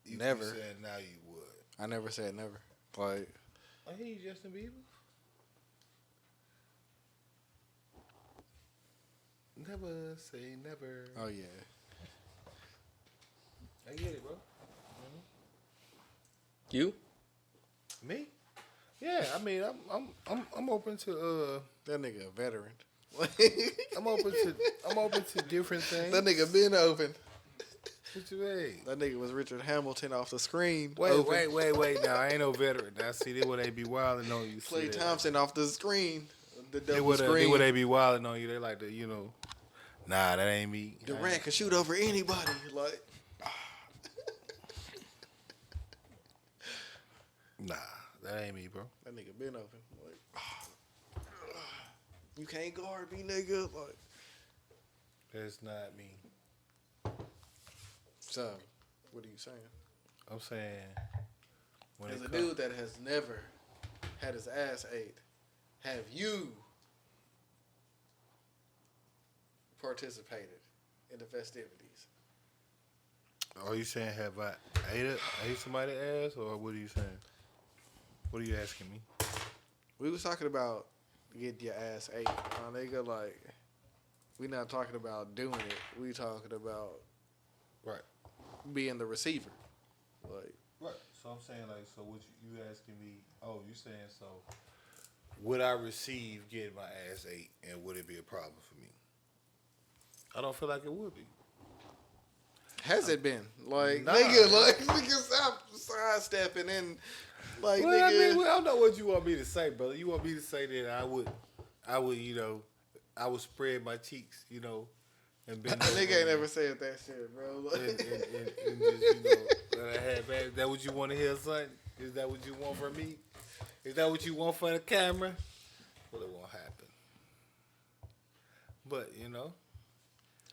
B: You
C: never.
B: said now you would.
C: I never said never. Like,
B: I hear you, Justin Bieber. Never say never.
C: oh yeah.
B: I get it, bro.
E: You?
B: Me? Yeah, I mean, I'm open to
C: That nigga a veteran.
B: I'm open to different things.
C: That nigga been open.
B: What you mean?
C: That nigga was Richard Hamilton off the screen.
B: Wait. Now I ain't no veteran. Now see, they would they be wilding on you.
C: Clay
B: see that.
C: Thompson off the screen. The
B: They
C: double
B: would
C: screen.
B: they be wilding on you. They like to, nah, that ain't me.
C: Durant can shoot over anybody. Like,
B: Nah, that ain't me, bro.
C: that nigga been open. Like, you can't guard me, nigga. Like,
B: That's not me.
C: so, what are you saying?
B: I'm saying when
C: As
B: it
C: a
B: comes,
C: dude that has never had his ass ate, have you participated in the festivities?
B: are you saying have I ate somebody's ass, or what are you saying? What are you asking me?
C: We was talking about getting your ass ate, my nigga. Like, we not talking about doing it. We talking about
B: Right.
C: being the receiver. Like,
B: Right. So I'm saying so what you asking me? Oh, you saying so? Would I receive getting my ass ate, and would it be a problem for me? I don't feel like it would be.
C: has it been? Like,
B: Nah.
C: nigga, stop sidestepping and like,
B: Well, I
C: nigga.
B: mean, I don't know what you want me to say, brother. You want me to say that I would, I would spread my cheeks, and bend over
C: Nigga ain't never said that shit, bro. Like,
B: and just, that I had bad. Is that what you want to hear, son? Is that what you want from me? Is that what you want for the camera? Well, it won't happen. But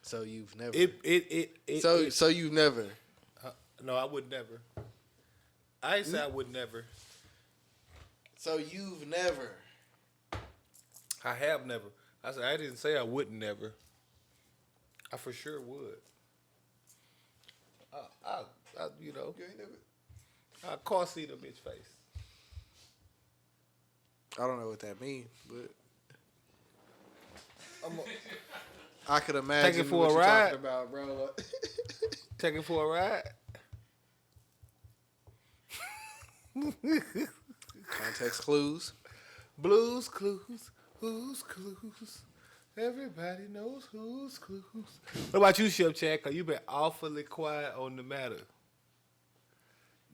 C: so you've never.
B: so
C: you've never.
B: no, I would never. I ain't say I would never.
C: So you've never.
B: I have never. I didn't say I wouldn't never. I for sure would.
C: You ain't never.
B: I'll car seat a bitch face.
C: I don't know what that means, but
B: I'm
C: I could imagine
B: Take it for
C: what
B: a
C: you're
B: ride?
C: talking about, bro.
B: taking for a ride.
C: Context clues.
B: Blues Clues, who's clues? Everybody knows who's clues. What about you, Chef Chad? 'Cause you been awfully quiet on the matter.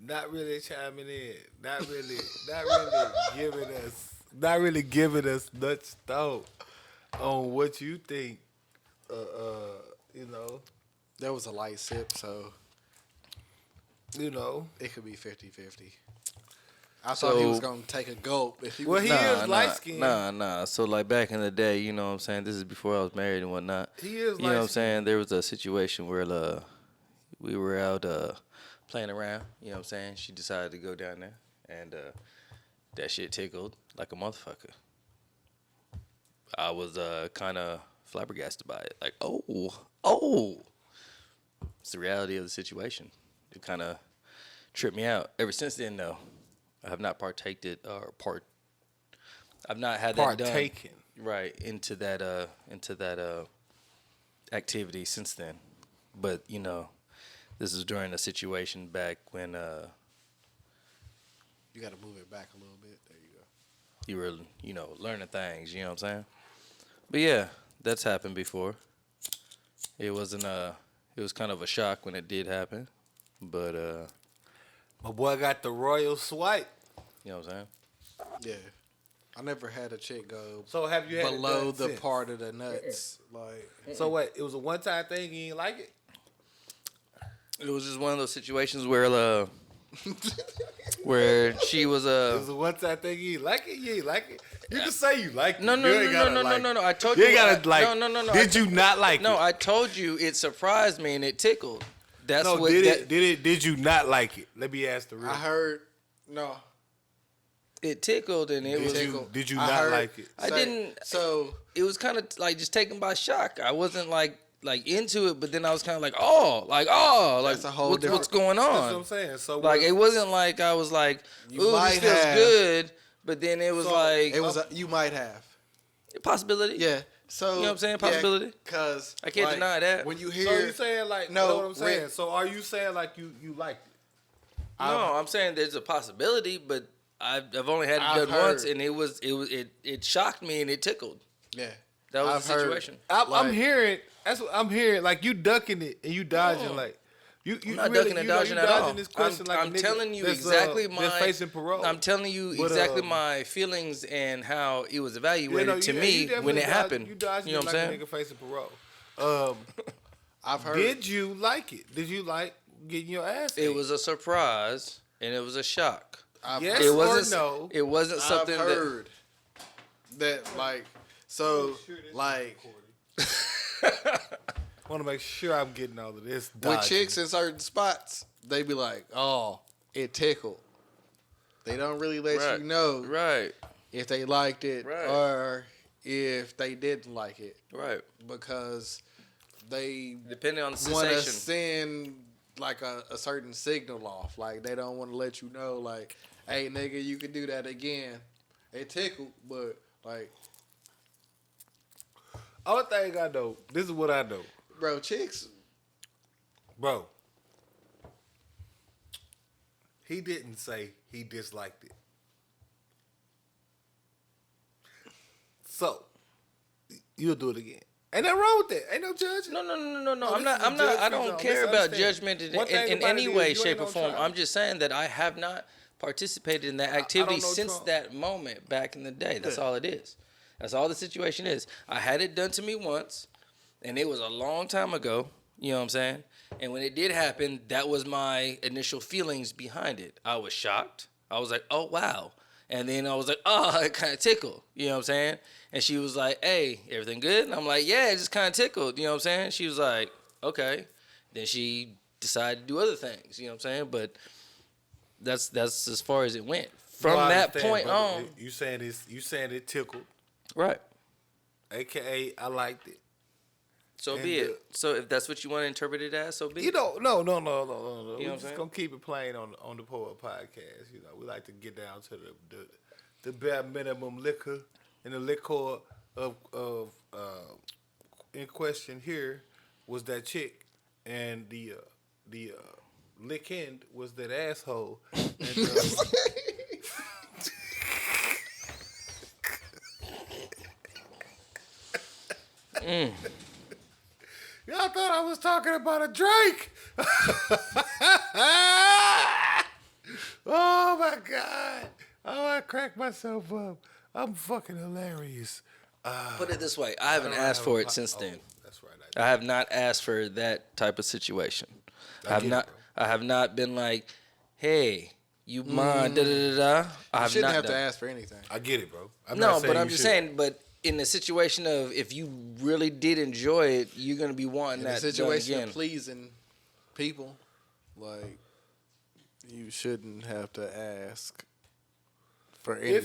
B: Not really chiming in. Not really giving us much thought on what you think.
C: That was a light sip, so it could be 50-50. I thought he was gonna take a gulp. If he
B: Well,
C: was,
B: he is light skinned.
E: Nah. So like back in the day, you know what I'm saying? This is before I was married and whatnot.
B: He is
E: You know what I'm
B: light-skinned.
E: saying? There was a situation where we were out playing around, you know what I'm saying? She decided to go down there and that shit tickled like a motherfucker. I was kind of flabbergasted by it. Like, oh. It's the reality of the situation. It kind of tripped me out. Ever since then, though, I have not I've not had that done.
B: Partaken.
E: Right, into that activity since then. But, this is during a situation back when
C: you got to move it back a little bit. There you go.
E: you were, learning things, you know what I'm saying? But yeah, that's happened before. It wasn't it was kind of a shock when it did happen, but
B: My boy got the royal swipe.
E: you know what I'm saying?
C: Yeah, I never had a chick go
B: So have you had it
C: below
B: done
C: the
B: since?
C: part of the nuts. Like,
B: So what? It was a one-time thing. You ain't like it?
E: It was just one of those situations where where she was
B: It was a one-time thing. You ain't like it? You ain't like it? You can say you like it.
E: No.
B: You ain't gotta like it.
E: I told
B: You
E: you.
B: ain't gotta like.
E: No.
B: Did you not like it?
E: No, I told you it surprised me and it tickled. That's
B: No,
E: what.
B: did you not like it? Let me ask the real.
C: I heard no.
E: It tickled and it was.
B: Did you
C: I
B: not
C: heard-
B: like it?
E: I didn't.
C: So
E: It was kind of like just taken by shock. I wasn't like like into it, but then I was kind of like, like
C: That's a whole
E: what's going
B: That's what
E: on?
B: I'm saying. So
E: Like it wasn't like I was like,
C: You
E: ooh,
C: might
E: this feels
C: have.
E: good, but then it was
B: So,
E: like
C: It was you might have.
E: a possibility.
C: Yeah. So
E: You know what I'm saying? Possibility.
C: Because
E: I can't deny that.
C: When you
B: So
C: hear,
B: you saying like
C: No,
B: know what I'm saying?
C: Rick.
B: So are you saying like you liked it?
E: No, I'm saying there's a possibility, but I've only had it
C: I've
E: done once,
C: heard-
E: and it shocked me and it tickled.
C: yeah,
E: That was
C: I've
E: the
C: heard-
E: situation.
B: I'm
C: Like-
B: hearing. That's what I'm hearing. Like you ducking it and you dodging.
E: No.
B: Like you
E: I'm not
B: really,
E: ducking and
B: you know,
E: dodging
B: you
E: at
B: dodging
E: all.
B: this question like a
E: I'm
B: nigga
E: telling you
B: that's,
E: exactly
B: that's facing parole.
E: I'm telling you
B: But,
E: exactly my feelings and how it was evaluated
B: You know,
E: to
B: you
E: me when
B: definitely
E: it happened.
B: You dodging
E: You know
B: it
E: what
B: like
E: I'm
B: a
E: saying?
B: nigga facing parole.
C: I've heard.
B: Did you like it? Did you like getting your ass?
E: It
B: ate?
E: was a surprise and it was a shock.
C: I've
B: Yes
C: heard.
E: It
B: or
E: wasn't.
B: no?
E: It wasn't something
C: I've heard that like so like
B: I want to make sure I'm getting all of this.
C: with
B: Dodging.
C: chicks in certain spots, they be like, "Oh, it tickled." They don't really let
E: Right.
C: you know
E: Right.
C: if they liked it
E: Right.
C: or if they didn't like it
E: Right.
C: because they
E: Depending on the
C: want to
E: sensation.
C: send like a certain signal off. Like they don't want to let you know, like, "Hey, nigga, you can do that again." It tickled, but like,
B: Only thing I know. This is what I know,
C: bro, chicks.
B: bro. He didn't say he disliked it. So you'll do it again. Ain't nothing wrong with that. Ain't no judging.
E: No.
B: No,
E: I'm
B: this
E: not.
B: is a
E: I
B: judgment
E: don't
B: zone.
E: care
B: Listen,
E: about
B: understand.
E: judgment
B: One thing
E: in
B: about
E: any
B: it is
E: way,
B: you
E: shape,
B: ain't
E: or
B: on
E: form.
B: trial.
E: I'm just saying that I have not participated in that
B: don't
E: activity
B: know
E: since
B: Trump.
E: that moment back in the day. That's all it is. That's all the situation is. I had it done to me once, and it was a long time ago. You know what I'm saying? And when it did happen, that was my initial feelings behind it. I was shocked. I was like, oh, wow. And then I was like, oh, it kind of tickled. You know what I'm saying? And she was like, hey, everything good? And I'm like, yeah, it just kind of tickled. You know what I'm saying? She was like, okay. Then she decided to do other things. You know what I'm saying? But that's as far as it went. From
B: No, I
E: that
B: understand,
E: point
B: brother.
E: on.
B: You saying it tickled,
E: Right.
B: AKA I liked it.
E: So
B: And
E: be it. So if that's what you want to interpret it as, so be
B: You
E: it.
B: know, no.
E: You know
B: We're
E: what I'm
B: just
E: saying?
B: gonna keep it plain on the Poet Podcast. You know, we like to get down to the bare minimum liquor, and the liquor of in question here was that chick, and the lick end was that asshole. And, Y'all thought I was talking about a Drake. Oh my God. Oh, I cracked myself up. I'm fucking hilarious.
E: Put it this way. I haven't asked for it since then.
B: That's right.
E: I have not asked for that type of situation. I have
B: get it,
E: not.
B: bro.
E: I have not been like, "Hey, you mind?" Da da da da. I
C: You
E: have
C: shouldn't
E: not
C: have
E: done.
C: to ask for anything.
B: I get it, bro. I'm
E: No,
B: not saying
E: but I'm
B: you
E: just
B: should.
E: saying. But in the situation of if you really did enjoy it, you're gonna be wanting
C: In
E: that
C: the situation
E: done
C: of
E: again.
C: pleasing people, like you shouldn't have to ask for anything.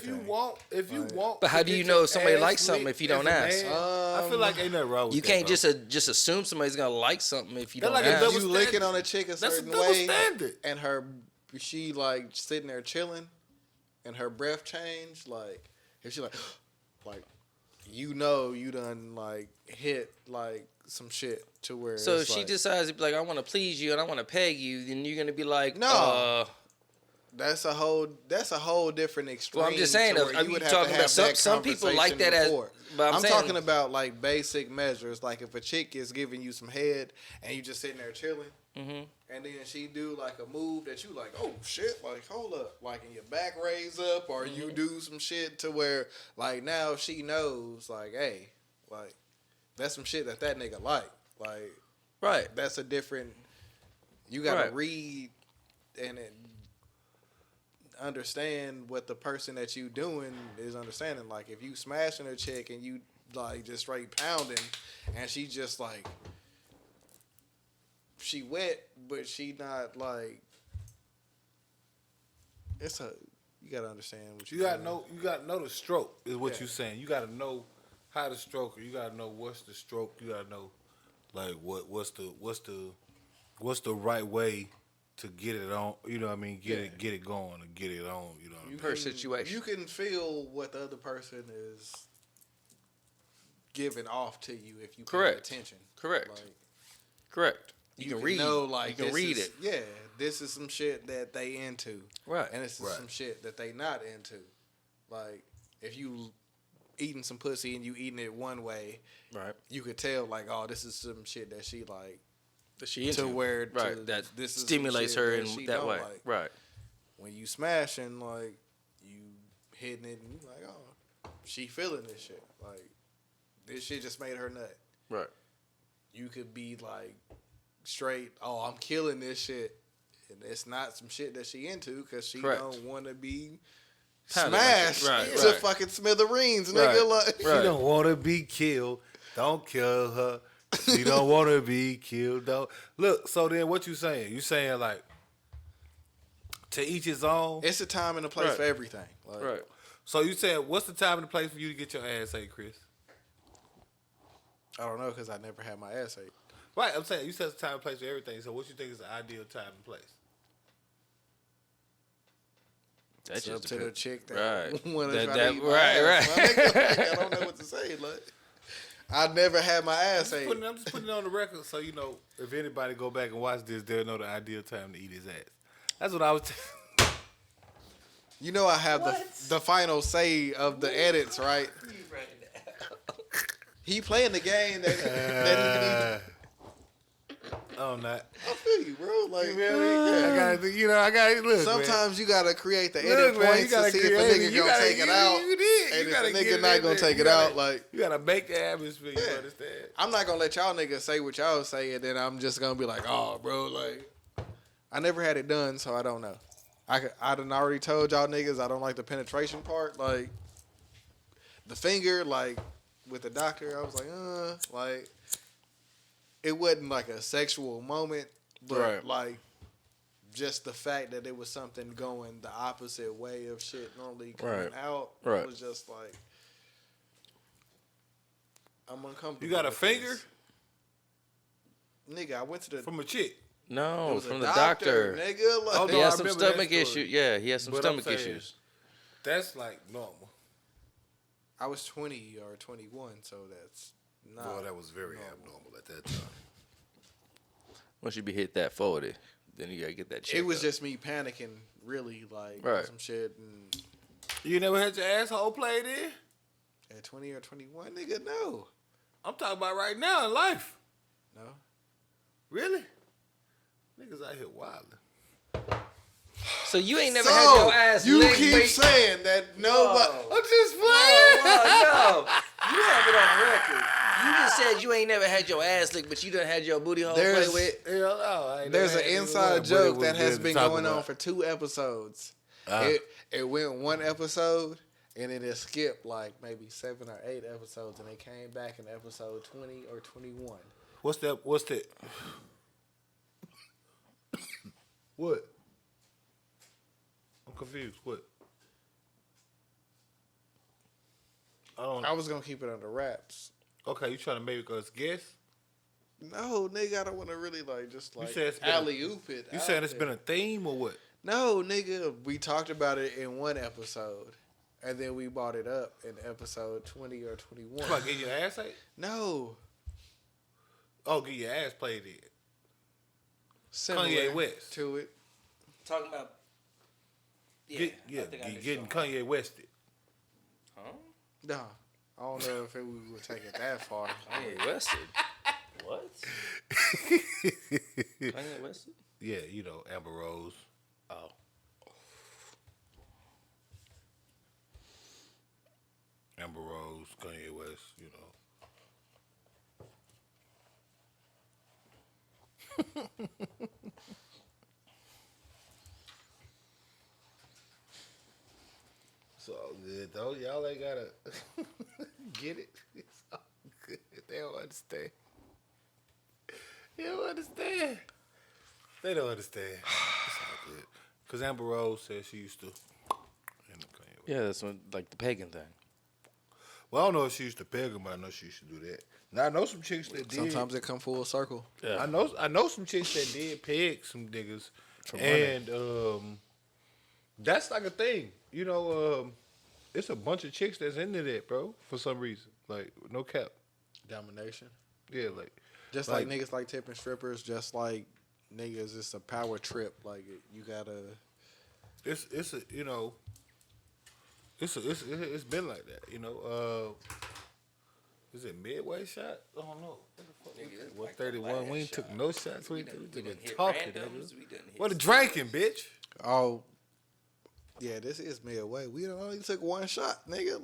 B: If you want.
E: But how
B: to
E: do you
B: get
E: know
B: your
E: somebody
B: ass
E: likes something
B: licked
E: if you don't
B: as a
E: ask?
B: man, I feel like ain't nothing wrong with
E: You
B: that,
E: can't
B: bro.
E: just assume somebody's gonna like something if you
B: That's
E: don't
B: like a
E: ask.
B: double
C: you
B: standard.
C: licking on a chick a
B: That's a
C: certain
B: double
C: way,
B: standard.
C: and she like sitting there chilling, and her breath changed. Like if she like you know you done like hit like some shit to where
E: So if
C: it's
E: she
C: like,
E: decides to be like, I want to please you and I want to peg you, then you're gonna be like,
C: No. that's a whole different extreme.
E: Well, I'm just saying,
C: to where
E: I
C: you
E: mean,
C: would
E: you're
C: have
E: talking
C: to
E: about
C: have that
E: some people like that as-
C: before.
E: but I'm saying-
C: talking about like basic measures. Like if a chick is giving you some head and you just sitting there chilling, and then she do like a move that you like, oh shit, like hold up, like and your back raise up, or you do some shit to where like now she knows like, hey, like that's some shit that nigga like
E: right.
C: that's a different. You gotta
E: Right.
C: read and understand what the person that you doing is understanding. Like if you smashing a chick and you like just straight pounding, and she just like she wet, but she not like it's a. You gotta understand what
B: You gotta know the stroke is what
C: Yeah.
B: you're saying. You gotta know how to stroke her. You gotta know what's the stroke. You gotta know Like what's the right way to get it on? You know what I mean? Get it going and get it on. You know what I mean?
E: Per situation.
C: You can feel what the other person is giving off to you if you pay
E: Correct.
C: attention.
E: Correct.
C: Like,
E: Correct. You can read.
C: Know, like,
E: you can read it.
C: Yeah, this is some shit that they into.
E: Right.
C: And this is some shit that they not into. Like, if you eating some pussy and you eating it one way,
E: Right.
C: you could tell, like, oh, this is some shit that she like.
E: That she into.
C: To where
E: right. That
C: this is some
E: stimulates
C: shit
E: her
C: that
E: in
C: she
E: that
C: don't
E: way.
C: like.
E: Right.
C: When you smashing, like, you hitting it and you like, oh, she feeling this shit. Like, this shit just made her nut.
E: Right.
C: You could be like straight, oh, I'm killing this shit. And it's not some shit that she into because she
E: Correct.
C: don't want to be
E: Pounded
C: smashed
E: like that.
C: to
E: Right.
C: fucking smithereens, nigga.
E: Right.
C: Like,
B: She don't want to be killed. Don't kill her. She don't want to be killed. Don't look. So then, what you saying? You saying like to each his own?
C: it's a time and a place
E: Right.
C: for everything. Like,
E: Right.
B: So you saying what's the time and the place for you to get your ass ate, Chris?
C: I don't know because I never had my ass ate.
B: Right. I'm saying you said it's time and place for everything. So what you think is the ideal time and place?
E: That
C: It's up
E: just
C: to the
E: depends.
C: chick that
E: Right.
C: wanna
E: That-
C: try to
E: that-
C: eat my
E: right,
C: ass.
E: right.
C: My nigga, like, I don't know what to say. Like, I never had my ass ate.
B: I'm just putting it on the record so you know if anybody go back and watch this, they'll know the ideal time to eat his ass. That's what I was.
C: You know I have the final say of the edits, right? He playing the game that he can
B: Oh, not.
C: even. I feel you, bro. Like,
B: I gotta, I gotta look.
C: sometimes you gotta create the
B: man.
C: edit
B: Look, man,
C: points to see if a nigga gonna take it out.
B: You did.
C: And
B: You
C: if
B: gotta
C: a
B: get
C: nigga
B: it
C: not
B: in
C: gonna
B: there.
C: take
B: You
C: it
B: gotta-
C: out, like,
B: you gotta make the atmosphere. You
C: Yeah.
B: understand?
C: I'm not gonna let y'all niggas say what y'all say, and then I'm just gonna be like, oh, bro, like, I never had it done, so I don't know. I done already told y'all niggas I don't like the penetration part, like, the finger, like, with the doctor, I was like, it wasn't like a sexual moment, but
E: Right.
C: like, just the fact that it was something going the opposite way of shit normally coming
E: Right.
C: out
E: Right.
C: was just like, I'm uncomfortable.
B: You got a
C: with
B: finger
C: this. Nigga, I went to the
B: from a chick.
C: it
E: No,
C: was a
E: from the doctor.
C: nigga. Like,
B: Oh,
E: He
B: no, I
E: has some
B: remember that
E: stomach
B: story.
E: issues. Yeah, he has some
B: But I'm
E: stomach
B: saying-
E: issues.
B: That's like normal.
C: I was 20 or 21, so that's not.
B: Boy, that was very abnormal at that time.
E: Once you be hit that 40, then you gotta get that checked
C: It was
E: up.
C: just me panicking, really, like,
E: Right.
C: some shit. And
B: You never had your asshole played in?
C: at 20 or 21, nigga, no.
B: I'm talking about right now in life.
C: No.
B: Really? Niggas out here wilding.
E: So you ain't never
C: So,
E: had your ass
C: you
E: licked,
C: keep
E: but-
C: saying that nobody.
B: I'm just playing.
E: Well, no, you have it on record. You just said you ain't never had your ass licked, but you done had your booty hole
C: There's-
E: play with.
B: Hell no, I ain't
C: There's
B: never
C: an
B: had it
C: inside
B: one, but it
C: joke
B: was
C: that has
B: good to
C: been
B: talk
C: going on
B: about.
C: for 2 episodes.
B: Uh.
C: It went one episode, and then it skipped like maybe 7 or 8 episodes, and they came back in episode 20 or 21.
B: What's that? What's that? What? I'm confused. What? I don't.
C: I was gonna keep it under wraps.
B: Okay, you trying to make us guess?
C: No, nigga, I don't want to really like just like
B: said it's been a-
C: alley oop it.
B: You
C: out
B: saying it's
C: there.
B: been a theme or what?
C: No, nigga, we talked about it in one episode, and then we brought it up in episode 20 or 21.
B: About getting your ass ate?
C: No,
B: Oh, get your ass played in.
C: similar
B: Kanye West.
C: to it.
E: Talking about.
B: Getting Kanye Wested.
C: Nah, I don't know if we would take it that far.
E: Kanye Wested. What? Kanye Wested?
B: Yeah, you know, Amber Rose.
E: Oh.
B: Amber Rose, Kanye West, you know. It's all good though. Y'all ain't gotta get it. It's all good. They don't understand. They don't understand. They don't understand. It's all good. Cause Amber Rose said she used to.
E: Yeah, that's when, like the pagan thing.
B: Well, I don't know if she used to peg him, but I know she used to do that. Now I know some chicks that did.
C: Sometimes it come full circle.
E: Yeah.
B: I know some chicks that did peg some niggas,
C: For money.
B: and that's like a thing. You know, it's a bunch of chicks that's into that, bro. For some reason, like no cap.
C: Domination.
B: Yeah, like
C: Just like niggas like tipping strippers, just like niggas, it's a power trip. Like you gotta.
B: it's a you know. It's been like that, you know. Is it midway shot? I don't know.
E: Nigga, it's
B: What
E: like the
B: 31?
E: last
B: We ain't
E: shot.
B: took no shots. We
E: done
B: been
E: hit
B: talking,
E: randoms,
B: nigga.
E: we done hit
B: What a drinking, bitch.
C: Oh, yeah, this is midway. We only took one shot, nigga.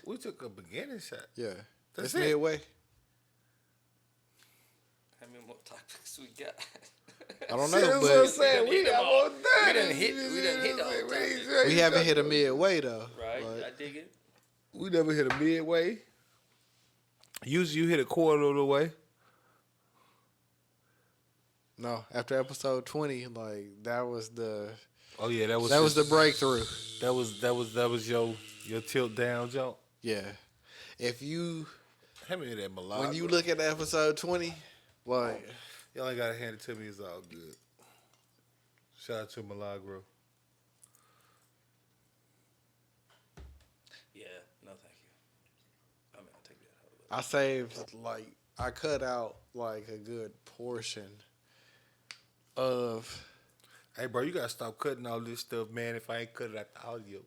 B: We took a beginning shot.
C: Yeah,
B: That's
C: it's
B: it.
C: midway.
E: How many more topics we got?
C: I don't
B: See,
C: know,
B: that's what I'm
C: but
B: saying. We
E: hit them
B: got
E: all.
B: more than
E: We done hit the whole topic.
C: we haven't hit a midway though.
E: Right,
C: Like,
E: I dig it.
B: We never hit a midway. Usually you hit a quarter of the way.
C: no, after episode 20, like that was the
B: Oh yeah, that was
C: the breakthrough.
B: That was your tilt down jump.
C: Yeah, if you
B: Hand me that Milagro.
C: when you look at episode 20, like
B: Y'all ain't gotta hand it to me. It's all good. Shout out to Milagro.
E: Yeah, no thank you. I mean, I'll take that.
C: I saved like I cut out like a good portion of
B: Hey, bro, you gotta stop cutting all this stuff, man. If I ain't cut it out the audio,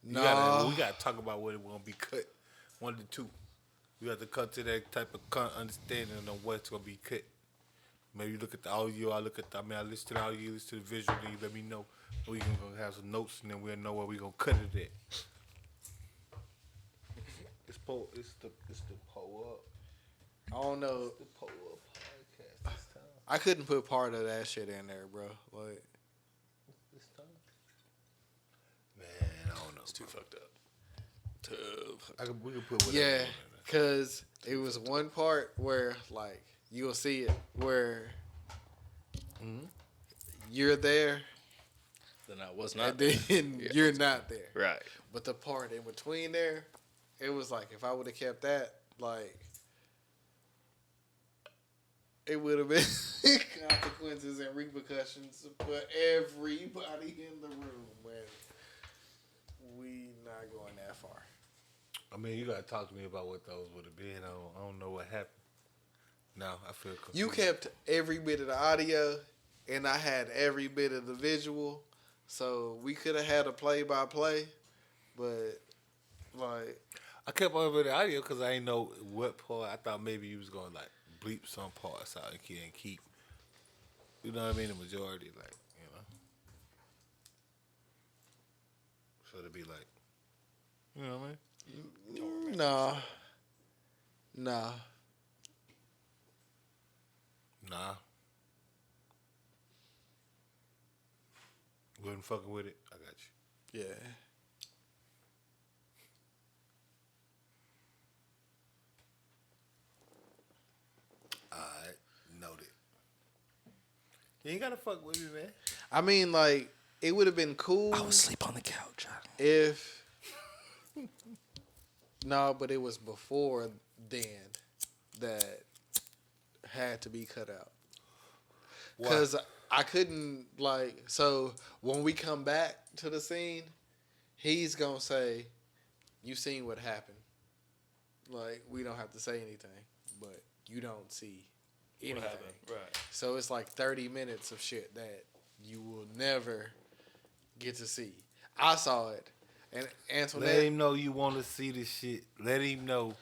B: we
C: no.
B: gotta talk about what it gonna be cut. One to two. We have to cut to that type of understanding on what's gonna be cut. Maybe you look at the audio. I listen to the audio, you listen to the visual, then you let me know. We can go have some notes, and then we'll know where we gonna cut it at. It's the Pull Up.
C: I don't know.
B: The Pull Up podcast this time.
C: I couldn't put part of that shit in there, bro. Like
B: This time. Man, I don't know.
E: It's too fucked up.
B: We can put whatever.
C: yeah,
B: in there.
C: cause it was one part where like you'll see it where you're there
E: Then I was
C: and
E: not.
C: then you're not there.
E: Right.
C: But the part in between there, it was like if I would have kept that, like it would have been consequences and repercussions for everybody in the room when we not going that far.
B: I mean, you gotta talk to me about what those would have been. I don't know what happened. No, I feel confused.
C: You kept every bit of the audio, and I had every bit of the visual, so we could have had a play-by-play, but like
B: I kept over the audio because I didn't know what part. I thought maybe you was gonna like bleep some parts out and keep. You know what I mean? The majority, like you know. So to be like, you know what I mean?
C: nah.
B: Nah. Wasn't fucking with it. I got you.
C: Yeah.
B: Alright, noted. You ain't gotta fuck with me, man.
C: I mean, like, it would have been cool
E: I was asleep on the couch.
C: if... No, but it was before then that had to be cut out. Because I couldn't, like... So, when we come back to the scene, he's going to say, you seen what happened. Like, we don't have to say anything, but you don't see anything.
E: Right.
C: So it's like 30 minutes of shit that you will never get to see. I saw it. And Antoinette...
B: Let him know you want to see this shit. Let him know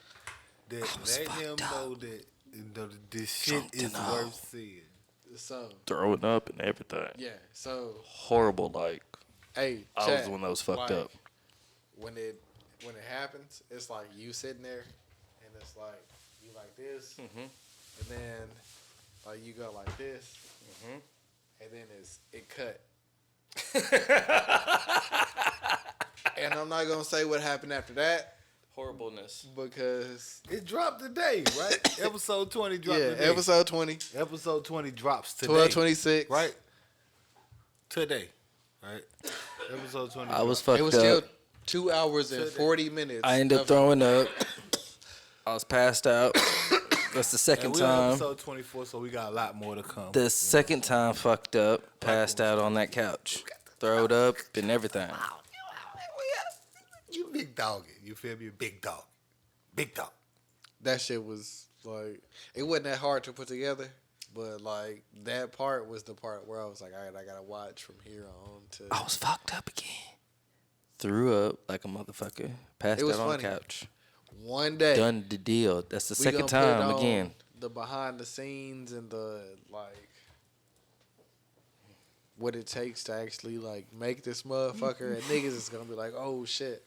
B: that. Let him know that this shit is worth seeing.
C: So,
E: Throwing up and everything.
C: yeah. So,
E: Horrible, like,
C: hey,
E: I
C: chat,
E: was the one that was fucked
C: like,
E: up.
C: When it happens, it's like you sitting there, and it's like you like this, and then like you go like this, and then it cut. And I'm not gonna say what happened after that
E: Horribleness.
C: because
B: It dropped today, right? Episode 20 dropped
C: yeah,
B: today.
C: episode 20,
B: Episode 20 drops today.
C: 12:26,
B: Right? Today. Right? Episode 20.
E: I was
B: drops.
E: fucked
C: It was
E: up.
C: still 2 hours and 40 minutes.
E: I ended up throwing up. I was passed out. That's the
B: And
E: second
B: we're on
E: time.
B: episode 24, so we got a lot more to come.
E: The second time fucked up, passed out on that couch. Throwed up and everything.
B: You big dog it. You feel me? Big dog. Big dog.
C: That shit was like, it wasn't that hard to put together, but like that part was the part where I was like, all right, I gotta watch from here on to.
E: I was fucked up again. Threw up like a motherfucker. Passed
C: It was
E: out on
C: funny.
E: the couch.
C: One day.
E: Done the deal. That's the
C: we
E: second
C: gonna put
E: time
C: on
E: again.
C: The behind the scenes and the like, what it takes to actually like make this motherfucker, and niggas is gonna be like, oh shit.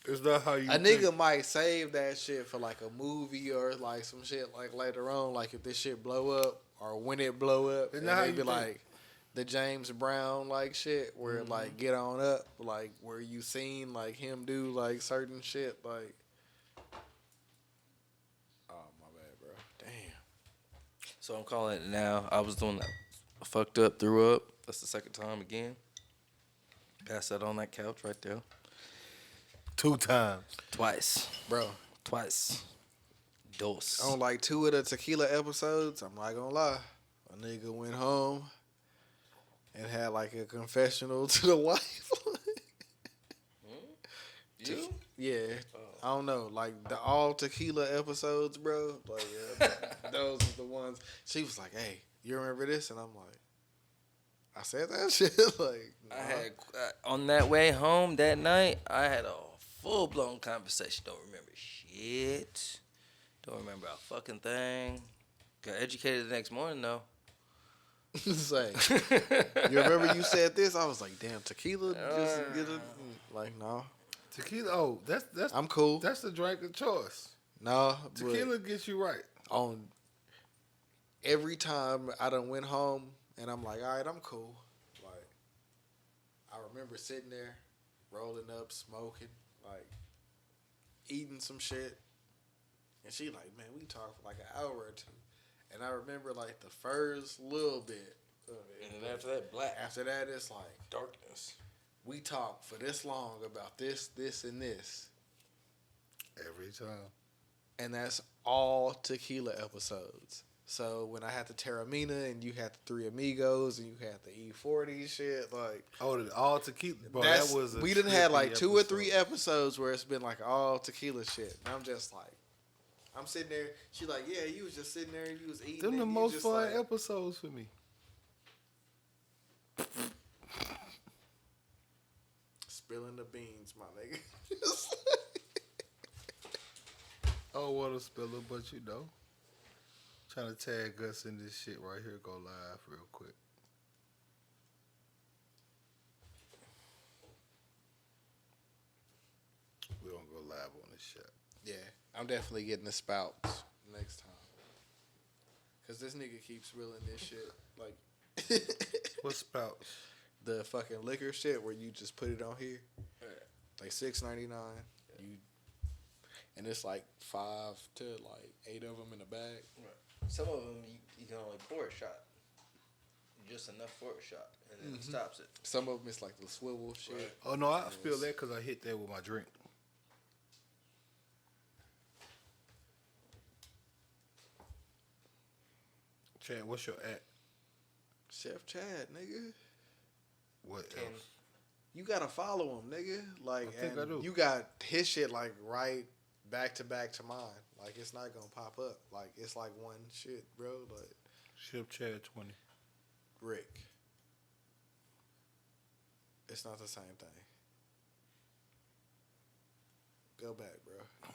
B: It's not how you
C: A
B: think.
C: nigga might save that shit for like a movie or like some shit like later on, like if this shit blow up or when it blow up, and
B: not how
C: they
B: you
C: be
B: think.
C: like the James Brown like shit where it like get on up, like where you seen like him do like certain shit like. Oh my bad, bro. Damn.
E: So I'm calling it now. I was doing that. I fucked up, threw up. That's the second time again. Passed out on that couch right there.
B: 2 times.
E: Twice.
C: Bro,
E: Twice. Dos.
C: on like 2 of the tequila episodes, I'm not gonna lie, a nigga went home and had like a confessional to the wife.
E: You?
C: Yeah, I don't know, like the all tequila episodes, bro. Like those are the ones. She was like, "Hey, you remember this?" And I'm like, "I said that shit." Like,
E: I had on that way home that night. I had a full blown conversation. Don't remember shit. Don't remember a fucking thing. Got educated the next morning though.
C: say, you remember you said this? I was like, "Damn, tequila just get it." Like, no,
B: Tequila. Oh, that's
C: I'm cool.
B: That's the drink of choice.
C: No,
B: Tequila gets you right.
C: on every time I done went home and I'm like, all right, I'm cool. Like, I remember sitting there, rolling up, smoking, like, eating some shit. And she like, man, we talked for like an hour or 2. And I remember like the first little bit of it.
E: And then after that, black.
C: After that, it's like,
E: Darkness.
C: we talked for this long about this, this, and this.
B: Every time.
C: And that's all tequila episodes. So when I had the Terramina and you had the Three Amigos and you had the E40 shit, like
B: Oh, all tequila. Bro,
C: that's,
B: that was a
C: we done had like
B: trippy
C: 2 or
B: episode.
C: 3 episodes where it's been like all tequila shit. And I'm just like, I'm sitting there. She like, yeah, you was just sitting there and you was eating.
B: Them
C: and
B: the
C: you
B: most
C: just
B: fun
C: like,
B: episodes for me.
C: spilling the beans, my nigga.
B: I don't want to spill it, but you know. Trying to tag us in this shit right here. Go live real quick. We don't go live on this shit.
C: Yeah, I'm definitely getting the spouts next time. Cause this nigga keeps spilling this shit. Like
B: What spouts?
C: the fucking liquor shit where you just put it on here. Like $6.99. You and it's like 5 to like 8 of them in a bag.
E: Some of them you can only pour a shot. Just enough for a shot, and then it stops it.
C: Some of them it's like the swivel shit.
B: Oh, no, I spilled that because I hit that with my drink. Chad, what's your at?
C: Chef Chad, nigga.
B: What else?
C: You gotta follow him, nigga. Like,
B: I think I do.
C: you got his shit like right back to mine. Like, it's not gonna pop up. Like, it's like one shit, bro. Like,
B: Chef Chad 20.
C: Rick. It's not the same thing. Go back, bro.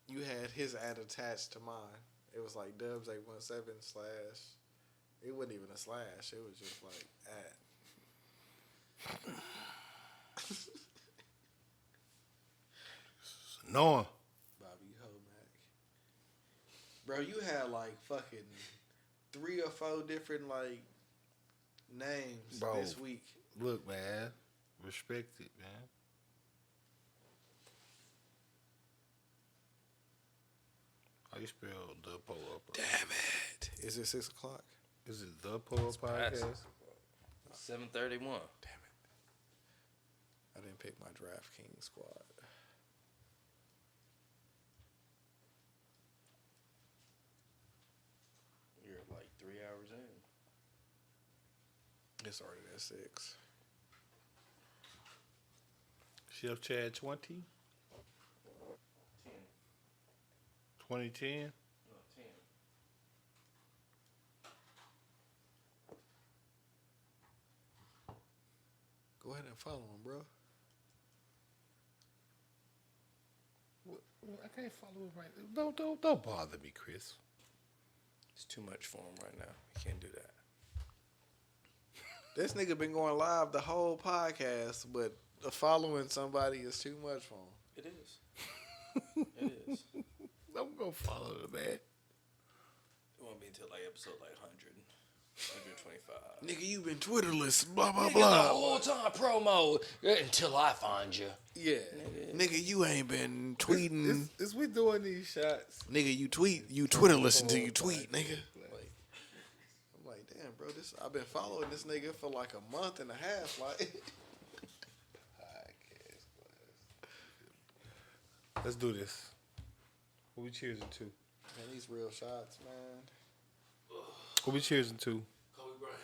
C: You had his ad attached to mine. It was like Dubz 817 / it wasn't even a slash. It was just like at.
B: Noah.
C: Bobby Homack. Bro, you had like fucking 3 or 4 different like names
B: Bro.
C: this week.
B: Look, man. Respect it, man. How you spell the Poe Up?
C: Damn it. Is it 6 o'clock?
B: Is it the Poe Up podcast?
E: 7:31.
C: Damn I didn't pick my DraftKings squad.
E: You're like 3 hours in.
C: It's already at 6.
B: Chef Chad 20?
E: 10.
B: 2010?
E: No, 10.
C: Go ahead and follow him, bro.
B: I can't follow it right. Don't bother me, Chris.
E: It's too much for him right now. He can't do that.
C: This nigga been going live the whole podcast, but following somebody is too much for him.
E: It is. It is.
B: I'm gonna follow the man.
E: It won't be until like episode like 100, 125.
C: Nigga, you been Twitterless, blah, blah,
E: The
C: blah.
E: whole time promo until I find you.
C: Yeah. Nigga, you ain't been tweeting.
B: Is we doing these shots?
C: Nigga, you Twitterless until you tweet, nigga. I'm like, damn, bro, I've been following this nigga for like a month and a half, like.
B: Let's do this. What we cheersing to?
C: Man, these real shots, man.
B: What we cheersing to?
D: Kobe Bryant.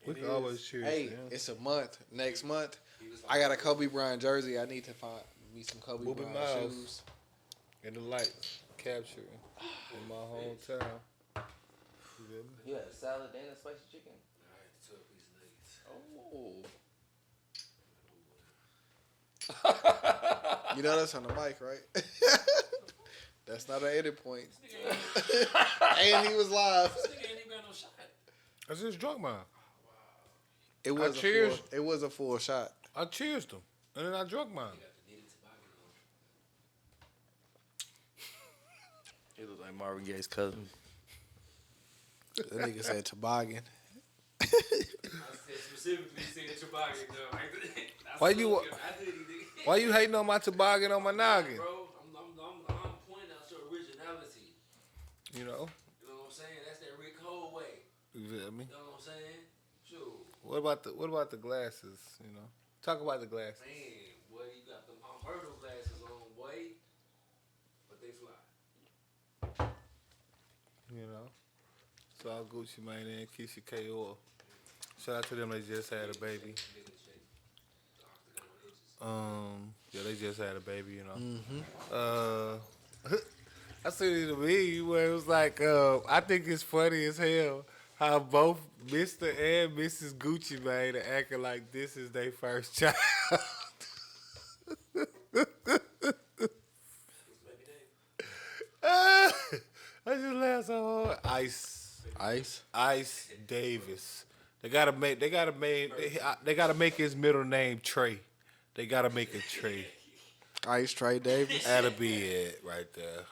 B: We can always cheers.
C: Hey,
B: man.
C: it's a month. Next month, I got a Kobe Bryant jersey. I need to find me some Kobe
B: Whoopin'
C: Bryant
B: Miles.
C: shoes.
B: And the lights capturing in my hometown. You feel me?
E: Yeah, salad and a spicy chicken.
D: Alright, 12 piece nuggets.
E: Oh.
C: You know that's on the mic, right? That's not an edit point. And he was live.
D: This nigga ain't even got no shot.
B: I just drunk mine.
C: It was
B: cheers.
C: It was a full shot.
B: I cheersed them. And then I drunk mine.
D: Got the knitted toboggan on.
E: He looks like Marvin Gaye's cousin.
C: That nigga said toboggan.
D: I said specifically saying toboggan, though.
B: Why you hating on my toboggan on my noggin?
D: Bro, I'm pointing out your originality.
B: You know?
D: You know what I'm saying? That's that Rick Cole way.
B: You feel me?
D: You know what I'm saying? Sure.
B: What about the glasses? You know? Talk about the glasses.
D: Man, boy, you got them Myrtle glasses on, boy. But they fly.
B: You know? So all Gucci Mane and Keisha K. Oil. Shout out to them, they just had a baby. Yeah, they just had a baby, you know. I seen the video where it was like, I think it's funny as hell how both Mr. and Mrs. Gucci Mane are acting like this is their first child. I just laughed so hard. Ice Davis. They gotta make his middle name Trey. They gotta make it Trey.
C: Ice Trey Davis.
B: That'll be it right there.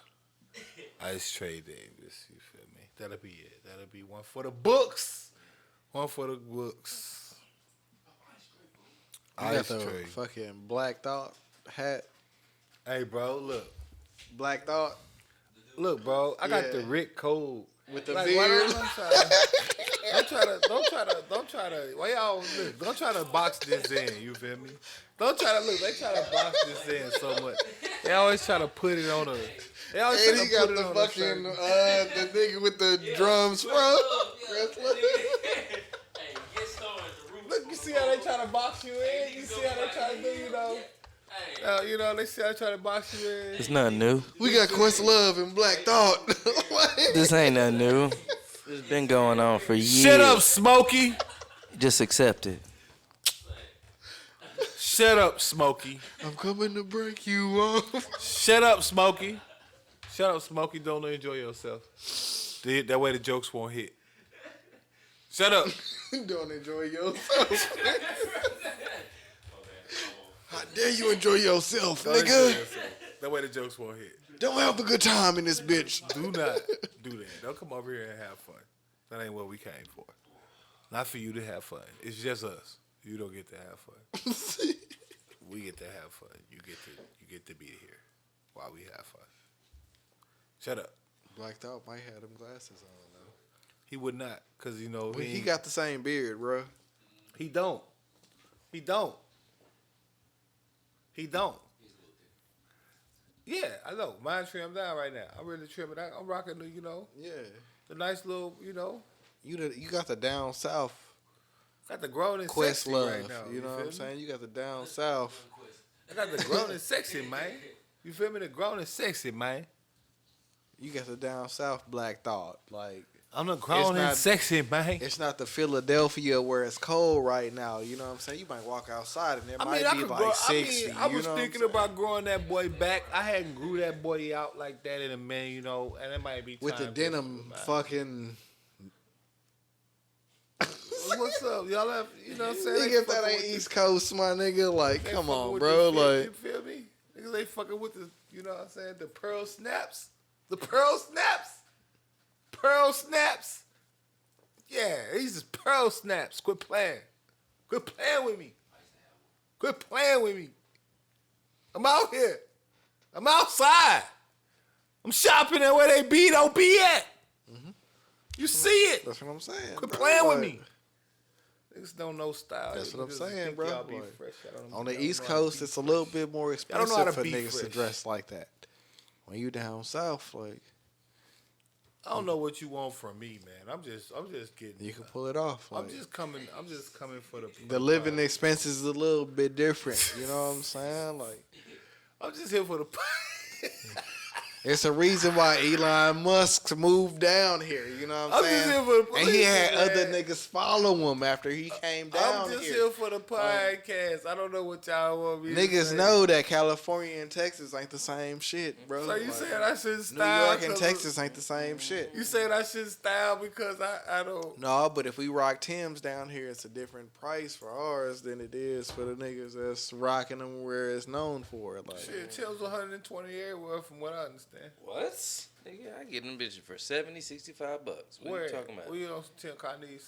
B: Ice Trey Davis. You feel me? That'll be it. That'll be one for the books. One for the books.
C: You got
B: Ice
C: the
B: Trey.
C: fucking Black Thought hat.
B: Hey, bro, look.
C: Black Thought
B: Look, bro. I got
C: Yeah.
B: the Rick Code.
C: with the
B: Like,
C: beard.
B: why don't try to. Why y'all look? Don't try to box this in. You feel me? Don't try to look. They try to box this in so much. They always try to put it on a. They always
C: And
B: try
C: he
B: to
C: got
B: put it
C: the
B: on
C: fucking
B: a shirt.
C: the nigga with the drums, bro.
D: Hey, get started. The roots.
B: Look, you see how they try to box you in? You see how they try to do, you know?
D: Hey,
B: You know, they see how they try to box you in.
E: It's nothing new.
C: We got Questlove and Black Thought.
E: This ain't nothing new. It's been going on for years.
B: Shut up, Smokey.
E: Just accept it.
B: Shut up, Smokey.
C: I'm coming to break you off.
B: Shut up, Smokey. Shut up, Smokey. Don't enjoy yourself. That way the jokes won't hit. Shut up.
C: Don't enjoy yourself. How dare you enjoy yourself,
B: Don't enjoy
C: nigga?
B: yourself. That way the jokes won't hit.
C: Don't have a good time in this bitch.
B: Do not do that. Don't come over here and have fun. That ain't what we came for. Not for you to have fun. It's just us. You don't get to have fun. We get to have fun. You get to be here while we have fun. Shut up.
C: Black Thought might have them glasses on though.
B: He would not, cause you know
C: He got the same beard, bro.
B: He don't. He don't. Yeah, I know. Mine trimmed down right now. I'm really trimming down. I'm rocking the,
C: Yeah.
B: the nice little,
C: You got the down south
B: got the grown and
C: Quest
B: sexy
C: love.
B: right now.
C: You know what
B: feel
C: I'm
B: me?
C: saying? You got the down south.
B: I got the grown and sexy, man. You feel me? The grown and sexy, man.
C: You got the down south Black Thought. Like,
B: I'm the grown and
C: not-
B: sexy, man.
C: it's not the Philadelphia where it's cold right now. You know what I'm saying? You might walk outside and it
B: I
C: might
B: mean, I
C: be
B: could
C: like
B: grow.
C: 60.
B: I was
C: you know what I'm
B: thinking
C: saying?
B: about growing that boy back. I hadn't grew that boy out like that in a minute, and it might be
C: with the
B: time
C: denim
B: to-
C: fucking.
B: What's up? Y'all have, you know what I'm saying?
C: Nigga,
B: They
C: if that
B: fucking
C: ain't
B: with
C: East Coast, my nigga, like,
B: they
C: come
B: fucking
C: on,
B: with
C: bro.
B: the fit,
C: Like,
B: you feel me? Niggas, they fucking with the, you know what I'm saying? The pearl snaps. The pearl snaps. Pearl snaps. Yeah, these is pearl snaps. Quit playing. Quit playing with me. Quit playing with me. I'm out here. I'm outside. I'm shopping at where they be, don't be at. You see it.
C: that's what I'm saying.
B: Quit
C: bro.
B: playing with
C: Like,
B: me. Niggas don't know style.
C: That's what I'm
B: Niggas
C: saying,
B: think
C: bro.
B: y'all be
C: Like,
B: fresh. Y'all don't-
C: On the
B: y'all
C: East
B: know how to
C: Coast,
B: be
C: it's a little bit more
B: don't
C: expensive
B: know how to
C: for
B: be
C: niggas to
B: fresh.
C: dress like that. When you down south, like,
B: I don't know what you want from me, man. I'm just getting.
C: you can pull it off. Like,
B: I'm just coming for the.
C: the living expenses is a little bit different. You know what I'm saying? Like,
B: I'm just here for the.
C: it's a reason why Elon Musk moved down here. You know what I'm
B: I'm just
C: saying?
B: here for the
C: And he had
B: police,
C: other
B: man.
C: niggas follow him after he came down
B: I'm just
C: here.
B: here for the podcast. I don't know what y'all want me to
C: Niggas
B: say.
C: know that California and Texas ain't the same shit, bro.
B: So you
C: Like,
B: saying I should
C: New
B: style?
C: York and
B: 'cause
C: Texas ain't the same shit.
B: You saying I should style because I don't.
C: No, but if we rock Timbs down here, it's a different price for ours than it is for the niggas that's rocking them where it's known for. Like,
B: Shit, Tim's 120 everywhere from what I understand.
E: What? Nigga, I get them bitches for $70, $65. What are you talking about?
B: Where you on Tim Carnegie?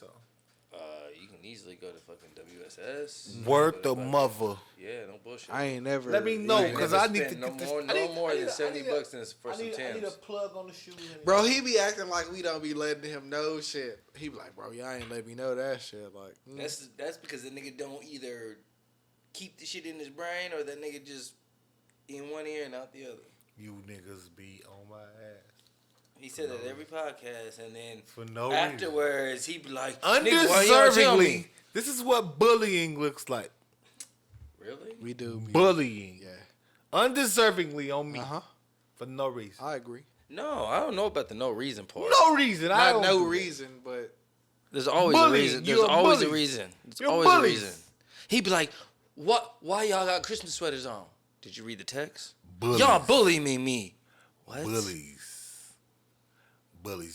E: You can easily go to fucking WSS.
B: Word
E: Go to
B: the
E: fucking-
B: mother.
E: Yeah, no bullshit.
C: I ain't never.
B: Let me know,
E: I ain't
B: because
E: never
B: I need to
E: spent
B: get
E: no
B: this.
E: more,
B: I need-
E: no more
B: I
E: than
B: need a-
E: $70
B: I need a-
E: for some
B: I need a
E: Timbs.
B: plug on the shoe.
C: Bro, he be acting like we don't be letting him know shit. He be like, bro, y'all ain't let me know that shit. Like,
E: That's because the nigga don't either keep the shit in his brain or that nigga just in one ear and out the other.
B: You niggas be on my ass.
E: He said that every podcast, and then
B: For no
E: afterwards he be like, "Nigga, why y'all tell
B: Undeservingly.
E: me?"
B: This is what bullying looks like.
E: Really?
C: we do.
B: Bullying.
C: Yeah.
B: Undeservingly on me.
C: Uh-huh.
B: For no reason.
C: I agree.
E: No, I don't know about the no reason part.
B: No reason. I
C: Not
B: don't
C: no
B: do that.
C: reason, but
E: There's always
B: Bullying.
E: a reason. There's
B: You're a
E: always a
B: bully.
E: reason. There's
B: You're
E: always
B: bullies.
E: a reason. He be like, "What? Why y'all got Christmas sweaters on? Did you read the text?
B: Bullies.
E: Y'all bully me. What?
B: Bullies.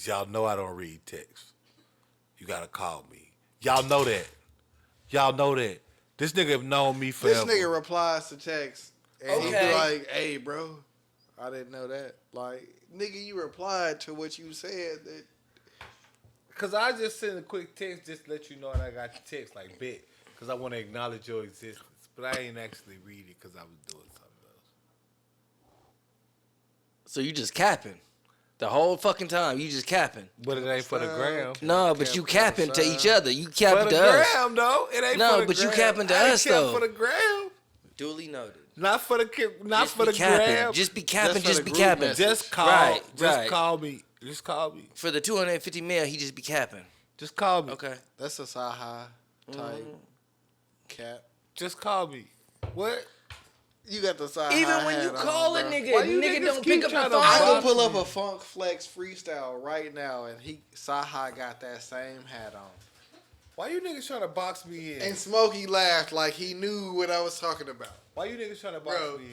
B: Y'all know I don't read text. You gotta call me. Y'all know that. This nigga have known me forever.
C: this nigga replies to text and he
E: Okay.
C: be like, hey, bro, I didn't know that. Like, nigga, you replied to what you said that.
B: Cause I just send a quick text just to let you know that I got your text, like bet. Cause I want to acknowledge your existence. But I ain't actually read it cause I was doing something else.
E: So you just capping the whole fucking time? You just capping?
B: But it ain't for the gram.
E: No, but you
C: Capping
E: capping to
C: outside.
E: each other. You
B: For
E: capping
B: the
E: to us.
B: gram though. It ain't
E: No,
B: for the
E: but you
B: gram.
E: capping to
B: I ain't
E: us,
B: cap
E: though.
B: For the gram.
E: Duly noted.
B: Not for the
E: Just
B: for
E: be
B: the
E: capping.
B: gram.
E: Just be capping.
C: Just for
E: Just
C: the
E: be
C: group
E: capping.
C: message.
B: Just call.
E: Right,
B: Just
E: right.
B: call me. Just call me.
E: For the 250 mil, he just be capping.
B: Just call me.
E: Okay.
C: That's a Saha type cap.
B: Just call me. What?
C: You got the Saha
E: Even when you
C: hat on,
E: call a
C: bro.
E: nigga,
B: Why you
E: nigga
B: niggas
E: don't
B: keep
E: pick up
B: trying
E: the
B: to
C: I
E: phone.
C: can pull up a Funk Flex freestyle right now, and Saha got that same hat on.
B: Why you niggas trying to box me in?
C: And Smokey laughed like he knew what I was talking about.
B: Why you niggas trying to box
C: Bro.
B: me in?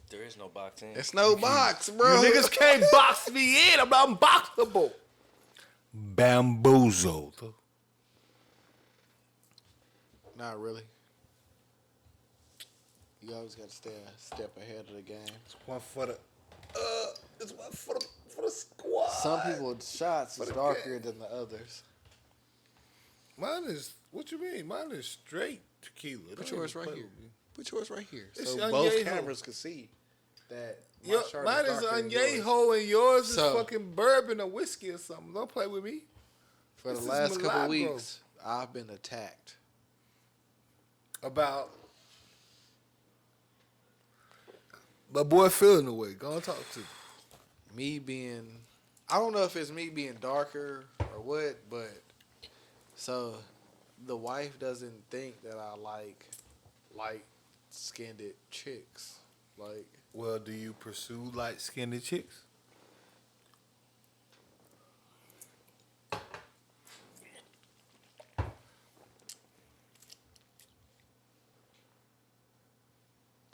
E: There is no boxing.
C: It's no box, bro.
B: You niggas can't box me in. I'm unboxable. Bamboozled.
C: Not really. You always got to stay a step ahead of the game.
B: One for the. It's one for the squad.
C: Some people's shots is
B: the
C: darker than the others.
B: Mine is. What you mean? Mine is straight tequila.
C: Put
B: Don't
C: yours
B: even
C: right
B: play
C: here.
B: with me.
C: Put yours right here,
B: It's
C: so both
B: Añejo.
C: cameras can see that. My
B: Yo,
C: shirt
B: mine is
C: darker than yours.
B: Añejo and yours is
C: So-
B: fucking bourbon or whiskey or something. Don't play with me.
C: For the
B: This is
C: last couple
B: Milagro.
C: weeks, I've been attacked.
B: About My boy feeling the way. Go and talk to me.
C: Me being, I don't know if it's me being darker or what, but so the wife doesn't think that I like light-skinned chicks. Like,
B: Well, do you pursue light-skinned chicks?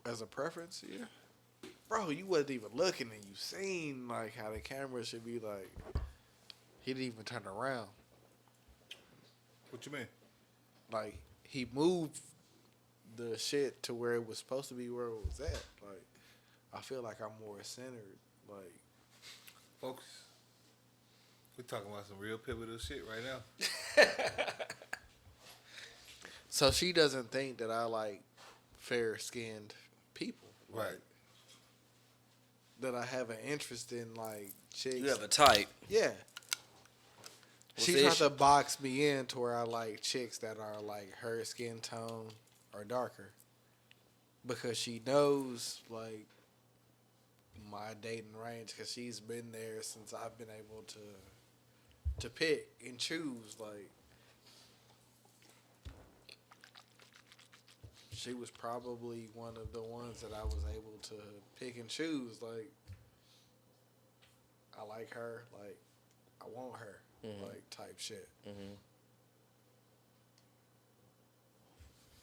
C: as a preference, yeah. Bro, you wasn't even looking and you seen like how the camera should be like. He didn't even turn around.
B: What you mean?
C: Like he moved the shit to where it was supposed to be where it was at. Like I feel like I'm more centered. Like
B: Folks, we're talking about some real pivotal shit right now.
C: so she doesn't think that I like fair skinned people.
B: Right.
C: That I have an interest in like chicks.
E: You have a type.
C: Yeah. She
E: see,
C: tried to box me in to where I like chicks that are like her skin tone or darker. Because she knows like my dating range because she's been there since I've been able to pick and choose. Like she was probably one of the ones that I was able to pick and choose. Like I like her, like I want her, like type shit.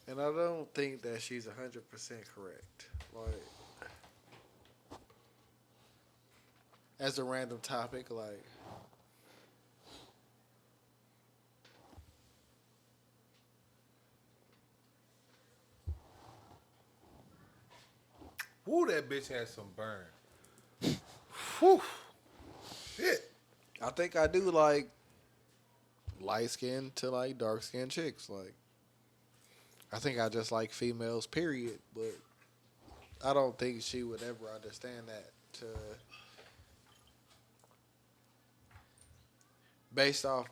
C: And I don't think that she's 100% correct. Like as a random topic, like
B: Woo, that bitch had some burn. Whew. Shit.
C: I think I do like light skinned to like dark skinned chicks. Like I think I just like females, period. But I don't think she would ever understand that. Based off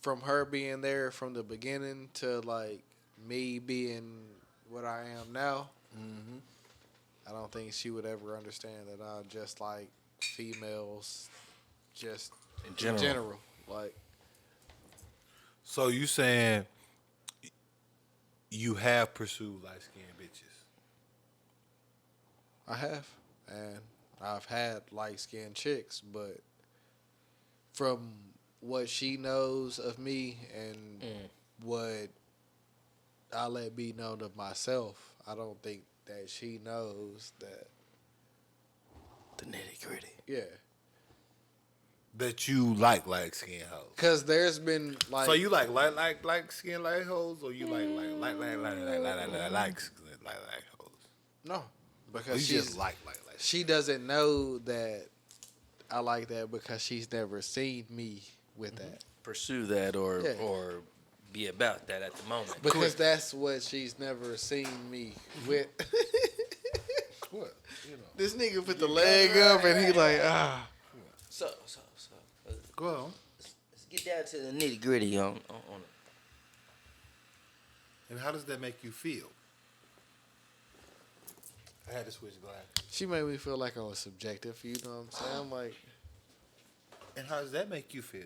C: from her being there from the beginning to like me being what I am now, I don't think she would ever understand that I just like females, just in general. Like,
B: So you saying you have pursued light-skinned bitches?
C: I have, and I've had light skinned chicks, but from what she knows of me and what I let be known of myself, I don't think that she knows that.
E: The nitty gritty.
C: Yeah,
B: That you like light-skinned hoes?
C: because there's been like.
B: So you like light-skinned light hoes, or you like light hoes?
C: No,
B: Or
C: because
B: you
C: she's
B: just like.
C: she doesn't know that I like that because she's never seen me with that.
E: Pursue that or
C: Yeah.
E: or be about that at the moment.
C: Because that's what she's never seen me with.
B: What? You know.
C: This nigga put the leg up and he like,
E: So
B: Go on.
E: let's get down to the nitty gritty on it.
B: And how does that make you feel? I had to switch glasses.
C: She made me feel like I was subjective. You know what I'm saying? I'm like,
B: And how does that make you feel?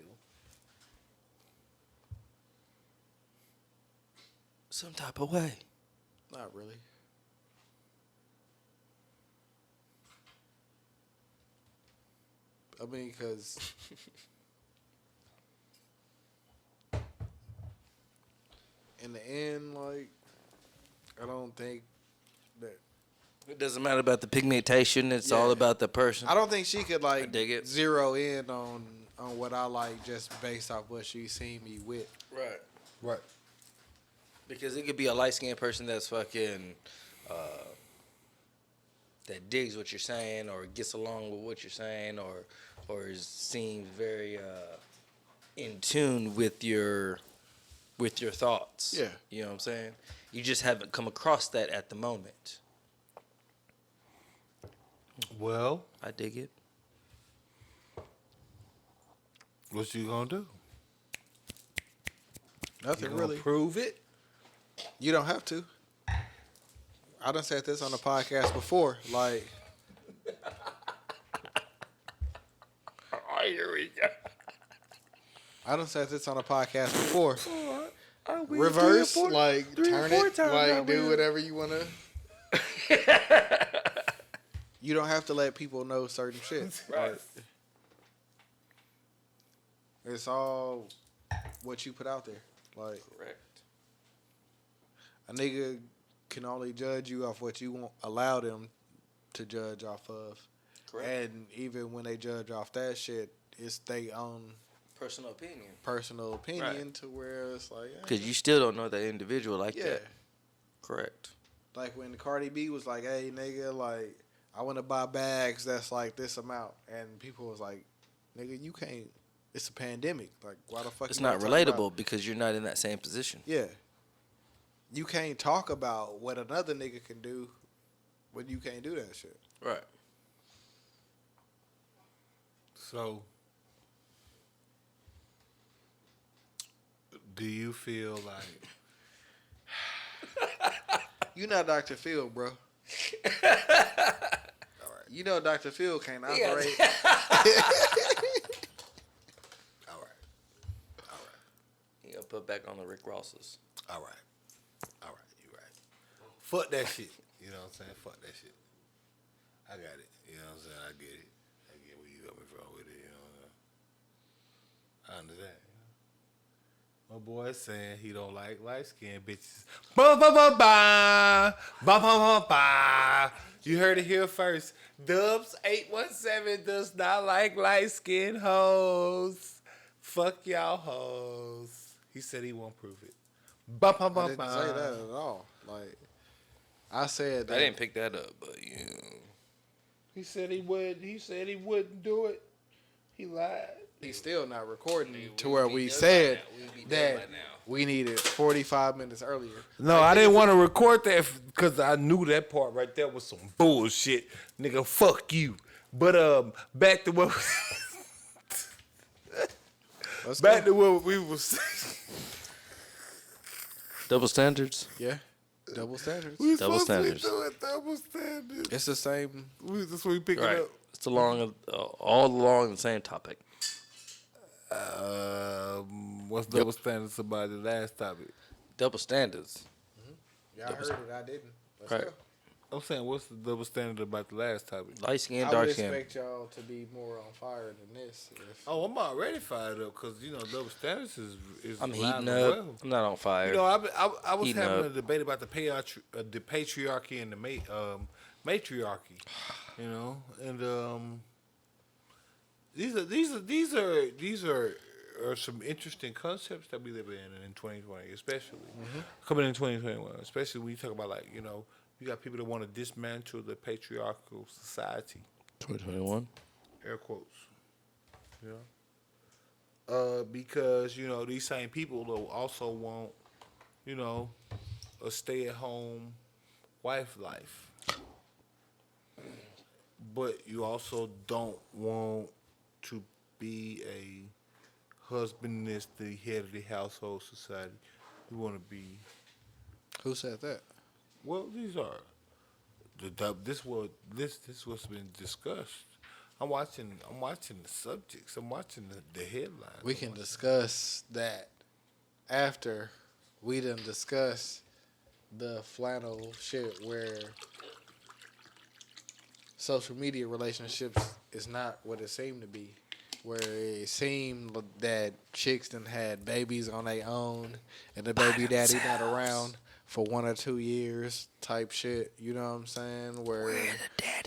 E: Some type of way.
C: not really. I mean, because in the end, like, I don't think that.
E: It doesn't matter about the pigmentation. It's all
C: Yeah.
E: about the person.
C: I don't think she could
E: I
C: like
E: dig it.
C: zero in on what I like just based off what she's seen me with.
E: Right.
B: Right.
E: Because it could be a light skinned person that's fucking that digs what you're saying or gets along with what you're saying or seems very in tune with your thoughts.
C: Yeah.
E: You know what I'm saying? You just haven't come across that at the moment.
B: Well,
E: I dig it.
B: what you gonna do?
C: Nothing
B: You gonna
C: really.
B: prove it?
C: You don't have to. I done said this on the podcast before. Like,
E: Here we go.
C: I done said this on a podcast before.
E: We
C: Reverse,
E: three or four-
C: like
E: three or
C: turn
E: four
C: it,
E: times now,
C: like do
E: we-
C: whatever you wanna. You don't have to let people know certain shit.
B: Right.
C: Like, it's all what you put out there. Like
E: Correct.
C: a nigga can only judge you off what you won't allow them to judge off of.
E: Correct.
C: And even when they judge off that shit, it's their own
E: Personal opinion.
C: personal opinion to where it's like,
E: Because you still don't know that individual like
C: yeah.
E: that. Correct.
C: Like when Cardi B was like, hey, nigga, like, I want to buy bags that's like this amount. And people was like, nigga, you can't. It's a pandemic. Like, why the fuck
E: It's
C: you
E: not
C: not talking
E: relatable
C: about-
E: because you're not in that same position.
C: Yeah. You can't talk about what another nigga can do when you can't do that shit.
E: Right.
B: So, do you feel like
C: You not Dr. Phil, bro. All right. You know Dr. Phil can't operate.
B: all right,
E: You know, put back on the Rick Rosses.
B: all right, you right. Fuck that shit. You know what I'm saying? Fuck that shit. I got it. You know what I'm saying? I get it. I get where you coming from with it. You know what I'm saying? I understand. My boy saying he don't like light skinned bitches. Ba ba ba ba ba ba ba ba. You heard it here first. Dubz 817 does not like light skinned hoes. Fuck y'all hoes. He said he won't prove it. Ba ba
C: I
B: ba
C: didn't
B: ba.
C: say that at all. Like, I said that.
E: I didn't pick that up, but yeah.
B: He said he would. He said he wouldn't do it. He lied.
C: He's still not recording to where we said that we needed 45 minutes earlier.
B: No, I didn't want to record that because I knew that part right there was some bullshit. Nigga, fuck you. But back to what
C: Let's
B: back
C: go.
B: to what we was saying.
E: Double standards.
C: Yeah. Double standards.
B: We
E: Double
B: supposed to be
E: standards.
B: doing double standards.
C: It's the same.
B: That's what we picking
E: Right.
B: up.
E: It's along, all along the same topic.
B: What's double standards about the last topic?
E: Double standards.
C: Y'all heard it. I didn't. Let's
E: Right.
C: go.
B: I'm saying, what's the double standard about the last topic?
E: Light skin,
C: I
E: dark
C: would
E: skin.
C: expect y'all to be more on fire than this. If,
B: Oh, I'm already fired up because double standards is.
E: I'm
B: alive
E: heating
B: and
E: up.
B: well.
E: I'm not on fire.
B: You know, I was
E: Heating
B: having
E: up.
B: a debate about the patriarchy and the matriarchy. You know, and these are some interesting concepts that we live in 2020, especially coming in 2021. Especially when you talk about you got people that want to dismantle the patriarchal society.
E: 2021.
B: Air quotes. Because these same people will also want a stay-at-home wife life, but you also don't want to be a husband that's the head of the household society. You want to be.
C: who said that?
B: Well, these are this what's been discussed. I'm watching the subjects. I'm watching the headlines.
C: We can discuss that after we done discuss the flannel shit where social media relationships is not what it seemed to be. Where it seemed that chicks done had babies on their own and the baby daddy not around for 1 or 2 years type shit. You know what I'm saying? Where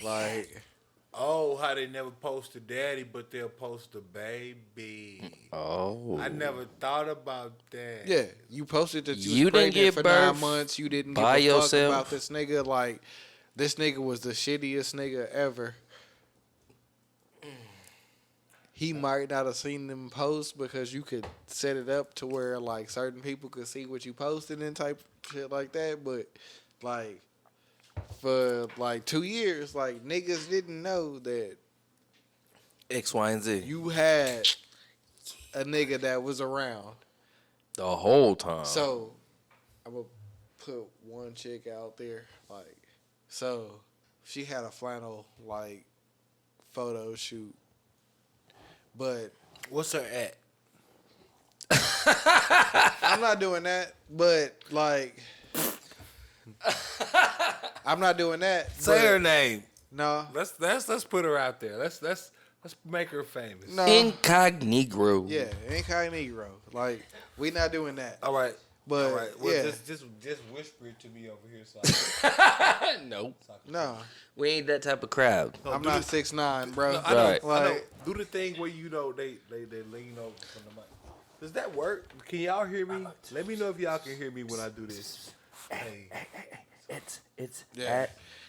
C: like
B: Oh, how they never post a daddy, but they'll post a baby.
E: Oh.
B: I never thought about that.
C: yeah, you posted that you
E: You
C: was
E: didn't
C: pregnant
E: give
C: for
E: birth
C: 9 months. You didn't give
E: by
C: a
E: yourself.
C: fuck about this nigga. Like, this nigga was the shittiest nigga ever. He might not have seen them post because you could set it up to where like certain people could see what you posted and type shit like that. But like for like 2 years, like niggas didn't know that
E: X, Y, and Z.
C: you had a nigga that was around.
E: The whole time.
C: So I'm gonna put one chick out there, like, so she had a flannel like photo shoot But
B: What's her at?
C: I'm not doing that. But like, I'm not doing that.
B: Say
C: but
B: her name.
C: No,
B: Let's put her out there. Let's make her famous.
C: no.
E: Incognito.
C: Yeah, incognito. Like, we not doing that.
B: All right.
C: But
B: All right. Well,
C: yeah,
B: just whisper it to me over here. So
E: Nope.
C: no,
E: We ain't that type of crowd.
C: I'm not 6'9", bro.
B: No, I know.
E: Right.
B: I know.
C: Like,
B: Do the thing where they lean over from the mic. Does that work? Can y'all hear me? Let me know if y'all can hear me when I do this. Hey.
E: It's
C: yeah.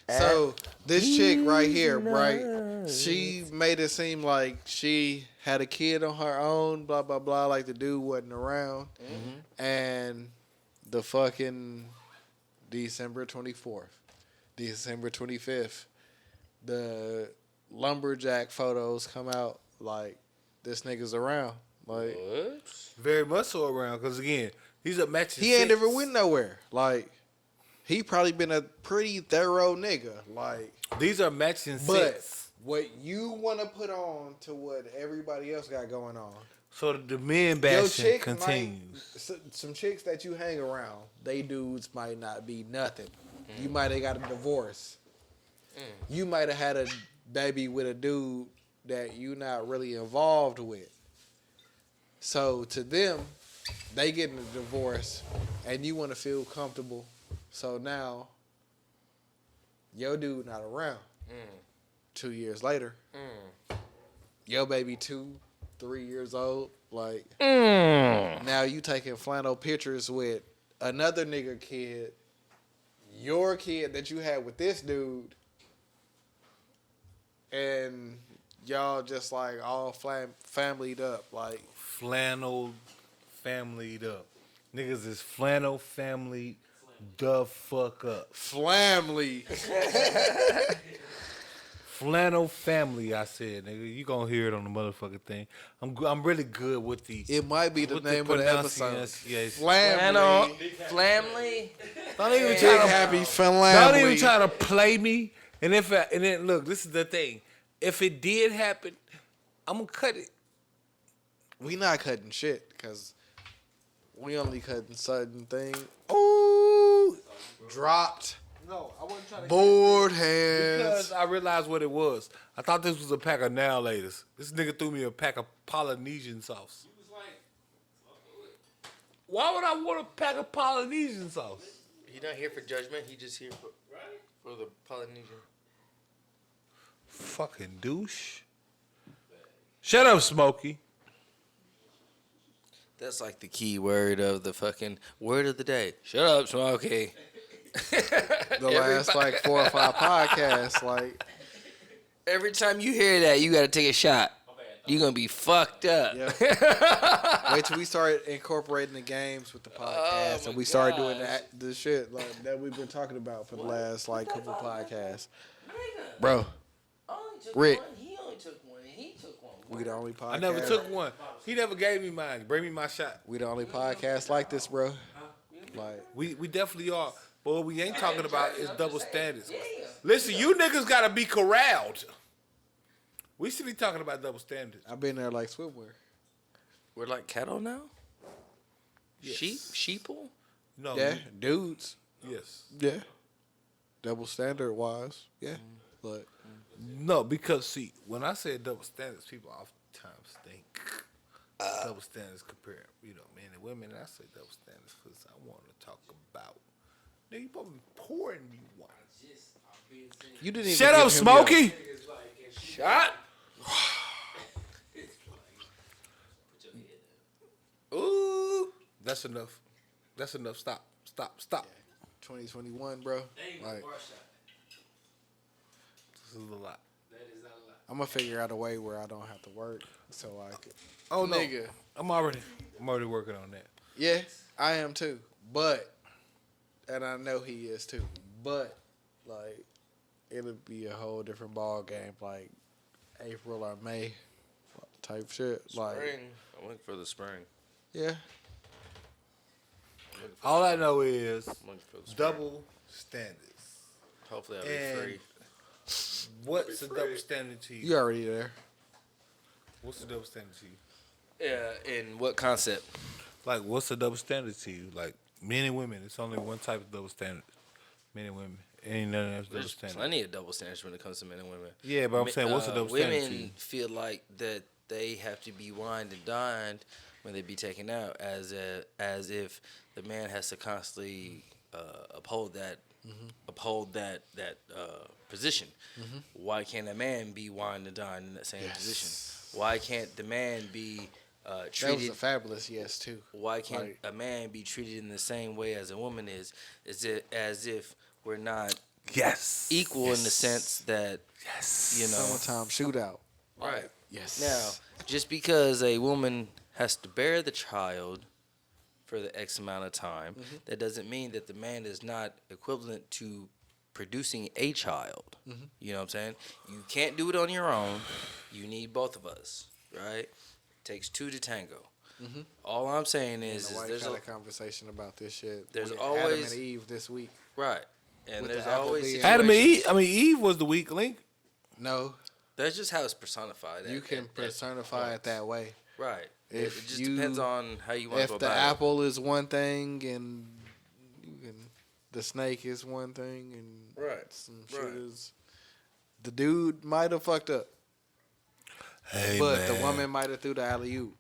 C: So this chick right here, right? She made it seem like she had a kid on her own, blah blah blah. Like the dude wasn't around, and the fucking December 24th, December 25th, the lumberjack photos come out. Like, this nigga's around. Like,
B: Very much so around, because again, he's a matching.
C: he ain't never went nowhere. Like, he probably been a pretty thorough nigga. Like,
B: These are matching
C: but
B: sets.
C: what you want to put on to what everybody else got going on.
B: So the men
C: Your
B: bashing
C: chick
B: continues.
C: some chicks that you hang around, they dudes might not be nothing. You might have got a divorce. You might have had a baby with a dude that you not really involved with. So to them, they getting a divorce, and you want to feel comfortable. So now, your dude not around. 2 years later, your baby 2-3 years old. Like, now you taking flannel pictures with another nigga kid, your kid that you had with this dude, and y'all just like all familyed up. Like,
B: Flannel familyed up. Niggas is flannel family the fuck up.
C: Flamily.
B: Flannel family, I said, nigga. You gonna hear it on the motherfucking thing. I'm really good with the.
C: It might be the
B: with
C: name of the episode.
B: pronunciation.
C: Flamily.
E: Flamily.
B: Don't even
C: Big
B: try to.
C: happy
B: Don't
C: family.
B: even try to play me. And then look, this is the thing. If it did happen, I'm gonna cut it.
C: We not cutting shit because we only cutting certain things. Ooh, dropped.
B: No, I wasn't trying to.
C: Board
B: Because
C: hands.
B: I realized what it was. I thought this was a pack of now laters. This nigga threw me a pack of Polynesian sauce.
D: He was like, fuck with it.
B: Why would I want a pack of Polynesian sauce?
E: He not here for judgment. He just here
D: Right?
E: for the Polynesian.
B: Fucking douche. Shut up, Smokey.
E: That's like the key word of the fucking word of the day. Shut up, Smokey.
C: The last like 4 or 5 podcasts. Like,
E: Every time you hear that, you got to take a shot. You're going to be fucked up.
C: yeah. Wait till we start incorporating the games with the podcast,
E: my
C: and we start doing
E: gosh.
C: the shit like that we've been talking about for the last like couple podcasts, bro. Rick.
E: He only took one. He took one.
C: We the only podcast.
B: I never took one. He never gave me mine. Bring me my shot.
C: We the only podcast like this, bro. Like,
B: We definitely are. But what we ain't talking about is double standards. Listen, you niggas gotta be corralled. We should be talking about double standards.
C: I've been there like swimwear.
E: We're like cattle now?
B: Yes.
E: Sheeple?
B: No.
C: Yeah, dudes.
B: Yes.
C: Yeah. Double standard wise. Yeah. But
B: No, because see, when I say double standards, people oftentimes think double standards compare, men and women. And I say double standards because I want to talk about. Nigga, you probably pouring me one.
C: you didn't even
B: Shut
C: give
B: up,
C: him
B: Smokey.
D: It's like, if she
B: Shot.
D: it's like, put your head down.
B: Ooh. That's enough. That's enough. Stop.
C: 2021, bro.
D: That ain't no
C: Like,
D: bar shot.
B: This is a lot.
D: That is not a lot.
C: I'm gonna figure out a way where I don't have to work, so I can.
B: Oh no.
C: Nigga.
B: I'm already working on that.
C: Yeah, I am too. But, and I know he is too. But, like, it'll be a whole different ball game, like April or May type shit. Like,
E: Spring. I'm looking for the spring.
C: yeah.
B: All I know is
E: I'm looking for the spring.
B: double standards.
E: Hopefully I'll
B: And
E: be free.
B: what's a double standard to you?
C: You already there.
B: What's the double standard to you?
E: Yeah, in what concept?
B: Like, what's the double standard to you? Like, men and women. It's only one type of double standard. Men and women. Ain't none else double
E: There's
B: standard.
E: plenty of double standards when it comes to men and women.
B: Yeah, but I'm saying, what's the double standard to you?
E: Women feel like that they have to be wined and dined when they be taken out, as if the man has to constantly uphold that position. Why can't a man be wined and dined in that same position? Why can't the man be treated?
C: That was a fabulous yes too.
E: Why can't a man be treated in the same way as a woman is? Is it as if we're not equal in the sense that
C: Summertime shootout.
E: right?
C: Yes.
E: Now, just because a woman has to bear the child for the X amount of time, that doesn't mean that the man is not equivalent to producing a child. You know what I'm saying? You can't do it on your own. You need both of us, right? Takes two to tango. All I'm saying is
C: the wife
E: there's
C: had
E: a
C: a conversation about this shit.
E: there's
C: with
E: always-
C: Adam and Eve this week.
E: right, and
C: With
E: there's
C: the apple
E: always
C: being-
B: Adam and
E: situations-
B: Eve. I mean, Eve was the weak link.
C: No,
E: That's just how it's personified.
C: you can personify it that way.
E: Right.
C: If
E: it just
C: you-
E: depends on how you want to
C: If
E: go
C: the
E: about
C: apple is one thing and the snake is one thing and
E: Right,
C: some shit
E: right.
C: is, the dude might have fucked up,
B: Hey,
C: but
B: man.
C: the woman might have threw the alley oop.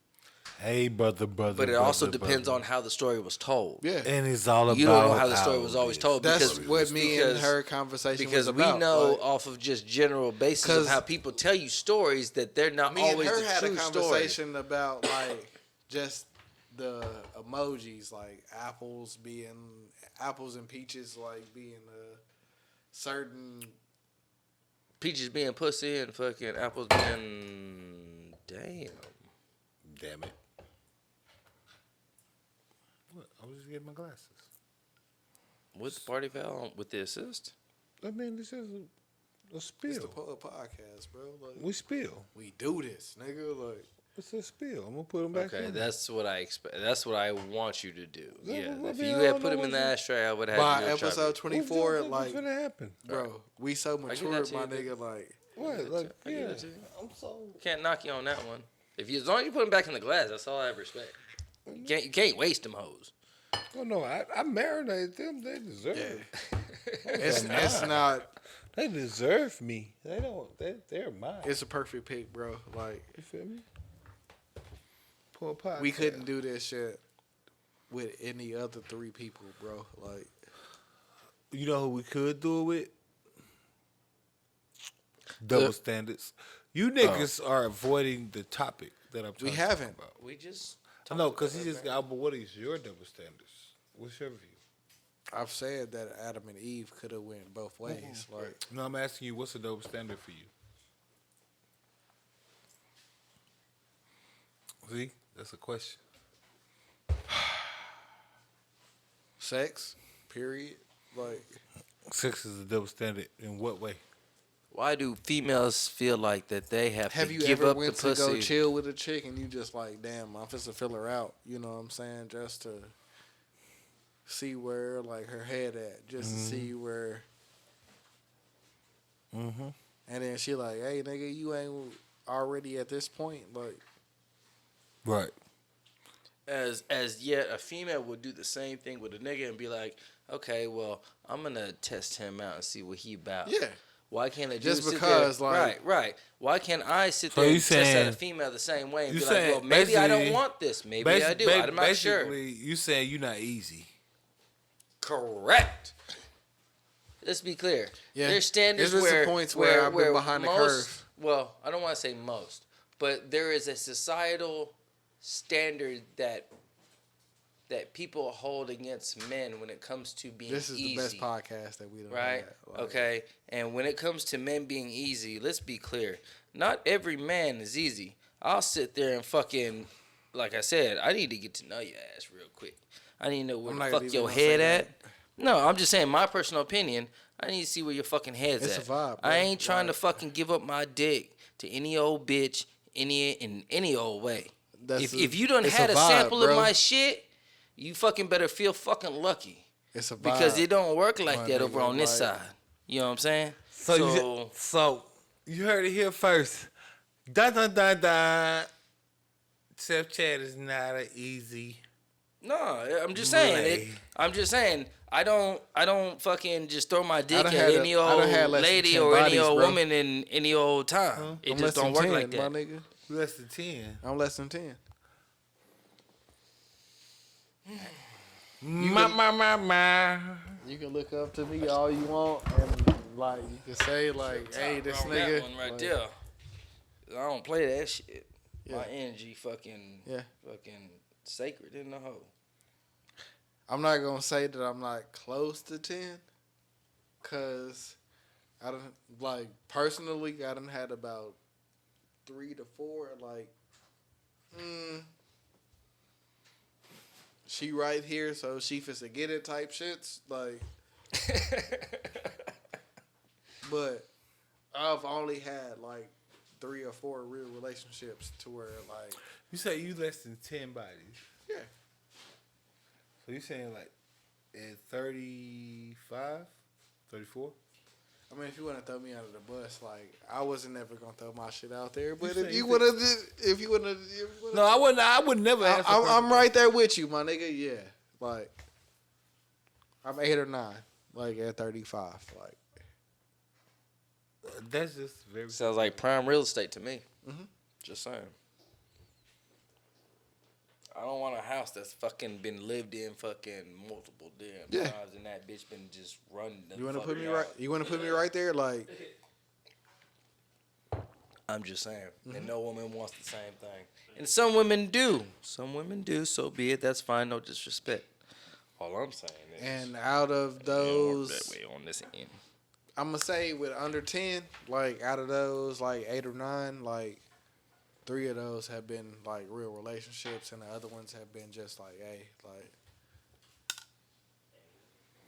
B: Hey, brother.
E: it. But it also depends on how the story was told.
C: Yeah,
B: And it's all about
E: You don't know how the story was always
B: it
E: told.
C: that's
E: because,
C: what me and
E: because-
C: her conversation
E: Because
C: was
E: we
C: about.
E: know
C: like,
E: off of just general basis
C: 'Cause
E: of how people tell you stories that they're not
C: me and
E: always
C: her
E: the
C: had a
E: true story.
C: conversation about like just the emojis, like apples and peaches, like being a certain.
E: Peaches being pussy and fucking apples being damn.
B: Damn it. What? I was just getting my glasses.
E: With the party foul with the assist.
B: I mean, this is a spill.
C: It's the podcast, bro. Like,
B: We spill.
C: we do this, nigga. Like,
B: It's a spill. I'm gonna put them back
E: Okay,
B: in.
E: that's what I expect. That's what I want you to do.
B: Yeah,
E: Yeah,
B: well,
E: if
B: I mean,
E: you
B: I
E: had
B: don't
E: put
B: know
E: them in the
B: what's-
E: ashtray, I would have.
C: by
E: had you go try
C: episode
E: to-
C: 24,
B: What's
C: like,
B: gonna happen?
C: bro, we so
E: get
C: mature,
E: that to
C: my
E: you,
C: nigga. Like,
B: What? Like,
E: I get
B: yeah.
E: it to you.
B: I'm so.
E: Can't knock you on that one. As long as you put them back in the glass, that's all I have respect. You can't waste them hoes.
B: Oh no, I marinate them. They deserve.
C: it's not.
B: They deserve me. They don't. They're mine.
C: It's a perfect pick, bro. Like,
B: You feel me? Poor podcast.
C: we couldn't do this shit with any other three people, bro. Like,
B: You know who we could do it with? Double standards. You niggas are avoiding the topic that I'm trying
C: we
B: to
C: haven't.
B: talk about.
E: We just
B: No, because he just got. But what is your double standards? What's your view?
C: I've said that Adam and Eve could have went both ways. Like,
B: No, I'm asking you, what's a double standard for you? See, that's a question.
C: sex, period. Like,
B: Sex is a double standard in what way?
E: Why do females feel like that they have
C: have
E: to
C: you
E: give
C: ever
E: up
C: went
E: the
C: to go
E: pussy?
C: chill with a chick and you just like, damn, I'm just to fill her out. You know what I'm saying? Just to see where like her head at, just to see where.
B: Mm-hmm.
C: And then she like, hey nigga, you ain't already at this point. Like,
B: Right.
E: As yet a female would do the same thing with a nigga and be like, okay, well, I'm gonna test him out and see what he about.
C: yeah,
E: Why can't a dude
C: Just
E: sit
C: because,
E: there,
C: like-
E: right? Why can't I sit
B: So
E: there
B: you
E: and test out
B: saying-
E: a female the same way and
B: you
E: be like,
B: saying
E: well, maybe I don't
B: basically-
E: want this, maybe I do, I'm not sure.
B: Basically, you saying you're not easy.
E: Correct. Let's be clear.
C: Yeah.
E: There's standards
C: There's just
E: where
C: points where I've been behind the
E: most,
C: curve.
E: Well, I don't want to say most, but there is a societal standard that people hold against men when it comes to being
C: this is
E: easy.
C: the best podcast that we done
E: Right?
C: had. Like,
E: Okay. And when it comes to men being easy, let's be clear. Not every man is easy. I'll sit there and fucking, like I said, I need to get to know your ass real quick. I need to know where
C: I'm
E: the
C: not
E: fuck
C: even
E: your
C: gonna say
E: head
C: that.
E: at. No, I'm just saying my personal opinion. I need to see where your fucking head's
C: It's
E: at.
C: a vibe,
E: I
C: bro.
E: ain't trying to
C: Like-
E: fucking give up my dick to any old bitch in any old way. If you done
C: it's
E: had a
C: vibe,
E: sample
C: bro.
E: of my shit, you fucking better feel fucking lucky.
C: It's a vibe.
E: Because it don't work like
C: My
E: that over
C: nigga,
E: on this
C: like-
E: side. You know what I'm saying?
B: So you heard it here first. Dun dun dun dun. Self chat is not an easy.
E: No, I'm just saying it.
B: Malay.
E: I'm just saying I don't fucking just throw my dick
C: done
E: at
C: had
E: any
C: I
E: old
C: done had less than
E: lady
C: 10
E: or any
C: bodies,
E: old
C: bro.
E: woman in any old time. It
C: I'm
E: just
C: less
E: don't
C: than
E: work
C: 10,
E: like that.
C: my nigga.
B: Less than 10.
C: I'm less than 10.
B: Ma.
C: You can look up to me all you want, and like you can say like, "Hey, this
E: Bro,
C: nigga."
E: that one right
C: like,
E: there. I don't play that shit.
C: Yeah.
E: My energy fucking sacred in the hole.
C: I'm not gonna say that I'm not close to 10, cause I don't like personally. I done had about 3 to 4. Like, she right here, so she finna get it type shits. Like, but I've only had like 3 or 4 real relationships to where like,
B: You say you less than 10 bodies.
C: yeah,
B: So you saying like at 35, 34?
C: I mean, if you want to throw me under the bus, like I wasn't never gonna throw my shit out there. But
B: say
C: if
B: you
C: you wanna, if you wanna,
B: No, I wouldn't. I would never ask.
C: I'm right there with you, my nigga. Yeah, like I'm 8 or 9, like at 35, like
B: That's just very.
E: Sounds like prime real estate to me. Just saying. I don't want a house that's fucking been lived in fucking multiple damn times and that bitch been just running.
C: you wanna put me right. You wanna put me right there, like
E: I'm just saying. And no woman wants the same thing. And some women do. Some women do. So be it. That's fine. No disrespect. All I'm saying is.
C: and out of
E: it don't work
C: those,
E: that way on this end.
C: I'm gonna say with under 10, like out of those, like 8 or 9, like 3 of those have been like real relationships, and the other ones have been just like, hey, like,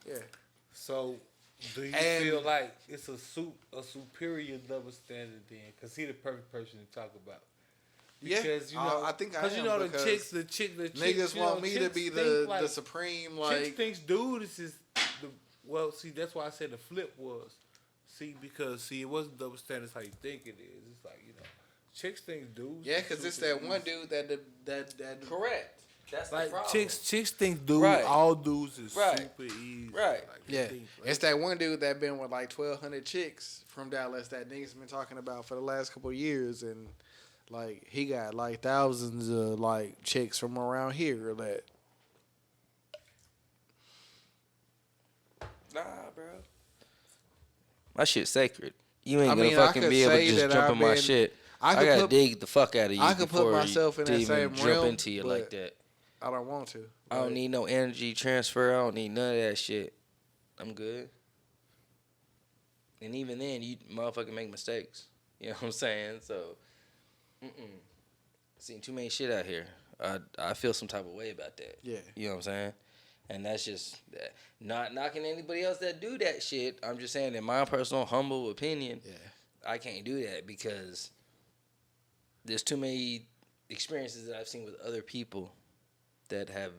C: yeah.
B: So, do you
C: And-
B: feel like it's a superior double standard then? Because he the perfect person to talk about.
C: Yeah,
B: Because you know,
C: I think I
B: because you
C: am,
B: know the
C: because
B: chicks,
C: niggas
B: you
C: want
B: know,
C: me to
B: chicks
C: be
B: think
C: the
B: like-
C: supreme,
B: chicks
C: like,
B: thinks dude is just the well. See, that's why I said the flip was. See, because it wasn't double standards how you think it is. It's like chicks think dudes.
C: yeah,
B: is
C: because it's
B: super
C: that one
B: easy.
C: dude that
E: Correct. That's the
B: Like
E: problem.
B: chicks think dudes,
E: Right.
B: all dudes is
E: Right.
B: super easy.
E: Right.
B: Like, they
C: yeah,
B: think, like,
C: it's that one dude that been with like 1,200 chicks from Dallas that niggas been talking about for the last couple of years, and like he got like thousands of like chicks from around here that.
E: Nah, bro. My shit's sacred. You ain't
C: I
E: gonna
C: mean, I
E: fucking
C: could
E: be able to
C: say
E: just
C: that
E: jump
C: I've
E: in my
C: been-
E: shit.
C: I
E: I
C: could
E: gotta
C: put-
E: dig the fuck out of you
C: I could put
E: before
C: myself in
E: to
C: that
E: even
C: same
E: jump
C: realm,
E: into you like
C: but
E: that.
C: I don't want to.
E: I don't
C: Like,
E: need no energy transfer. I don't need none of that shit. I'm good. And even then, you motherfucking make mistakes. You know what I'm saying? So, seen too many shit out here. I feel some type of way about that.
C: Yeah.
E: You know what I'm saying? And that's just that. Not knocking anybody else that do that shit. I'm just saying, in my personal humble opinion,
C: Yeah.
E: I can't do that because there's too many experiences that I've seen with other people that have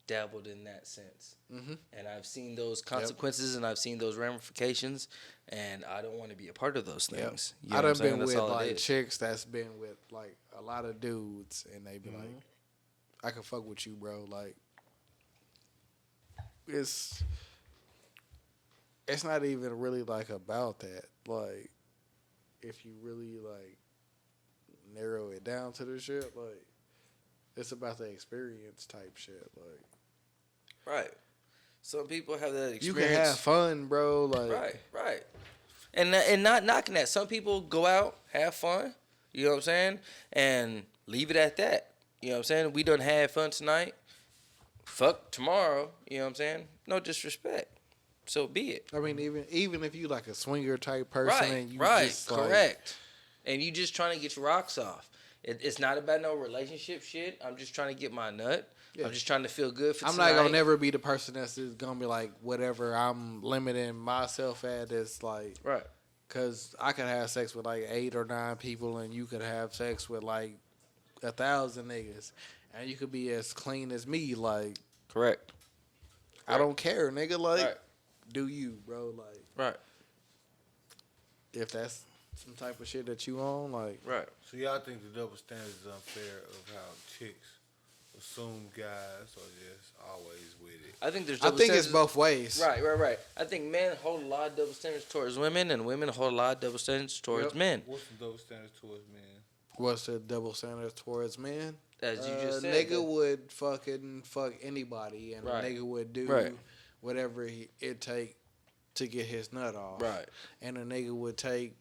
E: dabbled in that sense. And I've seen those consequences and I've seen those ramifications, and I don't want to be a part of those
C: Yep.
E: things. You know
C: I
E: what I'm
C: done
E: saying?
C: been
E: That's
C: with
E: all it
C: like
E: is.
C: chicks that's been with like a lot of dudes, and they be like, "I can fuck with you, bro." Like, it's not even really like about that. Like, if you really like narrow it down to the shit, like, it's about the experience type shit. Like,
E: Right. Some people have that experience.
C: you can have fun, bro. Like,
E: Right. And not knocking that. Some people go out, have fun, you know what I'm saying, and leave it at that. You know what I'm saying? We done had fun tonight. Fuck tomorrow, you know what I'm saying? No disrespect. So be it.
C: I mean, even if you like a swinger type person, and you
E: Right,
C: just, like,
E: correct. And you just trying to get your rocks off. It's not about no relationship shit. I'm just trying to get my nut.
C: Yeah.
E: I'm just trying to feel good for
C: I'm
E: tonight.
C: not gonna never be the person that's just gonna be like whatever I'm limiting myself at is like,
E: Right.
C: cause I could have sex with like 8 or 9 people, and you could have sex with like 1,000 niggas, and you could be as clean as me. Like,
E: Correct.
C: I don't care, nigga. Like,
E: Right.
C: do you, bro? Like,
E: Right.
C: if that's some type of shit that you own, like
E: Right.
B: So y'all think the double standard is unfair of how chicks assume guys are just always with it?
E: I think there's
C: I
E: double
C: think it's
E: standards.
C: both ways.
E: Right. I think men hold a lot of double standards towards women, and women hold a lot of double standards towards
C: Yep.
E: men.
B: What's the double standards towards men?
C: What's the double standard towards men?
E: As you just said.
C: Nigga
E: that-
C: would fucking fuck anybody, and
E: Right.
C: a nigga would do
E: Right.
C: whatever it take to get his nut off.
E: Right.
C: And a nigga would take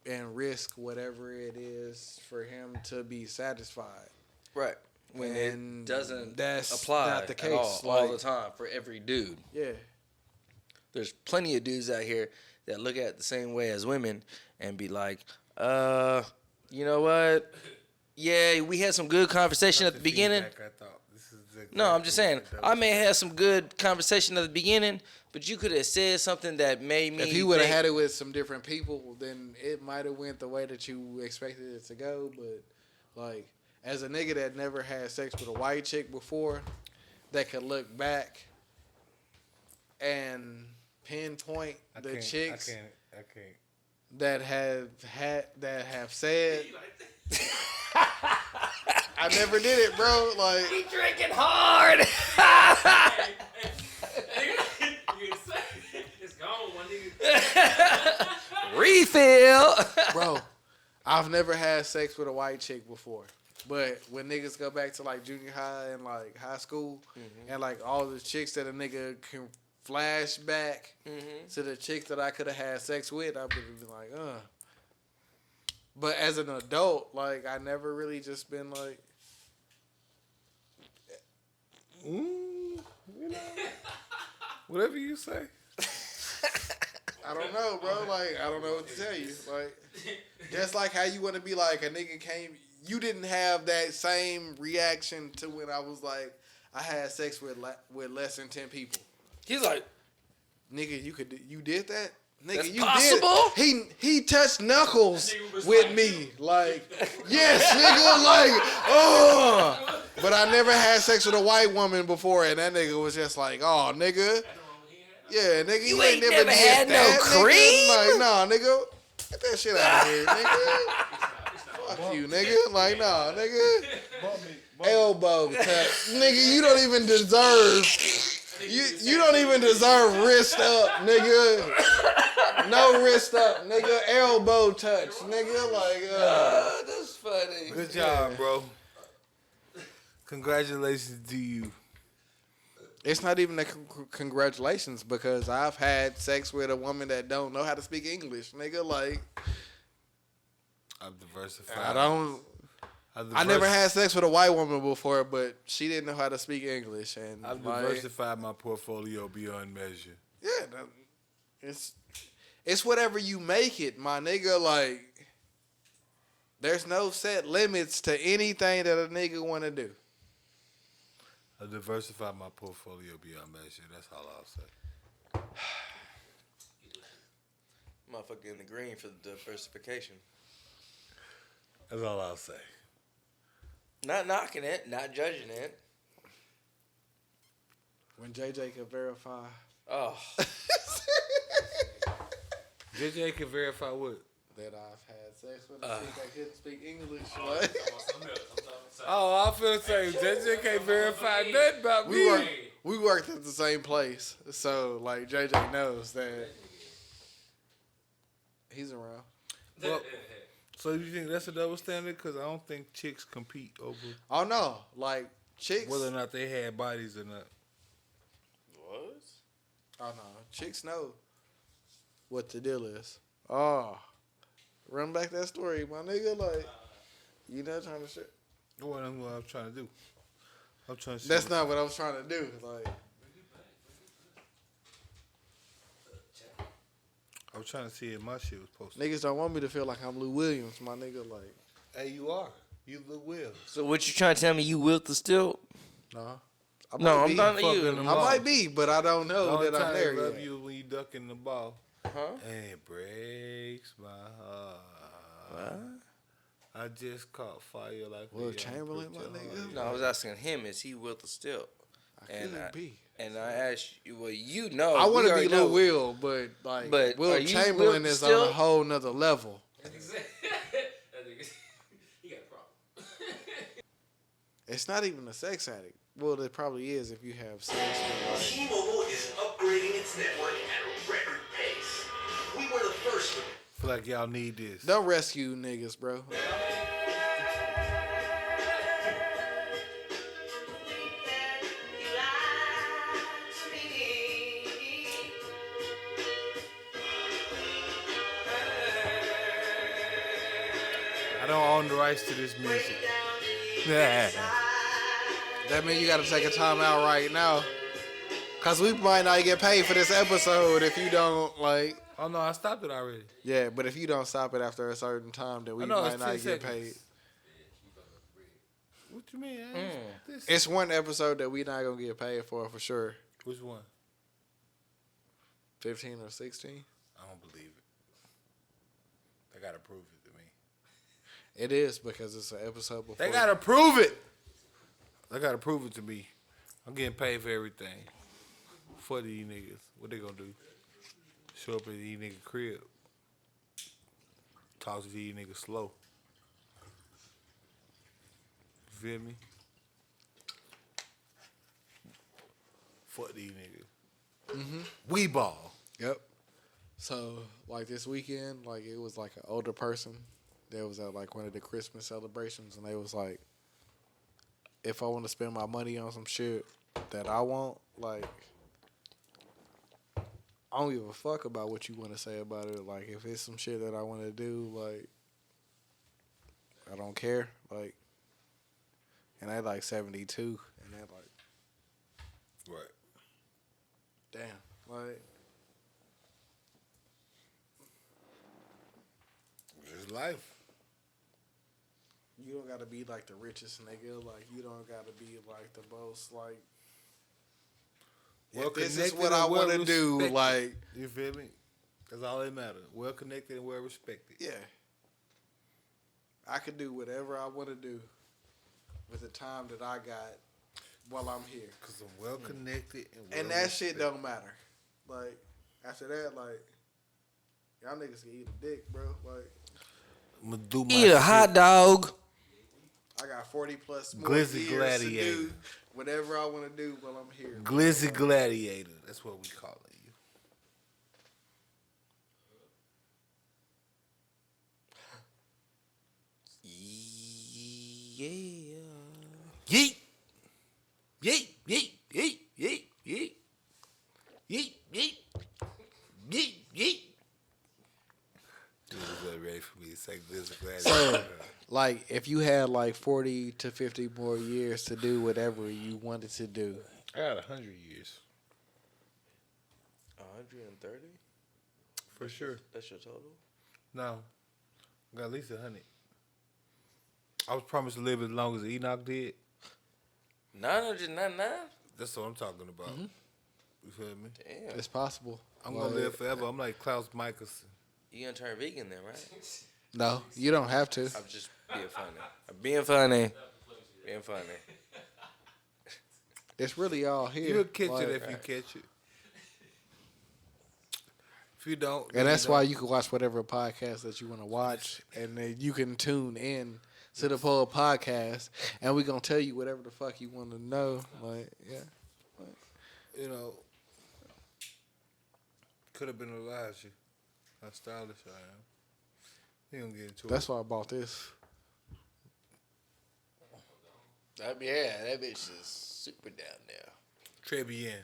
C: and risk whatever it is for him to be satisfied.
E: Right. When
C: And
E: it doesn't
C: that's
E: apply
C: not the
E: at
C: case,
E: all
C: like-
E: the time for every dude.
C: Yeah.
E: There's plenty of dudes out here that look at it the same way as women and be like, you know what? Yeah, we had some good conversation at the beginning.
B: Feedback, I thought. This is exactly
E: No, I'm just saying,
B: the double
E: I may have some good conversation at the beginning, but you could have said something that made me
C: If you would have
E: think-
C: had it with some different people, then it might have went the way that you expected it to go. But like, as a nigga that never had sex with a white chick before, that could look back and pinpoint the chicks
B: I can't.
C: that have said, I never did it, bro. Like,
E: drinking hard.
D: It's gone, one nigga.
E: Refill.
C: bro, I've never had sex with a white chick before. But when niggas go back to like junior high and like high school, and like all the chicks that a nigga can flash back to the chicks that I could have had sex with, I would have been like, But as an adult, like I never really just been like,
B: You know, whatever you say.
C: I don't know, bro. Like I don't know what to tell you. Like just like how you want to be like a nigga came. You didn't have that same reaction to when I was like, I had sex with less than 10 people.
E: He's like,
C: Nigga, you did that? Nigga,
E: That's
C: you
E: possible?
C: did. He touched knuckles
D: Nigga was
C: with
D: like-
C: me. Like, yes, nigga, like, oh. But I never had sex with a white woman before, and that nigga was just like, oh, nigga. Yeah, nigga, you ain't never did
E: had no
C: that, nigga.
E: cream?
C: Like, nah, nigga. Get that shit out of here, nigga. Fuck you, nigga. Like, nah, nigga. Elbow touch. Nigga, you don't even deserve. You don't even deserve wrist up, nigga. No wrist up, nigga. Elbow touch, nigga. Like,
E: that's funny.
B: Good job, bro. Congratulations to you.
C: it's not even a congratulations because I've had sex with a woman that don't know how to speak English, nigga. Like,
B: I've diversified.
C: I never had sex with a white woman before, but she didn't know how to speak English, and
B: I've
C: like,
B: diversified my portfolio beyond measure.
C: yeah, it's whatever you make it, my nigga. Like, there's no set limits to anything that a nigga want to do.
B: I've diversified my portfolio beyond measure. That's all I'll say.
E: Motherfucker in the green for the diversification.
B: That's all I'll say.
E: Not knocking it, not judging it.
C: When JJ could verify,
E: Oh,
B: JJ can verify what?
C: that I've had sex with a chick that couldn't speak English. Like,
B: Oh, I feel the same. JJ can't verify nothing about me.
C: we worked at the same place, so like JJ knows that he's around.
B: Well, so you think that's a double standard? Because I don't think chicks compete over
C: Oh no, like chicks.
B: whether or not they had bodies or not.
E: what?
C: Oh no, chicks know what the deal is. Oh, run back that story, my nigga. Like, you know, trying to shit.
B: What I'm trying to do. I'm trying to.
C: That's not what I was trying to do. Like,
B: I was trying to see if my shit was posted.
C: niggas don't want me to feel like I'm Lou Williams, my nigga. Like,
B: Hey, you are. You look well.
E: So what you trying to tell me? You will the still?
C: no,
E: No, I'm
C: be.
E: talking to
B: fucking
E: you.
B: them
C: I
B: off.
C: might be, but I don't know
B: Only
C: that I'm
B: time
C: there
B: I love
C: yet.
B: you when you ducking the ball.
E: Huh?
B: And it breaks my heart.
E: What?
B: I just caught fire like
C: Will
B: a
C: Chamberlain, my nigga?
E: No, I was asking him. Is he will the still?
C: Could be.
E: And I asked you, well, you know,
C: I want to be
E: already
C: Lil
E: know.
C: Will, but like
E: But
C: Will
E: are you
C: Chamberlain
E: Will
C: is
E: still?
C: on a whole nother level.
D: That nigga, he got a problem.
C: It's not even a sex addict. Well, it probably is if you have sex with
G: T-Mobile is upgrading its network at a record pace. We were the first.
B: Feel like y'all need this.
C: Don't rescue niggas, bro.
B: I don't own the rights to this music.
C: That means you got to take a time out right now. Cause we might not get paid for this episode if you don't like.
B: Oh no, I stopped it already.
C: Yeah, but if you don't stop it after a certain time, then we
B: I know,
C: might
B: it's
C: not
B: 10
C: get
B: seconds.
C: paid.
B: What you mean? I ain't- this-
C: It's one episode that we not gonna get paid for sure.
B: Which one?
C: 15 or 16.
B: I don't believe it. They gotta prove it to me.
C: It is because it's an episode before.
B: They gotta prove it. They gotta prove it to me. I'm getting paid for everything. For these niggas. What they gonna do? Show up at these niggas' crib. Talk to these niggas slow. You feel me? Fuck these niggas. We ball.
C: Yep. So like this weekend, like it was like an older person that was at like one of the Christmas celebrations, and they was like, if I want to spend my money on some shit that I want, like, I don't give a fuck about what you want to say about it. Like, if it's some shit that I want to do, like, I don't care. Like, and they like 72, and they're like,
B: Right.
C: damn, like,
B: It's life.
C: you don't gotta be like the richest nigga. Like, you don't gotta be like the most, like,
B: Well
C: if this is
B: connected
C: what I
B: and well
C: want to do,
B: respected.
C: like,
B: You feel me? That's all that matters. Well connected and well respected.
C: yeah. I could do whatever I want to do with the time that I got while I'm here.
B: Cause I'm well connected and well
C: And that shit
B: respected.
C: don't matter. Like, after that, like, y'all niggas can eat a dick, bro. Like,
B: I'm gonna do my
E: Eat a hot
B: shit.
E: dog.
C: I got 40 plus more
B: Glizzy
C: years
B: Gladiator.
C: to do whatever I want to do while I'm here.
B: Glizzy Gladiator. That's what we call it.
E: Yeah.
B: Yeet. Yeet. Yeet. Yeet. Yeet. Yeet. Yeet. Yeet. Yeet. Yeet. This is ready for me to say Glizzy Gladiator.
C: Like, if you had like 40 to 50 more years to do whatever you wanted to do,
B: I got 100 years.
E: 130?
B: For sure.
E: That's your total?
B: No. I got at least 100. I was promised to live as long as Enoch did.
E: 999?
B: That's what I'm talking about. You feel me?
E: Damn.
C: it's possible.
B: I'm going to live forever. I'm like Klaus Michelson.
E: You gonna turn vegan then, right?
C: No, you don't have to.
E: I'm just being funny. I'm being funny. Being funny.
C: It's really all here.
B: You'll catch
C: Like,
B: it if you catch it. If you don't.
C: and that's why you can watch whatever podcast that you want to watch, and then you can tune in to the Poll Podcast, and we're gonna tell you whatever the fuck you want to know. Like, yeah,
B: You know, could have been Elijah. How stylish I am. He gonna get into
C: that's
B: it.
C: why I bought this.
E: That bitch is super down there.
B: Très bien.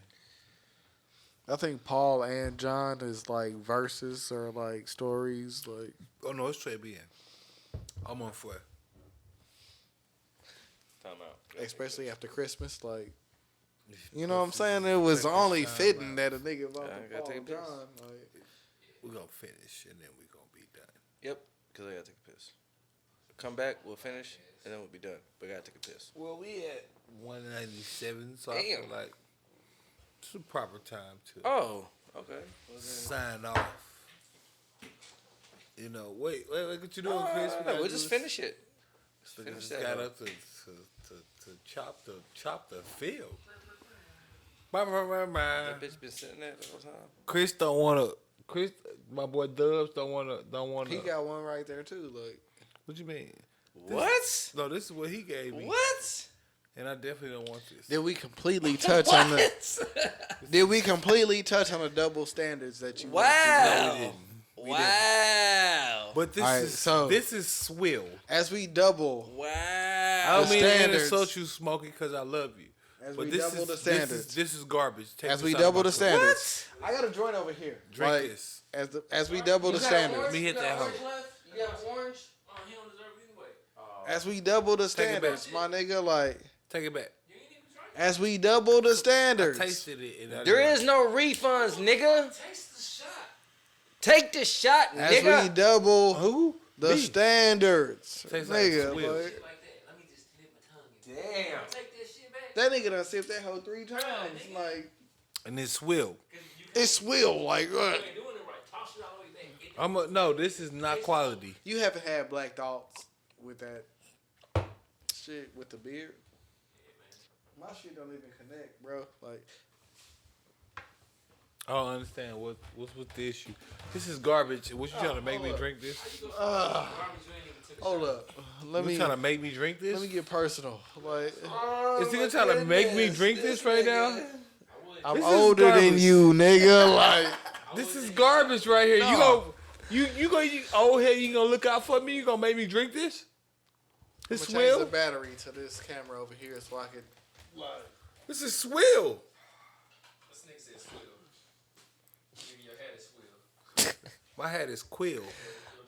C: I think Paul and John is like verses or like stories. Like,
B: Oh no, it's très bien. I'm on foot.
E: Time out.
C: especially after Christmas, like, you know what I'm saying? It was only fitting that a nigga bought
E: I
C: the
E: gotta
C: Paul
E: take a piss.
C: John. Like,
B: We're gonna finish and then we're gonna be done.
E: Yep, because I gotta take a piss. Come back, we'll finish, and then we'll be done. But I gotta take a piss.
B: Well, we at 197, so I
E: Damn.
B: feel like it's a proper time to
E: Oh, okay. Well, then-
B: sign off. You know, wait, what you doing, Chris? We
E: No,
B: gotta
E: we'll
B: do
E: just
B: this.
E: finish it.
B: So
E: finish
B: just
E: that
B: got
E: up.
B: up to chop the field.
E: That bitch been sitting there the whole time.
B: Chris don't want to. Chris, my boy Dubz don't want to.
C: He got one right there too. Look.
B: What you mean?
E: What?
B: No, this is what he gave me.
E: What?
B: And I definitely don't want this.
C: Did we completely touch on the? Did we completely touch on the double standards that you?
E: Wow.
B: We
E: Wow.
B: But this
C: All right,
B: this is swill.
C: As we double,
E: Wow.
B: I don't
C: The
B: mean to
C: standards.
B: insult you, Smokey, because I love you.
C: as
B: But
C: we
B: this
C: double
B: is
C: the standards,
B: This is garbage. Take
C: as
B: this
C: we
B: out of
C: double
B: my
C: the
B: cup.
C: standards. I got a joint over here.
B: Drink
C: Like,
B: this.
C: As we double the standards,
B: Let me hit that hoe.
E: You got orange?
D: Oh, he don't deserve it anyway.
C: as we double the
B: Take it back.
C: standards, my nigga, like
B: Take it back.
D: You ain't even trying
C: as we double the
B: I
C: standards.
B: tasted it. And I
E: There
B: didn't-
E: is no refunds, nigga.
D: to taste the shot.
E: Take the shot,
C: As we
E: nigga.
C: double
B: Who?
C: the
B: Me.
C: standards,
B: Tastes like
C: nigga.
B: swill.
C: Like,
D: Shit like that. Let me just dip my tongue in.
E: Damn.
D: Take that shit back.
C: that nigga done sipped that hoe 3 times.
D: nigga.
C: Like
B: And it's swill.
C: it's swill. Like
D: You ain't doing it right. Toss it all the way back.
B: No, this is not quality.
C: you haven't had black thoughts with that shit with the beard. My shit don't even connect, bro. Like
B: I don't understand what's with the issue. This is garbage. What you trying to make me drink this?
D: Garbage, you ain't even took a
C: hold
D: shot.
C: up, let
B: You
C: me
B: trying to make me drink this?
C: let me get personal. Like
B: Is he trying to make me drink this right now?
C: I'm
B: This is
C: older than
B: garbage.
C: you, nigga. Like
B: This is garbage right here.
C: No.
B: You old head. You gonna look out for me? You gonna make me drink this?
C: I'm
B: This
C: gonna change the
B: swill.
C: battery to this camera over here so I can.
B: This is swill.
D: This nigga said swill. Nigga, your head is swill.
B: My hat is quill.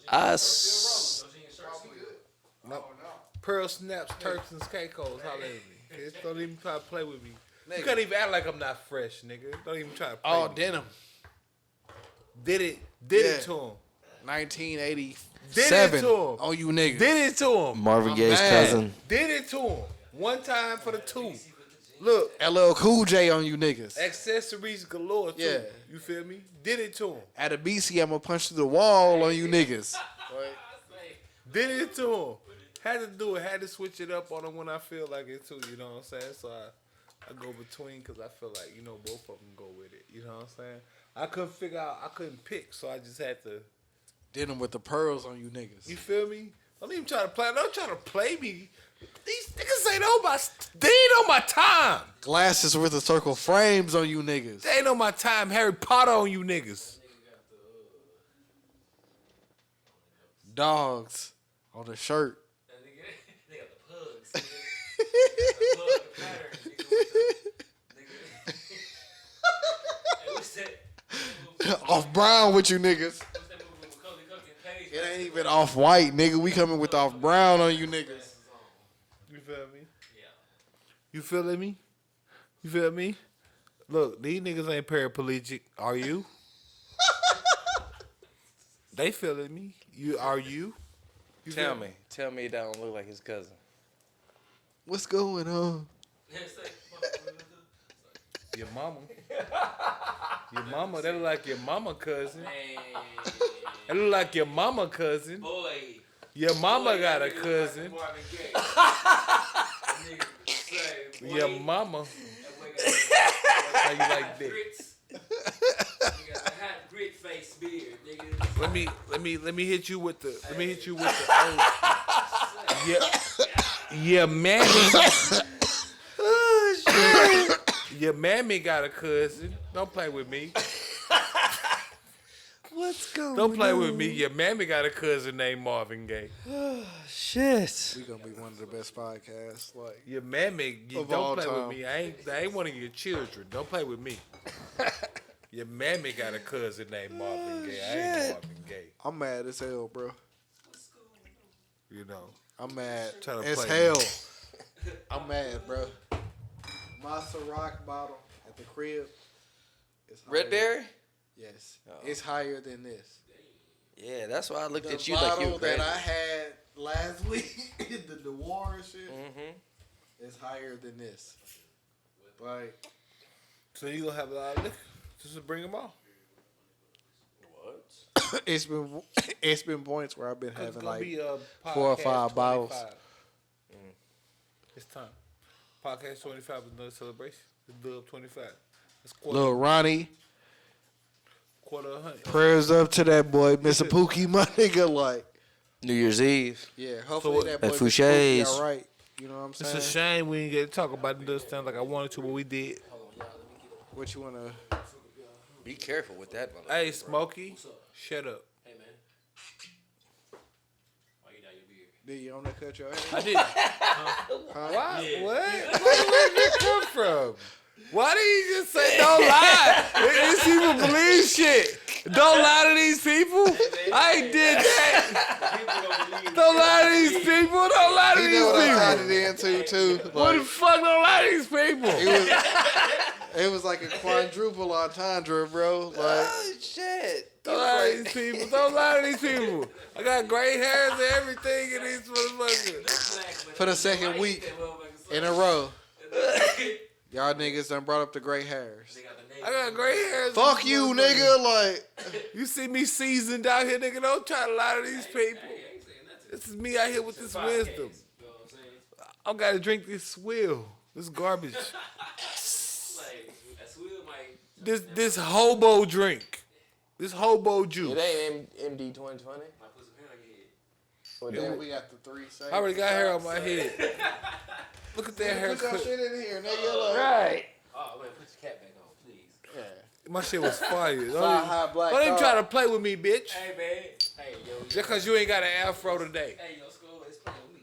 E: Us.
D: Those jeans shirts swill.
B: No. Pearl snaps, Turks and Caicos. Holla at me. Kids, don't even try to play with me. You
C: Nigga.
B: can't even act like I'm not fresh, nigga. Don't even try to play
C: Oh,
B: me.
C: denim.
B: Did it
C: Yeah.
B: to him.
C: 1987
B: Did it to him.
C: on you niggas.
B: Did it to him.
E: Marvin
C: I'm
E: Gaye's
C: mad.
E: cousin.
B: Did it to him. One time for the two. Look,
C: LL Cool J on you niggas.
B: accessories galore too.
C: Yeah.
B: You feel me? Did it to him.
C: At a BC, I'm gonna punch through the wall on you niggas.
B: Did it to him. Had to do it. Had to switch it up on him when I feel like it too. You know what I'm saying? So I go between because I feel like, both of them go with it. You know what I'm saying? I couldn't figure out. I couldn't pick. So I just had to.
C: Denim with the pearls on you niggas.
B: You feel me? Don't even try to play. Don't try to play me. These niggas ain't on my. They ain't on my time.
C: Glasses with the circle frames on you niggas.
B: They ain't on my time. Harry Potter on you niggas.
C: Dogs on the shirt.
D: That nigga, they got the pugs. Nigga. Plug the pattern. Nigga. Hey, what's that?
C: Off brown with you niggas.
D: What's that movie with Macaulay Culkin and Paige?
C: It ain't even off white, nigga. We coming with off brown on you niggas.
B: You feel me?
D: Yeah.
B: You feeling me? You feel me? Look, these niggas ain't paraplegic. Are you? They feeling me. Are you? You
E: Tell
B: feel
E: me. Tell me that don't look like his cousin.
C: What's going on?
D: It's like,
B: Your mama. Your mama. That look like your mama cousin.
D: man,
B: That look like your mama cousin.
D: boy.
B: Your mama
D: Boy,
B: got
D: that
B: a
D: nigga look
B: cousin.
D: like Marvin Gaye. That nigga say, boy,
B: Your mama.
D: that boy got
B: How you like that?
D: grits. He got a hot grit face beard, nigga.
B: Let me hit you with the. Let me hit you with the. Yeah, mammy. Your mammy got a cousin. Don't play with me.
C: What's going on?
B: Don't play with me. Your mammy got a cousin named Marvin Gaye.
E: Shit.
C: We gonna be one of the best podcasts. Like
B: Your mammy,
C: Of all
B: don't play
C: time.
B: with me. I ain't one of your children. Don't play with me. Your mammy got a cousin named Marvin Gaye. I ain't Marvin Gaye.
C: I'm mad as hell, bro.
B: You know.
C: I'm mad
B: Tryna
C: as
B: play
C: hell. I'm mad, bro. My Ciroc bottle at the crib is higher.
E: Red Berry?
C: Yes, it's higher than this.
E: Yeah, that's why I looked
C: The
E: at you like you
C: bottle
E: were
C: that
E: crazy.
C: I had last week, the Noir shit,
E: Mm-hmm.
C: is higher than this. Like,
B: So you gonna have a lot of liquor just to bring them on.
C: it's been points where I've been
B: It's
C: having
B: gonna
C: like
B: be
C: 4 or
B: podcast
C: 5 bottles.
B: 25. It's time. Podcast 25 is another celebration. It's Dub 25.
C: Lil Ronnie.
B: $250.
C: Prayers up to that boy, Mr. Pookie, my nigga. Like,
E: New Year's Eve.
C: yeah, hopefully that boy
E: At
C: Mr. Pookie
E: Fouché's.
C: all right. You know what I'm saying?
B: It's a shame we didn't get to talk about it this time like I wanted to, but we did.
C: What you wanna?
E: Be careful with that one.
B: Hey, Smokey, shut up.
D: Hey, man. Why you dye your beard?
C: Did you only cut your hair?
B: I did. Why? Yeah. What? Where did it come from? Why did you just say don't lie? These people believe shit. Don't lie to these people. I ain't did that. Don't lie to these people. Don't lie to
C: You
B: these
C: know what I tied
B: people.
C: it into too?
B: What the
C: Like,
B: fuck? Don't lie to these people.
C: it was like a quadruple entendre, bro. Like,
E: Oh shit!
B: Don't lie to these people. Don't lie to these people. I got gray hairs and everything in these motherfuckers.
C: for the second week in a row, y'all niggas done brought up the gray hairs.
B: I got gray hairs.
C: Fuck you, nigga. Like,
B: You see me seasoned out here, nigga. Don't try to lie to these people. This is me out here with this wisdom. I gotta drink this swill. This garbage. This hobo drink. This hobo juice.
H: It ain't MD 2020.
C: yeah, we got the 3 seconds.
B: I already got hair on my head. Look at that
C: Put your
B: haircut.
C: shit in here, nigga. Like,
H: Right.
D: Oh, man, put your cap back on, please.
C: yeah.
B: My shit was fire.
C: High black
B: Don't even
C: dog.
B: try to play with me, bitch.
D: Hey, man. Hey, yo.
B: Just cause you ain't got an afro today.
D: Hey, your skull is playing with me.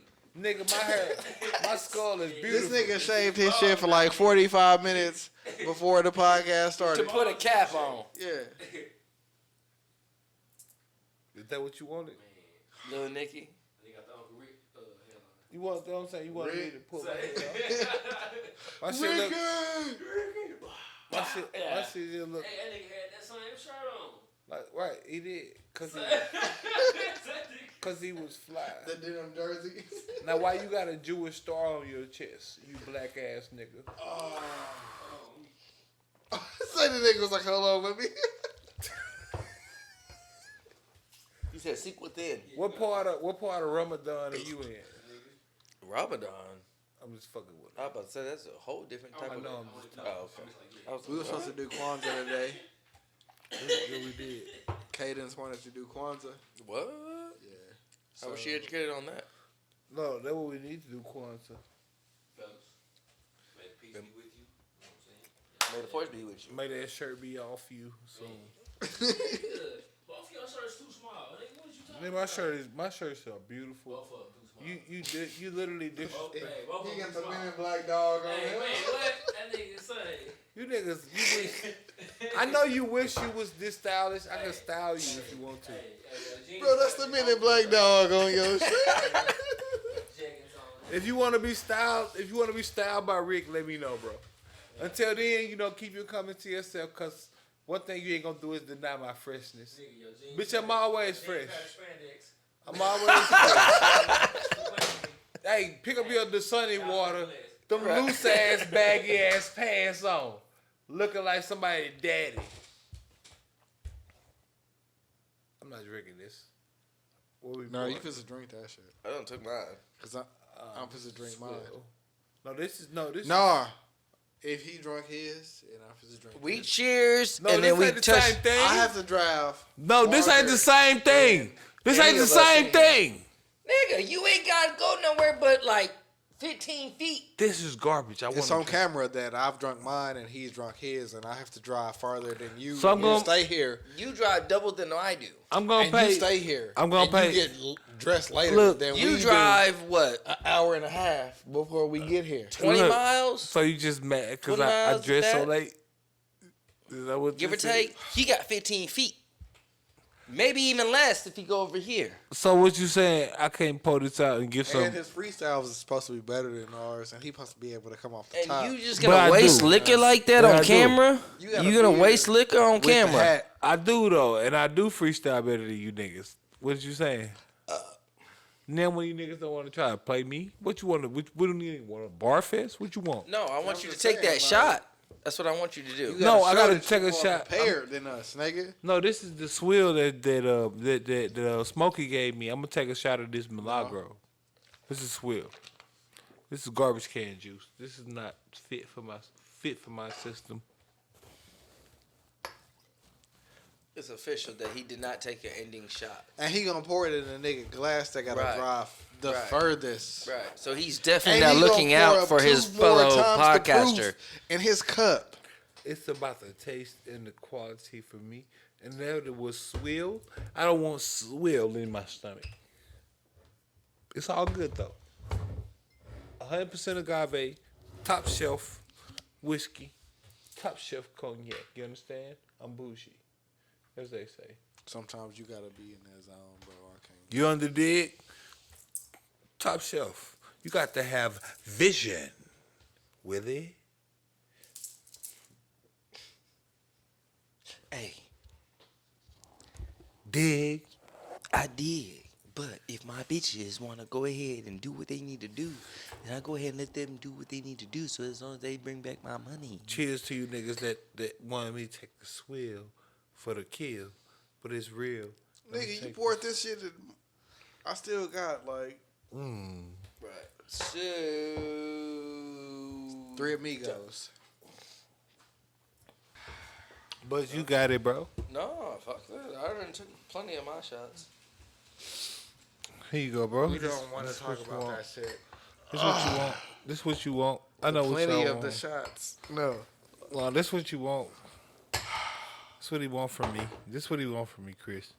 B: Nigga, my skull is
C: This
B: beautiful.
C: nigga shaved his shit for like 45 minutes before the podcast
H: To
C: started.
H: put a cap on.
C: Yeah.
B: Is that what you wanted?
H: Little Nicky.
D: They got the Uncle Rick hairline.
B: You want, you know what I'm saying? You want me
C: Rick.
B: to pull my head off? My shit look, my shit just look
D: Hey, that nigga had that same shirt on.
B: like, right, he did. Cause he was fly.
C: The denim jersey.
B: Now why you got a Jewish star on your chest, you black ass nigga?
C: Say the nigga was like, hold on, let me.
H: He said, seek within.
B: What part of Ramadan are you in?
E: Ramadan.
B: I'm just fucking with
E: I was about to say that's a whole different type
B: I
E: of.
B: know I'm just talking.
E: Oh, okay. I was
C: We were supposed to do Kwanzaa today.
B: Yeah, we did.
C: Cadence wanted to do Kwanzaa.
E: What?
C: Yeah.
E: How was she educated on that?
B: No, that's what we need to do, Kwanzaa.
D: Fellas, may the peace be with you. You know what I'm saying?
E: May the force be with you.
B: May that shirt be off you soon.
D: Good. Both y'all shirts too small. Nigga, what you talking
B: Man, my shirts are beautiful.
D: Both of them too small.
B: You literally did.
D: Both, hey, both of
C: He
D: them
C: got
D: too
C: the
D: small.
C: men in black dog on
D: Hey,
C: him.
D: man, what? That nigga say.
B: You niggas, you wish. I know you wish you was this stylish. I can style you if you want to.
C: Bro, that's the men in black dog on your shit.
B: If you want to be styled, by Rick, let me know, bro. Until then, keep your comment to yourself, cause one thing you ain't gonna do is deny my freshness. Bitch, I'm always fresh. I'm always fresh. Hey, pick up your Dasani water. Them loose ass, baggy ass pants on. Looking like somebody's daddy. I'm not drinking this. What we
C: No,
B: pouring?
C: you supposed to drink that shit.
E: I don't took mine.
C: Cause I'm supposed to drink mine.
B: No, this is.
C: Nah. If he drunk his, and I'm supposed to drink
E: We
C: his.
E: cheers
B: No,
E: and
B: this
E: then we
B: ain't the
E: touch.
B: same thing.
C: I have to drive.
B: No, this ain't the same thing. This
H: Any
B: ain't the
H: of us
B: same
H: in here.
B: thing.
H: Nigga, you ain't got to go nowhere but like 15 feet.
B: This is garbage.
C: It's on camera that I've drunk mine and he's drunk his, and I have to drive farther than you.
B: So I'm
C: you
B: gonna-
C: stay here,
H: You drive double than I do.
B: I'm gonna
C: and
B: pay.
C: you stay here.
B: I'm gonna
C: and
B: pay-
C: You get dressed later
B: Look,
C: than
H: You
C: we
H: drive what?
C: do. An hour and a half before we get here.
H: 20
B: Look,
H: miles?
B: So you just mad because
H: 20
B: I
H: miles
B: dressed so
H: that?
B: late? Is that what
H: Give
B: you
H: or
B: said?
H: take, he got 15 feet. Maybe even less if he go over here.
B: So what you saying? I can't pull this out and give some.
C: And his freestyles is supposed to be better than ours, and he supposed to be able to come off the
H: And
C: top.
H: you just
B: But I
H: gonna waste
B: do.
H: liquor like that
B: But I
H: on
B: do.
H: camera?
C: You
H: You
C: got a
H: gonna
C: beard
H: waste liquor on
C: with the
H: camera?
C: hat.
B: I do though, and I do freestyle better than you niggas. What you saying? Now when you niggas don't want to try to play me, what you want to? What do you want? A bar fest? What you want?
H: No, I want
C: I'm
H: you to
C: just
H: take
C: saying,
H: that
C: like-
H: shot. That's what I want you to do.
C: You
B: No, I
C: show
B: gotta
C: that
B: take
C: you
B: a
C: more
B: shot.
C: prepared than us, nigga.
B: No, this is the swill that Smokey gave me. I'm gonna take a shot of this Milagro. This is swill. This is garbage can juice. This is not fit for my system.
H: It's official that he did not take an ending shot.
C: And he gonna pour it in a nigga glass that gotta
H: Right.
C: drive the
H: Right.
C: furthest.
H: Right. So he's definitely
C: And
H: not
C: he gonna
H: looking
C: pour
H: out
C: up
H: for
C: 2
H: his
C: more
H: fellow
C: times the
H: podcaster.
C: proof in his cup.
B: It's about the taste and the quality for me. And there it was swill. I don't want swill in my stomach. It's all good though. 100% agave, top shelf whiskey, top shelf cognac. You understand? I'm bougie, as they say.
C: Sometimes you gotta be in that zone, bro. I can't.
B: You under dig? Top shelf. You got to have vision with it.
H: Hey,
B: Dig.
H: I did. But if my bitches want to go ahead and do what they need to do, then I go ahead and let them do what they need to do. So as long as they bring back my money.
B: Cheers to you niggas that wanted me to take the swill for the kill, but it's real. Let me
C: Nigga, you
B: take
C: poured this shit in. I still got like
H: Right. So
C: 3 amigos.
B: But you got it, bro.
H: No, fuck that. I already took plenty of my shots.
B: Here you go, bro.
C: We don't want to talk about that shit.
B: This what you want. This what you want. I know what
C: Plenty
B: y'all
C: of
B: want.
C: the shots. No.
B: Well, this what you want. This what he want from me. This what he want from me, Chris.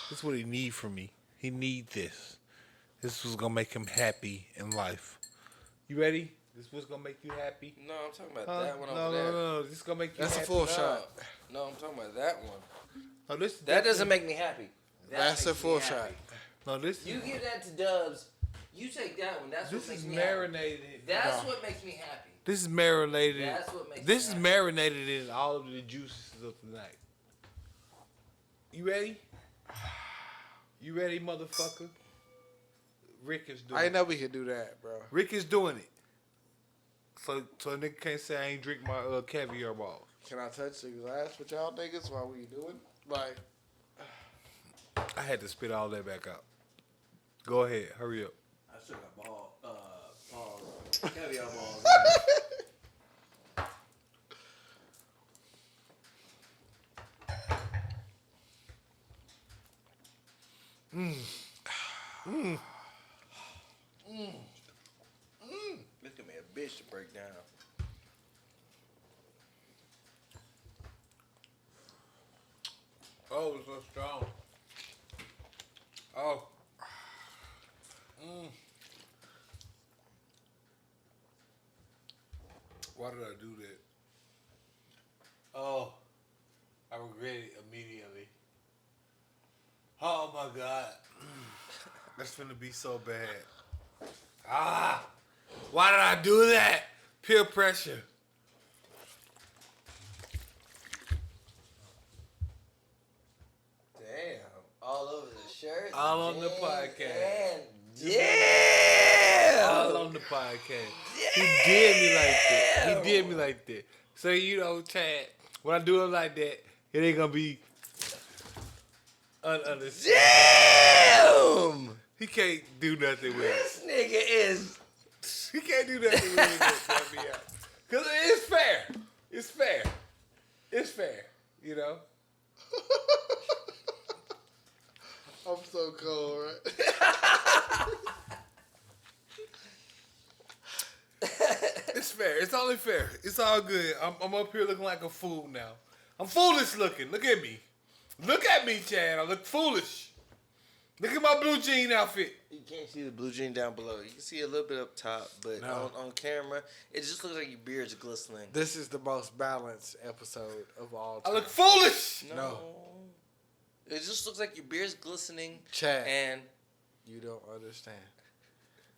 B: This what he need from me. He need this. This was gonna make him happy in life. You ready? This was gonna make you happy.
H: No, I'm talking about
B: Huh?
H: that one
B: No,
H: over there.
B: no. This is gonna make you
C: That's a
B: happy.
C: full shot.
H: No, I'm talking about that one.
B: No, this
H: That doesn't make me happy. That
C: That's a
H: makes me
C: full
H: happy.
C: shot.
B: No, this.
H: You give that to Dubs. You take that one. That's
B: This
H: what makes
B: is
H: me happy.
B: marinated.
H: That's what makes me happy.
B: This is marinated.
H: That's what makes
B: This
H: me
B: is
H: happy.
B: marinated in all of the juices of the night. You ready? You ready, motherfucker? Rick is doing
C: I
B: it.
C: didn't know we could do that, bro.
B: Rick is doing it. So a nigga can't say I ain't drink my caviar balls.
C: Can I touch the glass with y'all niggas while we doing? Like,
B: I had to spit all that back out. Go ahead, hurry up.
H: I still got balls. Caviar balls. Look at me, a bitch to break down.
B: Oh, it's so strong. Oh. Why did I do that? Oh, I regret it immediately. Oh my God. That's gonna be so bad. Why did I do that? Peer pressure.
H: Damn. All over the shirt.
B: All on the podcast.
H: Damn.
B: All on the podcast. He did me like that. He did me like that. So, you know, Chad, when I do it like that, it ain't gonna be ununderstood.
H: Damn.
B: He can't do nothing with it.
H: This nigga is.
B: He can't do nothing with it. Because it's fair. It's fair. It's fair. You know?
C: I'm so cold, right?
B: It's fair. It's only fair. It's all good. I'm up here looking like a fool now. I'm foolish looking. Look at me. Look at me, Chad. I look foolish. Look at my blue jean outfit.
H: You can't see the blue jean down below. You can see a little bit up top, but on camera, it just looks like your beard's glistening.
C: This is the most balanced episode of all
B: I
C: time.
B: look foolish.
C: No.
H: It just looks like your beard's glistening.
C: Chad.
H: And
C: You don't understand.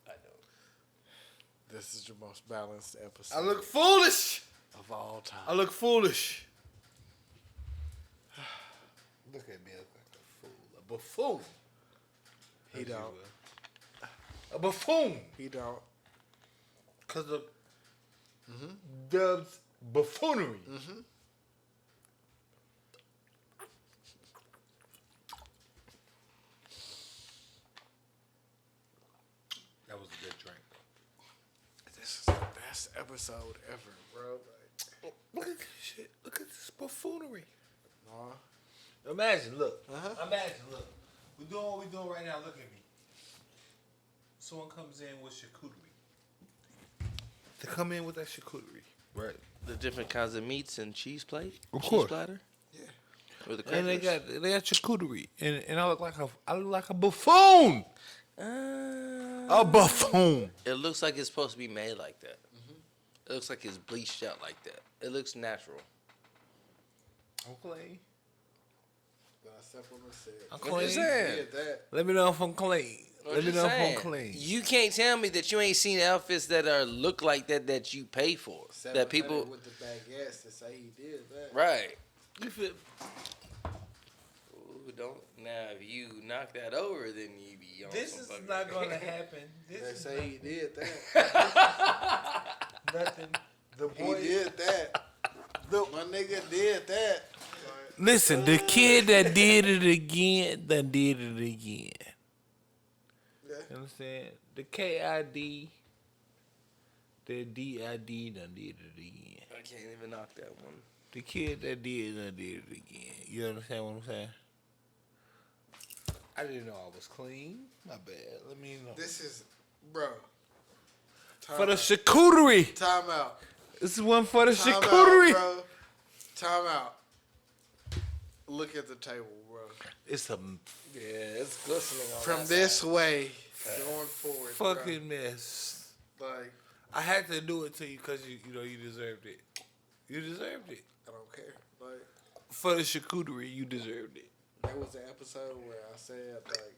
H: I know.
C: This is the most balanced episode
B: I look foolish.
C: of all time.
B: I look foolish. Look at me. I look like a fool. A buffoon.
C: He
B: As you
C: don't.
B: will. A buffoon.
C: He don't.
B: Because of Dubz buffoonery. That was a good drink.
C: This is the best episode ever, bro. Like,
B: Look at this shit. Look at this buffoonery.
C: nah.
B: Imagine, look.
C: Uh-huh.
B: Imagine, look. We're doing what we're doing right now. Look at me. Someone comes in with charcuterie. They come in with that charcuterie, right?
E: The different kinds of meats and cheese plate.
B: Of
E: cheese
B: course.
E: platter. Yeah. Or the
B: And they
E: crackers.
B: got charcuterie, and I look like a buffoon. A buffoon.
E: It looks like it's supposed to be made like that. It looks like it's bleached out like that. It looks natural.
B: I'm clean. I'm
E: What you
B: clean.
E: saying?
B: Let me know if I'm clean. Let me know if I'm clean.
E: You can't tell me that you ain't seen outfits that are look like that you pay for. That people
C: with the baguettes to say he did that.
E: right.
B: You feel?
E: Ooh, don't now if you knock that over, then you be on.
B: This
E: some
B: is
E: fucking-
B: not gonna happen. This
C: They
B: is
C: say he did that.
B: nothing. The
C: He
B: boy
C: did that. My nigga did that.
B: Listen, the kid that did it again, done did it again.
C: Yeah.
B: You understand? The KID, the DID done did it again.
E: I can't even knock that one.
B: The kid that did done did it again. You understand what I'm saying? I didn't know I was clean. My bad. Let me know.
C: This is, bro.
B: For the charcuterie.
C: Time out.
B: This is one for the
C: Time
B: charcuterie.
C: out, bro. Time out. Look at the table, bro.
B: It's a
E: Yeah, it's glistening on
C: From
E: that
C: this
E: side.
C: way going forward,
B: fucking mess.
C: bro. Like,
B: I had to do it to you because you deserved it. You deserved it.
C: I don't care. Like,
B: For the charcuterie, you deserved it.
C: there was an episode where I said, like,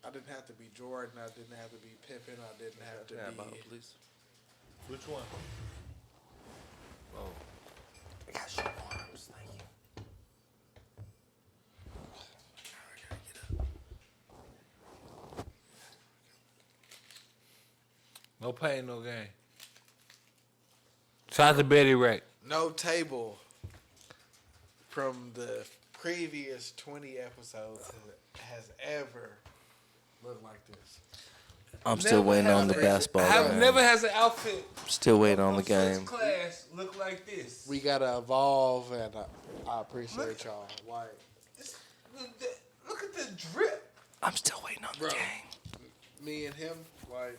C: I didn't have to be Jordan. I didn't have to be Pippen. I didn't have to
E: Yeah,
C: be.
E: bottle, please.
B: Which one? Oh.
E: I got short arms, thank you.
B: No pain, no gain. Shout out to Betty Rack.
C: No table from the previous 20 episodes has ever looked like this.
E: I'm still waiting on the basketball
B: I've
E: game.
B: never has an outfit
E: Still waiting on the
B: from first
E: game.
B: class look like this.
C: We gotta evolve, and I appreciate y'all. Like,
B: Look at the drip.
E: I'm still waiting on
C: Bro.
E: the game.
C: me and him, like,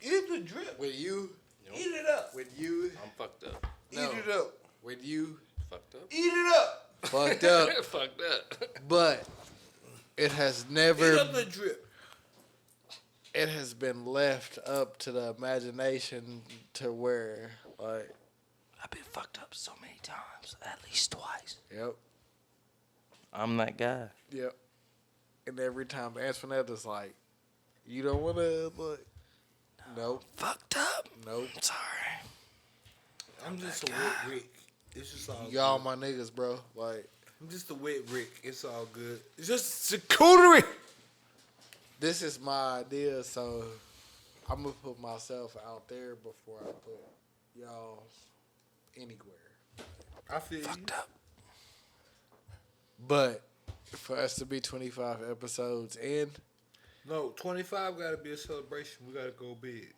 B: Eat the drip.
C: with you,
B: Eat it up.
C: with you,
E: I'm fucked up.
C: No.
B: Eat it up.
C: with you,
E: Fucked up.
B: Eat it up.
C: fucked up.
E: Fucked up.
C: But it has
B: Eat
C: never,
B: up the drip.
C: it has been left up to the imagination to where, like,
E: I've been fucked up so many times, at least twice.
C: yep,
E: I'm that guy.
C: yep. And every time Antoinette is like, you don't want to, like, nope,
E: Fucked up.
C: nope.
E: Sorry.
B: I'm just a wet Rick. It's just all
C: Y'all
B: good.
C: my niggas, bro. Like,
B: I'm just a wet Rick. It's all good. It's just charcuterie.
C: this is my idea, so I'm going to put myself out there before I put y'all anywhere.
B: I feel
E: Fucked up.
C: But for us to be 25 episodes in,
B: No, 25 got to be a celebration. We got to go big.